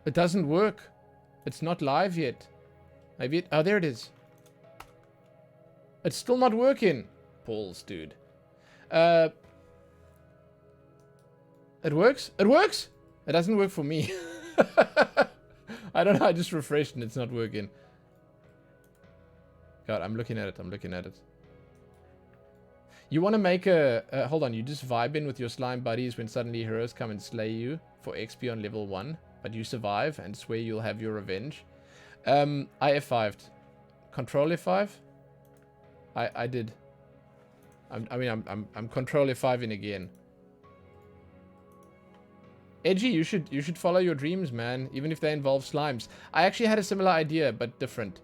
It doesn't work. It's not live yet. Maybe it... Oh, there it is. It's still not working. Balls, dude. It works? It works? It doesn't work for me. I don't know. I just refreshed and it's not working. God, I'm looking at it. I'm looking at it. You want to make a... hold on. You just vibe in with your slime buddies when suddenly heroes come and slay you for XP on level 1. But you survive and swear you'll have your revenge. I F5'd. Control F5? I did. I'm Control F5'ing again. Edgy, you should follow your dreams, man. Even if they involve slimes. I actually had a similar idea, but different.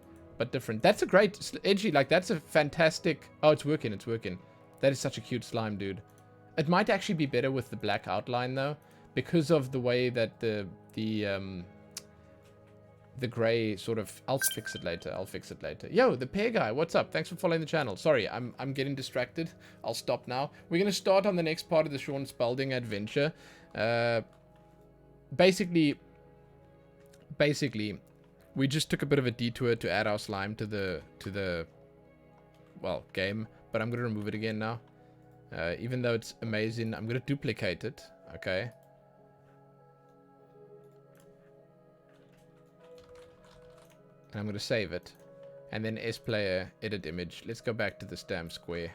That's a great... Edgy, like, that's a fantastic... Oh, it's working, it's working. That is such a cute slime, dude. It might actually be better with the black outline, though. Because of the way that the gray sort of... I'll fix it later. I'll fix it later. Yo, the pear guy, what's up? Thanks for following the channel. Sorry, I'm getting distracted. I'll stop now. We're going to start on the next part of the Sean Spalding adventure. Basically, we just took a bit of a detour to add our slime to the well, game. But I'm going to remove it again now. Even though it's amazing, I'm going to duplicate it. Okay. And I'm going to save it. And then S-Player, edit image. Let's go back to the stamp square.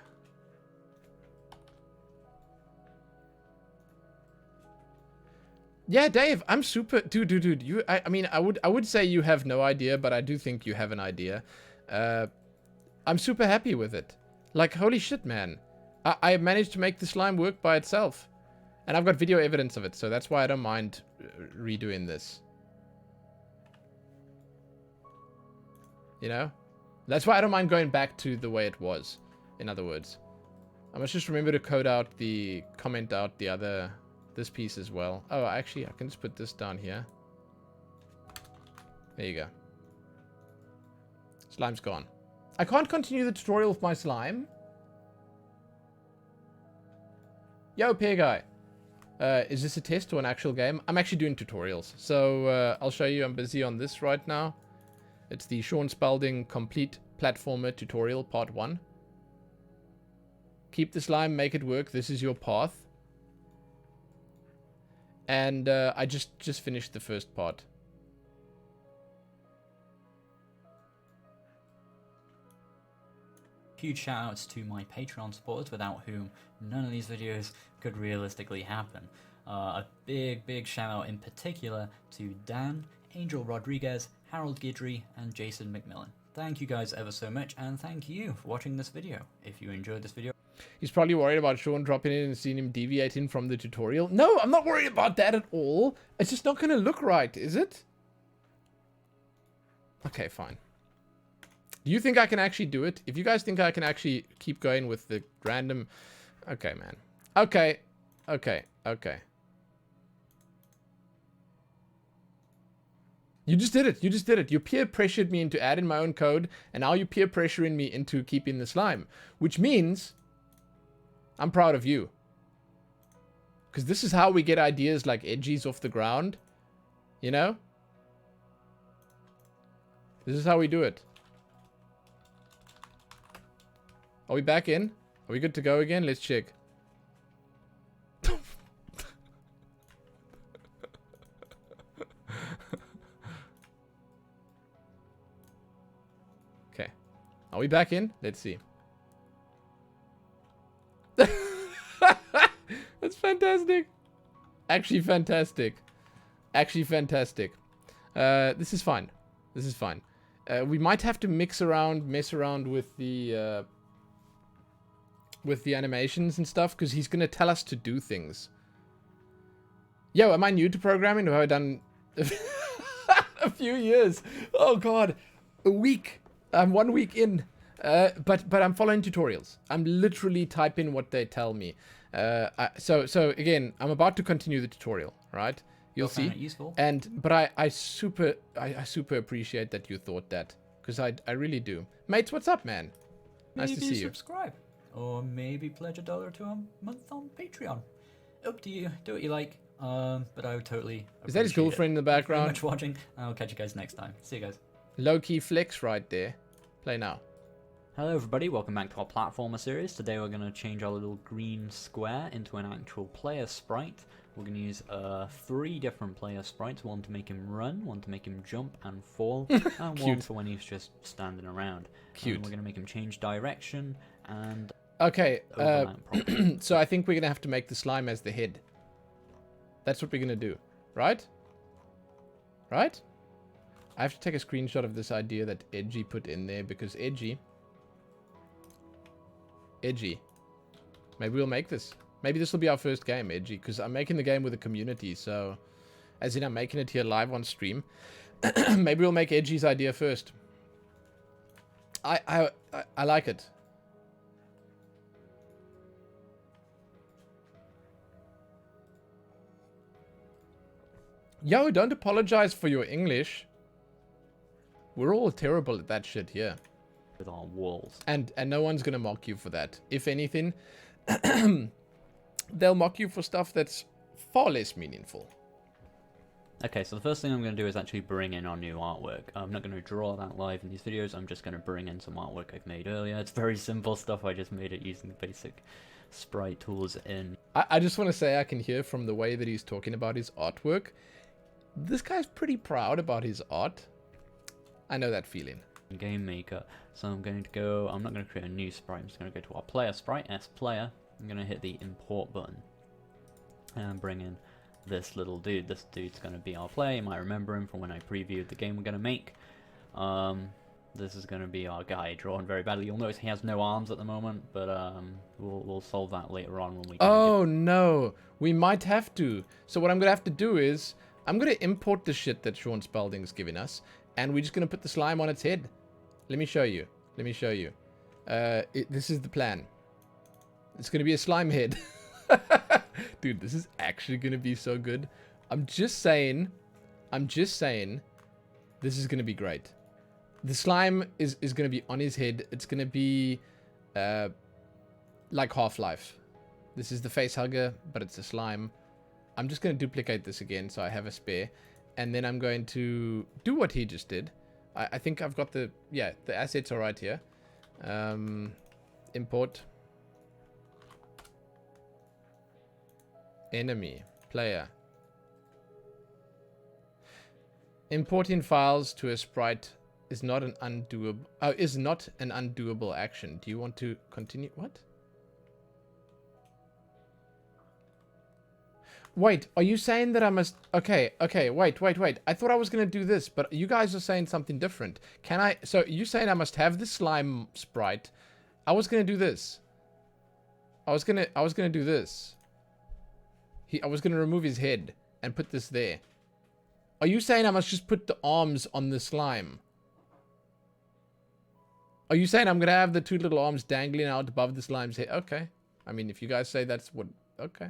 Yeah, Dave, I'm super... Dude, you... I mean, I would say you have no idea, but I do think you have an idea. I'm super happy with it. Like, holy shit, man. I managed to make the slime work by itself. And I've got video evidence of it, so that's why I don't mind redoing this. You know? That's why I don't mind going back to the way it was, in other words. I must just remember to comment out the other... this piece as well. Oh, actually, I can just put this down here. There you go. Slime's gone. I can't continue the tutorial with my slime. Yo, Pear Guy. Is this a test or an actual game? I'm actually doing tutorials. So, I'll show you. I'm busy on this right now. It's the Sean Spalding Complete Platformer Tutorial Part 1. Keep the slime, make it work. This is your path. And I just finished the first part. Huge shout outs to my Patreon supporters, without whom none of these videos could realistically happen. A big shout out in particular to Dan, Angel Rodriguez, Harold Guidry, and Jason McMillan. Thank you guys ever so much, and thank you for watching this video. If you enjoyed this video... He's probably worried about Sean dropping in and seeing him deviating from the tutorial. No, I'm not worried about that at all. It's just not going to look right, is it? Okay, fine. Do you think I can actually do it? If you guys think I can actually keep going with the random... Okay, man. Okay. You just did it. You peer pressured me into adding my own code, and now you peer pressuring me into keeping the slime. Which means... I'm proud of you. Because this is how we get ideas like edgies off the ground. You know? This is how we do it. Are we back in? Are we good to go again? Let's check. Okay. Are we back in? Let's see. That's fantastic. Actually fantastic. This is fine. We might have to mess around with the animations and stuff, because he's gonna tell us to do things. Yo, am I new to programming, or have I done a few years? Oh god, a week. I'm 1 week in. But I'm following tutorials. I'm literally typing what they tell me. So again, I'm about to continue the tutorial, right? You'll see. Useful. But I super appreciate that you thought that, because I really do. Mates, what's up, man? Nice to see you. Subscribe, or maybe pledge $1 to a month on Patreon. Up to you. Do what you like. But I would totally. Is that his girlfriend in the background? Thank you very much for watching. I'll catch you guys next time. See you guys. Low-key flex right there. Play now. Hello everybody, welcome back to our platformer series. Today we're going to change our little green square into an actual player sprite. We're going to use 3 different player sprites, one to make him run, one to make him jump and fall, and one for when he's just standing around. Cute. And we're going to make him change direction and... Okay, so I think we're going to have to make the slime as the head. That's what we're going to do, right? Right? I have to take a screenshot of this idea that Edgy put in there, because Edgy. Maybe we'll make this. Maybe this will be our first game, Edgy, because I'm making the game with a community, so... As in, I'm making it here live on stream. Maybe we'll make Edgy's idea first. I like it. Yo, don't apologize for your English. We're all terrible at that shit here. with our walls. And no one's gonna mock you for that. If anything, they'll mock you for stuff that's far less meaningful. Okay, so the first thing I'm going to do is actually bring in our new artwork. I'm not going to draw that live in these videos, I'm just going to bring in some artwork I've made earlier. It's very simple stuff, I just made it using the basic sprite tools in. I just want to say I can hear from the way that he's talking about his artwork. This guy's pretty proud about his art. I know that feeling. GameMaker. So I'm going to go, I'm not going to create a new sprite, I'm just going to go to our player sprite, S player. I'm going to hit the import button and bring in this little dude. This dude's going to be our player. You might remember him from when I previewed the game we're going to make. This is going to be our guy drawn very badly. You'll notice he has no arms at the moment, but we'll solve that later on when we Oh no, we might have to. So what I'm going to have to do is I'm going to import the shit that Sean Spalding's giving us, and we're just going to put the slime on its head. Let me show you. Let me show you. This is the plan. It's going to be a slime head. Dude, this is actually going to be so good. I'm just saying, this is going to be great. The slime is going to be on his head. It's going to be like Half-Life. This is the face hugger, but it's a slime. I'm just going to duplicate this again so I have a spare. And then I'm going to do what he just did. I think I've got the assets are right here. Import. Enemy. Player. Importing files to a sprite is not an undoable action. Do you want to continue? What? Wait, are you saying that I must... Okay, wait. I thought I was going to do this, but you guys are saying something different. Can I... So, you saying I must have the slime sprite. I was going to do this. I was going to do this. I was going to remove his head and put this there. Are you saying I must just put the arms on the slime? Are you saying I'm going to have the two little arms dangling out above the slime's head? Okay. I mean, if you guys say that's what... Okay.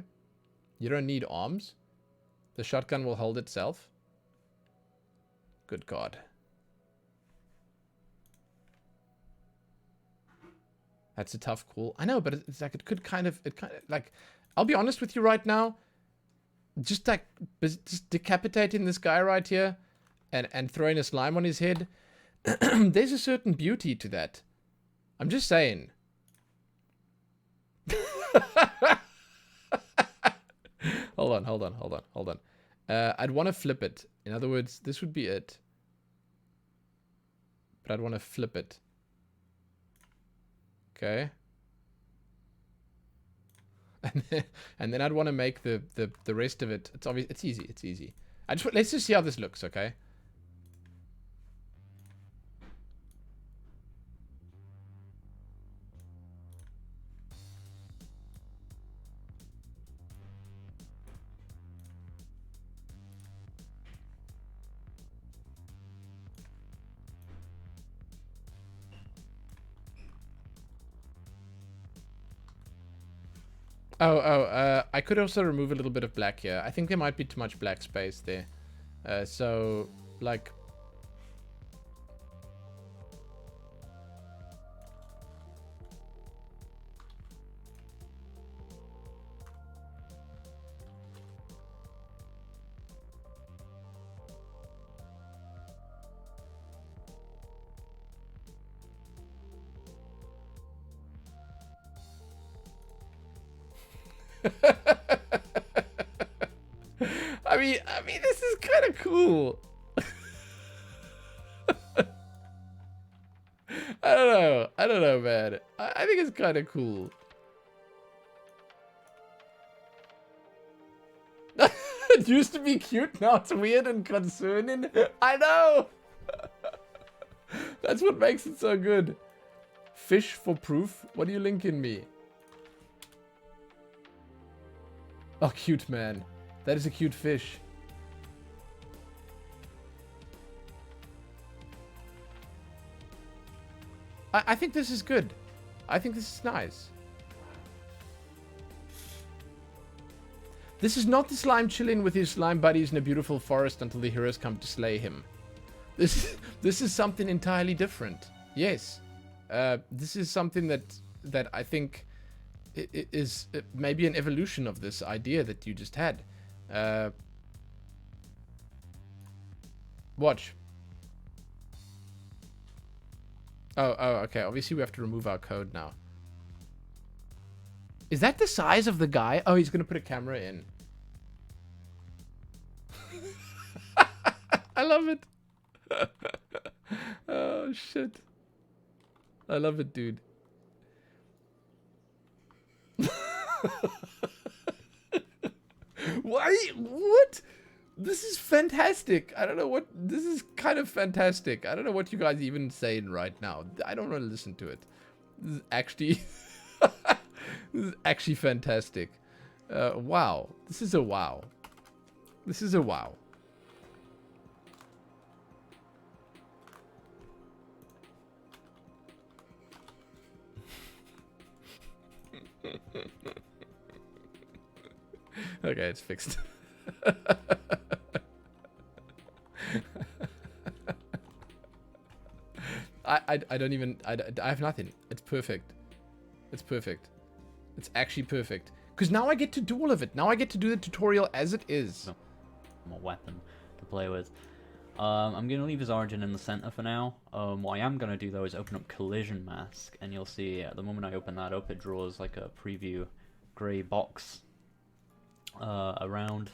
You don't need arms. The shotgun will hold itself. Good God. That's a tough call. I know, but it's like it kind of like, I'll be honest with you right now. Just decapitating this guy right here and throwing a slime on his head. There's a certain beauty to that. I'm just saying. Hold on. I'd want to flip it. In other words, this would be it. But I'd want to flip it. Okay. And then I'd want to make the rest of it. It's obvious. It's easy. Let's just see how this looks, okay? I could also remove a little bit of black here. I think there might be too much black space there. So, like... I mean, this is kind of cool. I don't know, man. I think it's kind of cool. It used to be cute, now it's weird and concerning. I know. That's what makes it so good. Fish for proof? What are you linking me? Oh, cute, man. That is a cute fish. I think this is good. I think this is nice. This is not the slime chilling with his slime buddies in a beautiful forest until the heroes come to slay him. This is something entirely different. Yes. This is something that I think is maybe an evolution of this idea that you just had. Watch. Oh, okay. Obviously, we have to remove our code now. Is that the size of the guy? Oh, he's going to put a camera in. I love it. Oh, shit. I love it, dude. Why? What? This is fantastic. I don't know what... This is kind of fantastic. I don't know what you guys even saying right now. I don't want to listen to it. This is actually... this is actually fantastic. Wow. This is a wow. This is a wow. Okay, it's fixed. I don't even... I have nothing. It's perfect. It's perfect. It's actually perfect. Because now I get to do all of it. Now I get to do the tutorial as it is. More weapon to play with. I'm going to leave his origin in the center for now. What I am going to do though is open up collision mask, and you'll see at the moment I open that up, it draws like a preview grey box around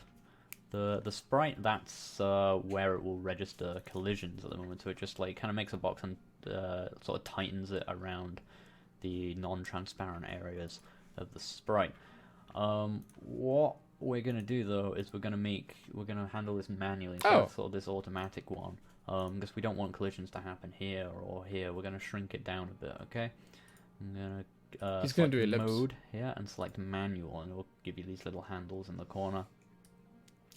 the sprite. That's where it will register collisions at the moment. So it just like kind of makes a box and sort of tightens it around the non-transparent areas of the sprite. What we're gonna do though is we're gonna handle this manually instead of sort of this automatic one, because we don't want collisions to happen here or here. We're gonna shrink it down a bit. Okay, I'm gonna He's gonna do ellipse mode here and select manual, and it will give you these little handles in the corner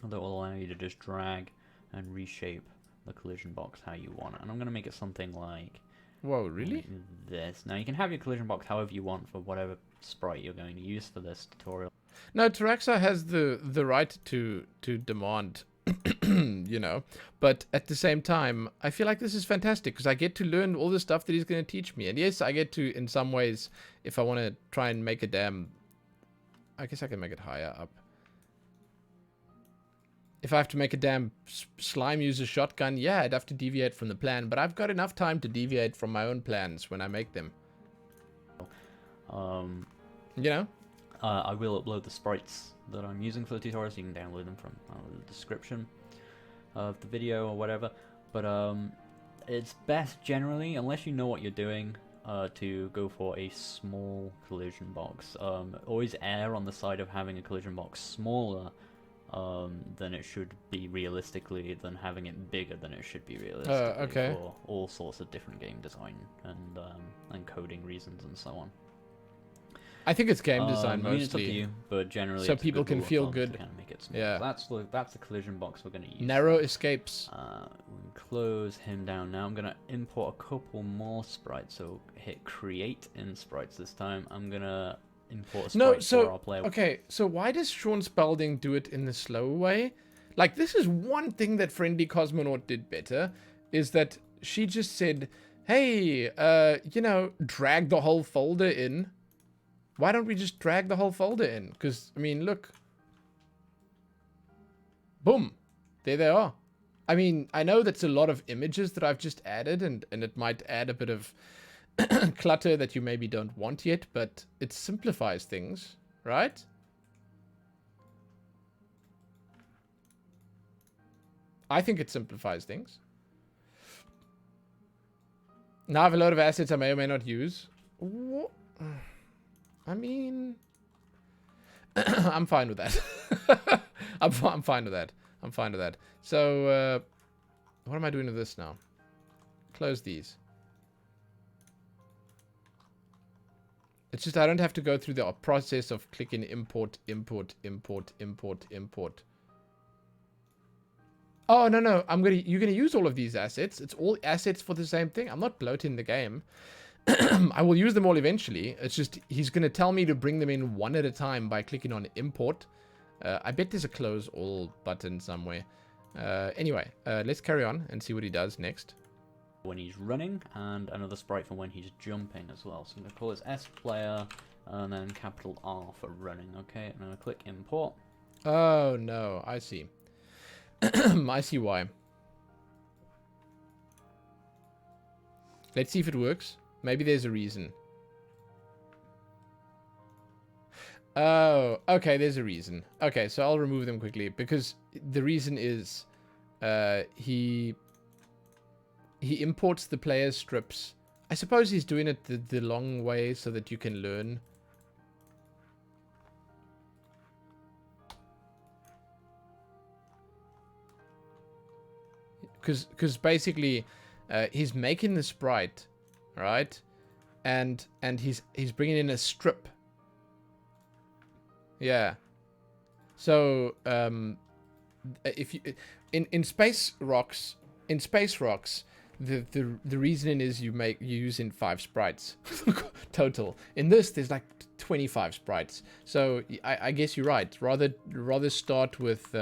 that will allow you to just drag and reshape the collision box how you want it. And I'm gonna make it something like, whoa, really? This. Now you can have your collision box however you want for whatever sprite you're going to use for this tutorial. No, Taraxa has the right to demand, you know, but at the same time, I feel like this is fantastic because I get to learn all the stuff that he's going to teach me. And yes, I get to, in some ways, if I want to try and make a damn... I guess I can make it higher up. If I have to make a damn slime user shotgun, yeah, I'd have to deviate from the plan, but I've got enough time to deviate from my own plans when I make them. You know? I will upload the sprites that I'm using for the tutorial, so you can download them from the description of the video or whatever. But it's best generally, unless you know what you're doing, to go for a small collision box. Always err on the side of having a collision box smaller than it should be realistically, than having it bigger than it should be realistically, okay. for all sorts of different game design and coding reasons and so on. I think it's game design mostly. I mean, it's up to you, but generally, so people can feel good. To kind of make it small. Yeah, that's the collision box we're going to use. Narrow escapes. We close him down now. I'm going to import a couple more sprites. So hit create in sprites this time. I'm going to import a sprite for our player. Okay, so why does Sean Spalding do it in the slow way? Like, this is one thing that Friendly Cosmonaut did better, is that she just said, hey, you know, drag the whole folder in. Why don't we just drag the whole folder in? Because, I mean, look. Boom. There they are. I mean, I know that's a lot of images that I've just added, and it might add a bit of clutter that you maybe don't want yet, but it simplifies things, right? I think it simplifies things. Now I have a lot of assets I may or may not use. What? I mean, I'm fine with that. I'm fine with that. I'm fine with that. So, what am I doing with this now? Close these. It's just I don't have to go through the process of clicking import, import, import, import, import. Oh, no. You're gonna use all of these assets. It's all assets for the same thing. I'm not bloating the game. I will use them all eventually. It's just he's going to tell me to bring them in one at a time by clicking on import. I bet there's a close all button somewhere. Anyway, let's carry on and see what he does next. When he's running, and another sprite for when he's jumping as well. So I'm going to call this S player and then capital R for running. Okay, and I'm going to click import. Oh no, I see. I see why. Let's see if it works. Maybe there's a reason. Oh, okay, there's a reason. Okay, so I'll remove them quickly because the reason is he imports the player's strips. I suppose he's doing it the long way so that you can learn. Because basically he's making the sprite, right? And he's bringing in a strip. Yeah. So if you in space rocks, the reasoning is you use in 5 sprites total. In this, there's like 25 sprites. So I guess you're right. Rather start with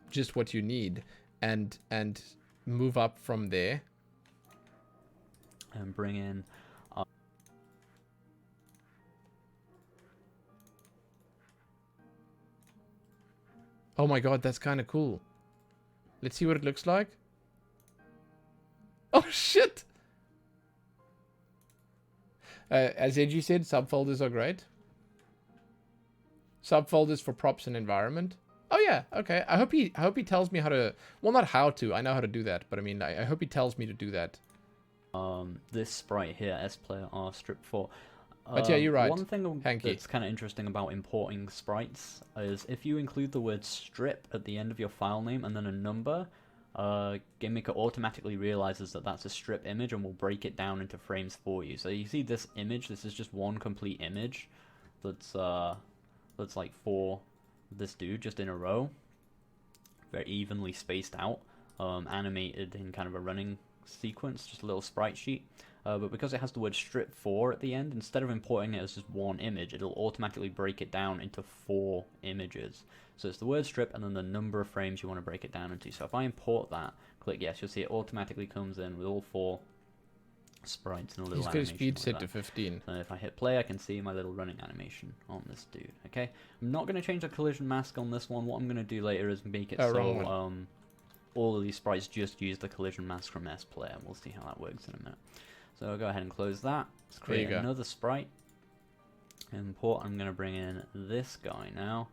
just what you need and move up from there. And bring in. Oh my god, that's kind of cool. Let's see what it looks like. Oh shit! As Edgy said, subfolders are great. Subfolders for props and environment. Oh yeah, okay. I hope he tells me how to. Well, not how to. I know how to do that, but I mean, I hope he tells me to do that. This sprite here, splayer R strip 4. But yeah, you're right. One thing that's kind of interesting about importing sprites is if you include the word strip at the end of your file name and then a number, GameMaker automatically realizes that that's a strip image and will break it down into frames for you. So you see this image, this is just one complete image that's like for this dude just in a row, very evenly spaced out, animated in kind of a running sequence, just a little sprite sheet. But because it has the word strip 4 at the end, instead of importing it as just one image, it'll automatically break it down into 4 images. So it's the word strip and then the number of frames you want to break it down into. So if I import that, click yes, you'll see it automatically comes in with all 4 sprites and a little animation. He's got his speed set like to 15. And if I hit play, I can see my little running animation on this dude. Okay, I'm not going to change the collision mask on this one. What I'm going to do later is make it so all of these sprites just use the collision mask from splayer. We'll see how that works in a minute. So I'll go ahead and close that. Let's create another sprite. Import. I'm going to bring in this guy now.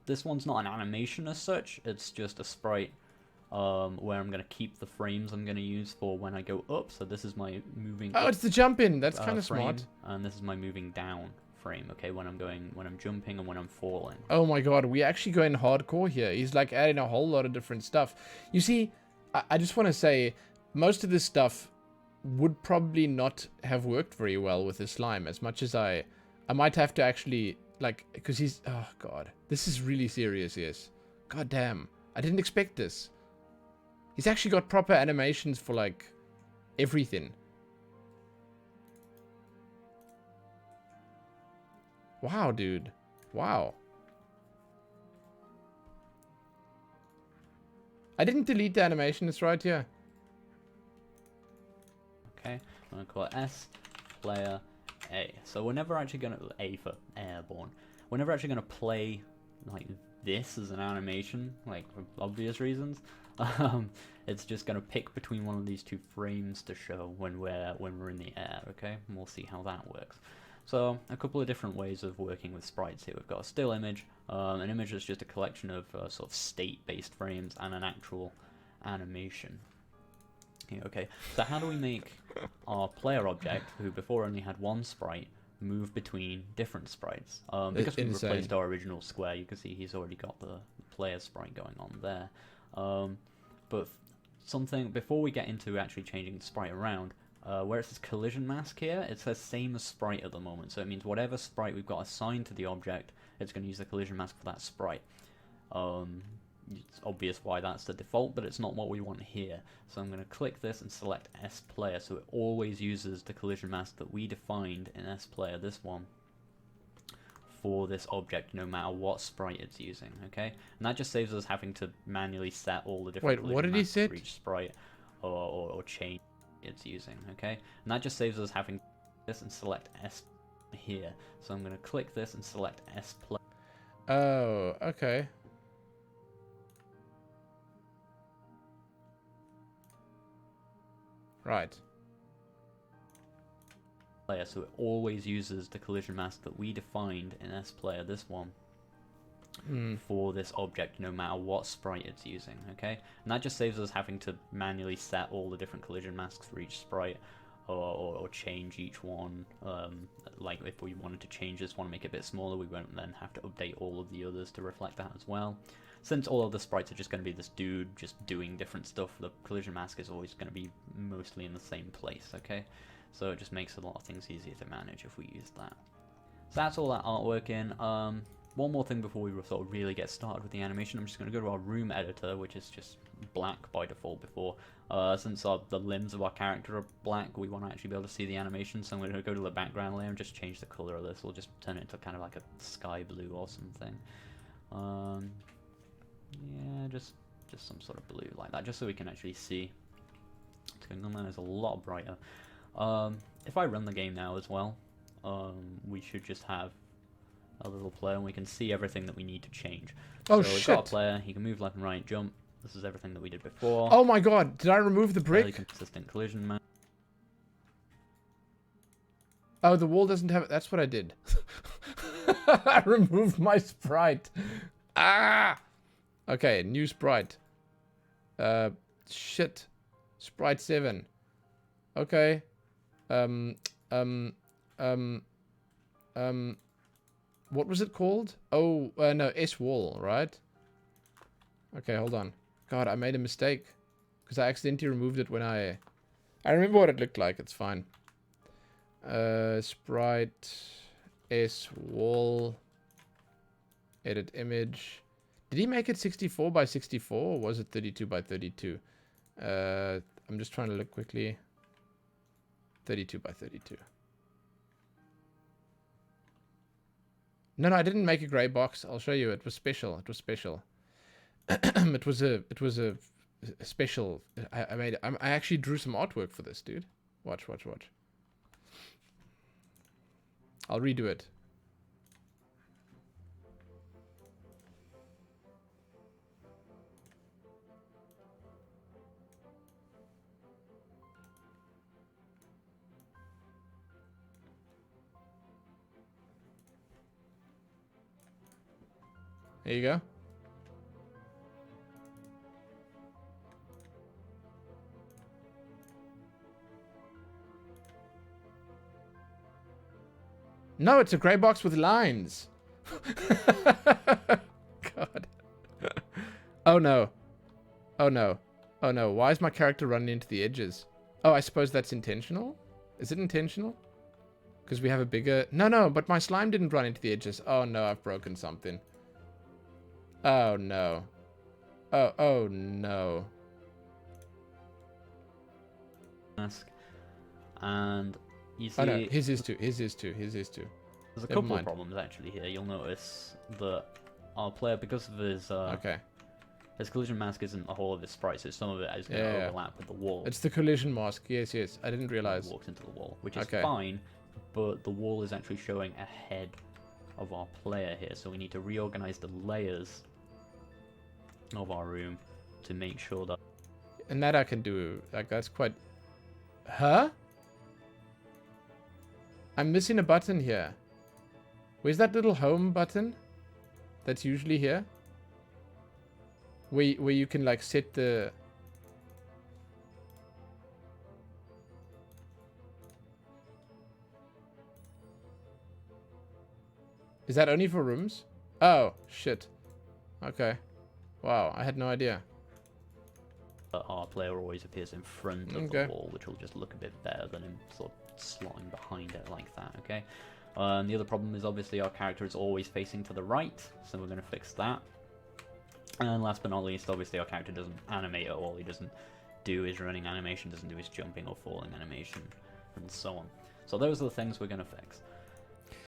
This one's not an animation as such. It's just a sprite where I'm going to keep the frames I'm going to use for when I go up. So this is my moving. Oh, it's the jump in. That's kind of smart. And this is my moving down frame. Okay, when I'm jumping and when I'm falling. Oh my god, we actually going hardcore here. He's like adding a whole lot of different stuff. You see, I just want to say most of this stuff would probably not have worked very well with the slime, as much as I might have to actually, like, because he's, oh god, this is really serious, yes. God damn, I didn't expect this. He's actually got proper animations for, like, everything. Wow, dude. Wow. I didn't delete the animation, it's right here. Okay, I'm going to call it S, player, A. So we're never actually going to, A for airborne, we're never actually going to play like this as an animation, like for obvious reasons. It's just going to pick between one of these 2 frames to show when we're in the air, okay? And we'll see how that works. So a couple of different ways of working with sprites here. We've got a still image. An image is just a collection of sort of state-based frames and an actual animation. Okay, so how do we make our player object, who before only had one sprite, move between different sprites? Because we replaced our original square, you can see he's already got the player sprite going on there. But something, before we get into actually changing the sprite around, where it says collision mask here, it says same as sprite at the moment. So it means whatever sprite we've got assigned to the object, it's going to use the collision mask for that sprite. It's obvious why that's the default, but it's not what we want here. So I'm going to click this and select S player, so it always uses the collision mask that we defined in S player, this one, for this object, no matter what sprite it's using. Okay, and that just saves us having to manually set all the different collision masks for each sprite or change it's using. Okay, and that just saves us having this and select S here. So I'm going to click this and select S player. Oh, okay. Right. Player, so it always uses the collision mask that we defined in S-Player, this one, for this object, no matter what sprite it's using, okay? And that just saves us having to manually set all the different collision masks for each sprite, or change each one. Like if we wanted to change this one and make it a bit smaller, we won't then have to update all of the others to reflect that as well. Since all of the sprites are just going to be this dude just doing different stuff, the collision mask is always going to be mostly in the same place, okay? So it just makes a lot of things easier to manage if we use that. So that's all that artwork in. One more thing before we sort of really get started with the animation. I'm just going to go to our room editor, which is just black by default before. Since the limbs of our character are black, we want to actually be able to see the animation. So I'm going to go to the background layer and just change the color of this. We'll just turn it into kind of like a sky blue or something. Yeah, just some sort of blue like that, just so we can actually see what's going on. That is a lot brighter. If I run the game now as well, we should just have a little player and we can see everything that we need to change. Oh, so we've shit. got a player, he can move left and right, jump. This is everything that we did before. Oh my god, did I remove the Fairly brick? consistent collision man. Oh, the wall doesn't have it. That's what I did. I removed my sprite. Ah! Okay, new sprite. Shit. Sprite 7. Okay. What was it called? Oh, no, S wall, right? Okay, hold on. God, I made a mistake. Because I accidentally removed it when I remember what it looked like. It's fine. Sprite S wall. Edit image. Did he make it 64 by 64 or was it 32 by 32? I'm just trying to look quickly. 32 by 32. No, I didn't make a gray box. I'll show you. It was special. It was special. it was a special. I made it. I actually drew some artwork for this, dude. Watch. I'll redo it. There you go. No, it's a gray box with lines. God. Oh no. Oh no. Oh no. Why is my character running into the edges? Oh, I suppose that's intentional? Is it intentional? Because we have a bigger... No, but my slime didn't run into the edges. Oh no, I've broken something. Oh no. Oh no. Mask. And you see... Oh no, his is too. There's a couple of problems actually here. You'll notice that our player, because of his okay. His collision mask isn't the whole of his sprite, so some of it is going to overlap with the wall. It's the collision mask. Yes. I didn't realize. He walks into the wall, which is fine, but the wall is actually showing ahead of our player here, so we need to reorganize the layers of our room to make sure that... And that I can do. Like, that's quite... Huh? I'm missing a button here. Where's that little home button? That's usually here? Where you can, like, set the... Is that only for rooms? Oh, shit. Okay. Wow, I had no idea. Our player always appears in front of the wall, which will just look a bit better than him sort of slotting behind it like that, okay? The other problem is obviously our character is always facing to the right, so we're going to fix that. And last but not least, obviously our character doesn't animate at all. He doesn't do his running animation, doesn't do his jumping or falling animation, and so on. So those are the things we're going to fix.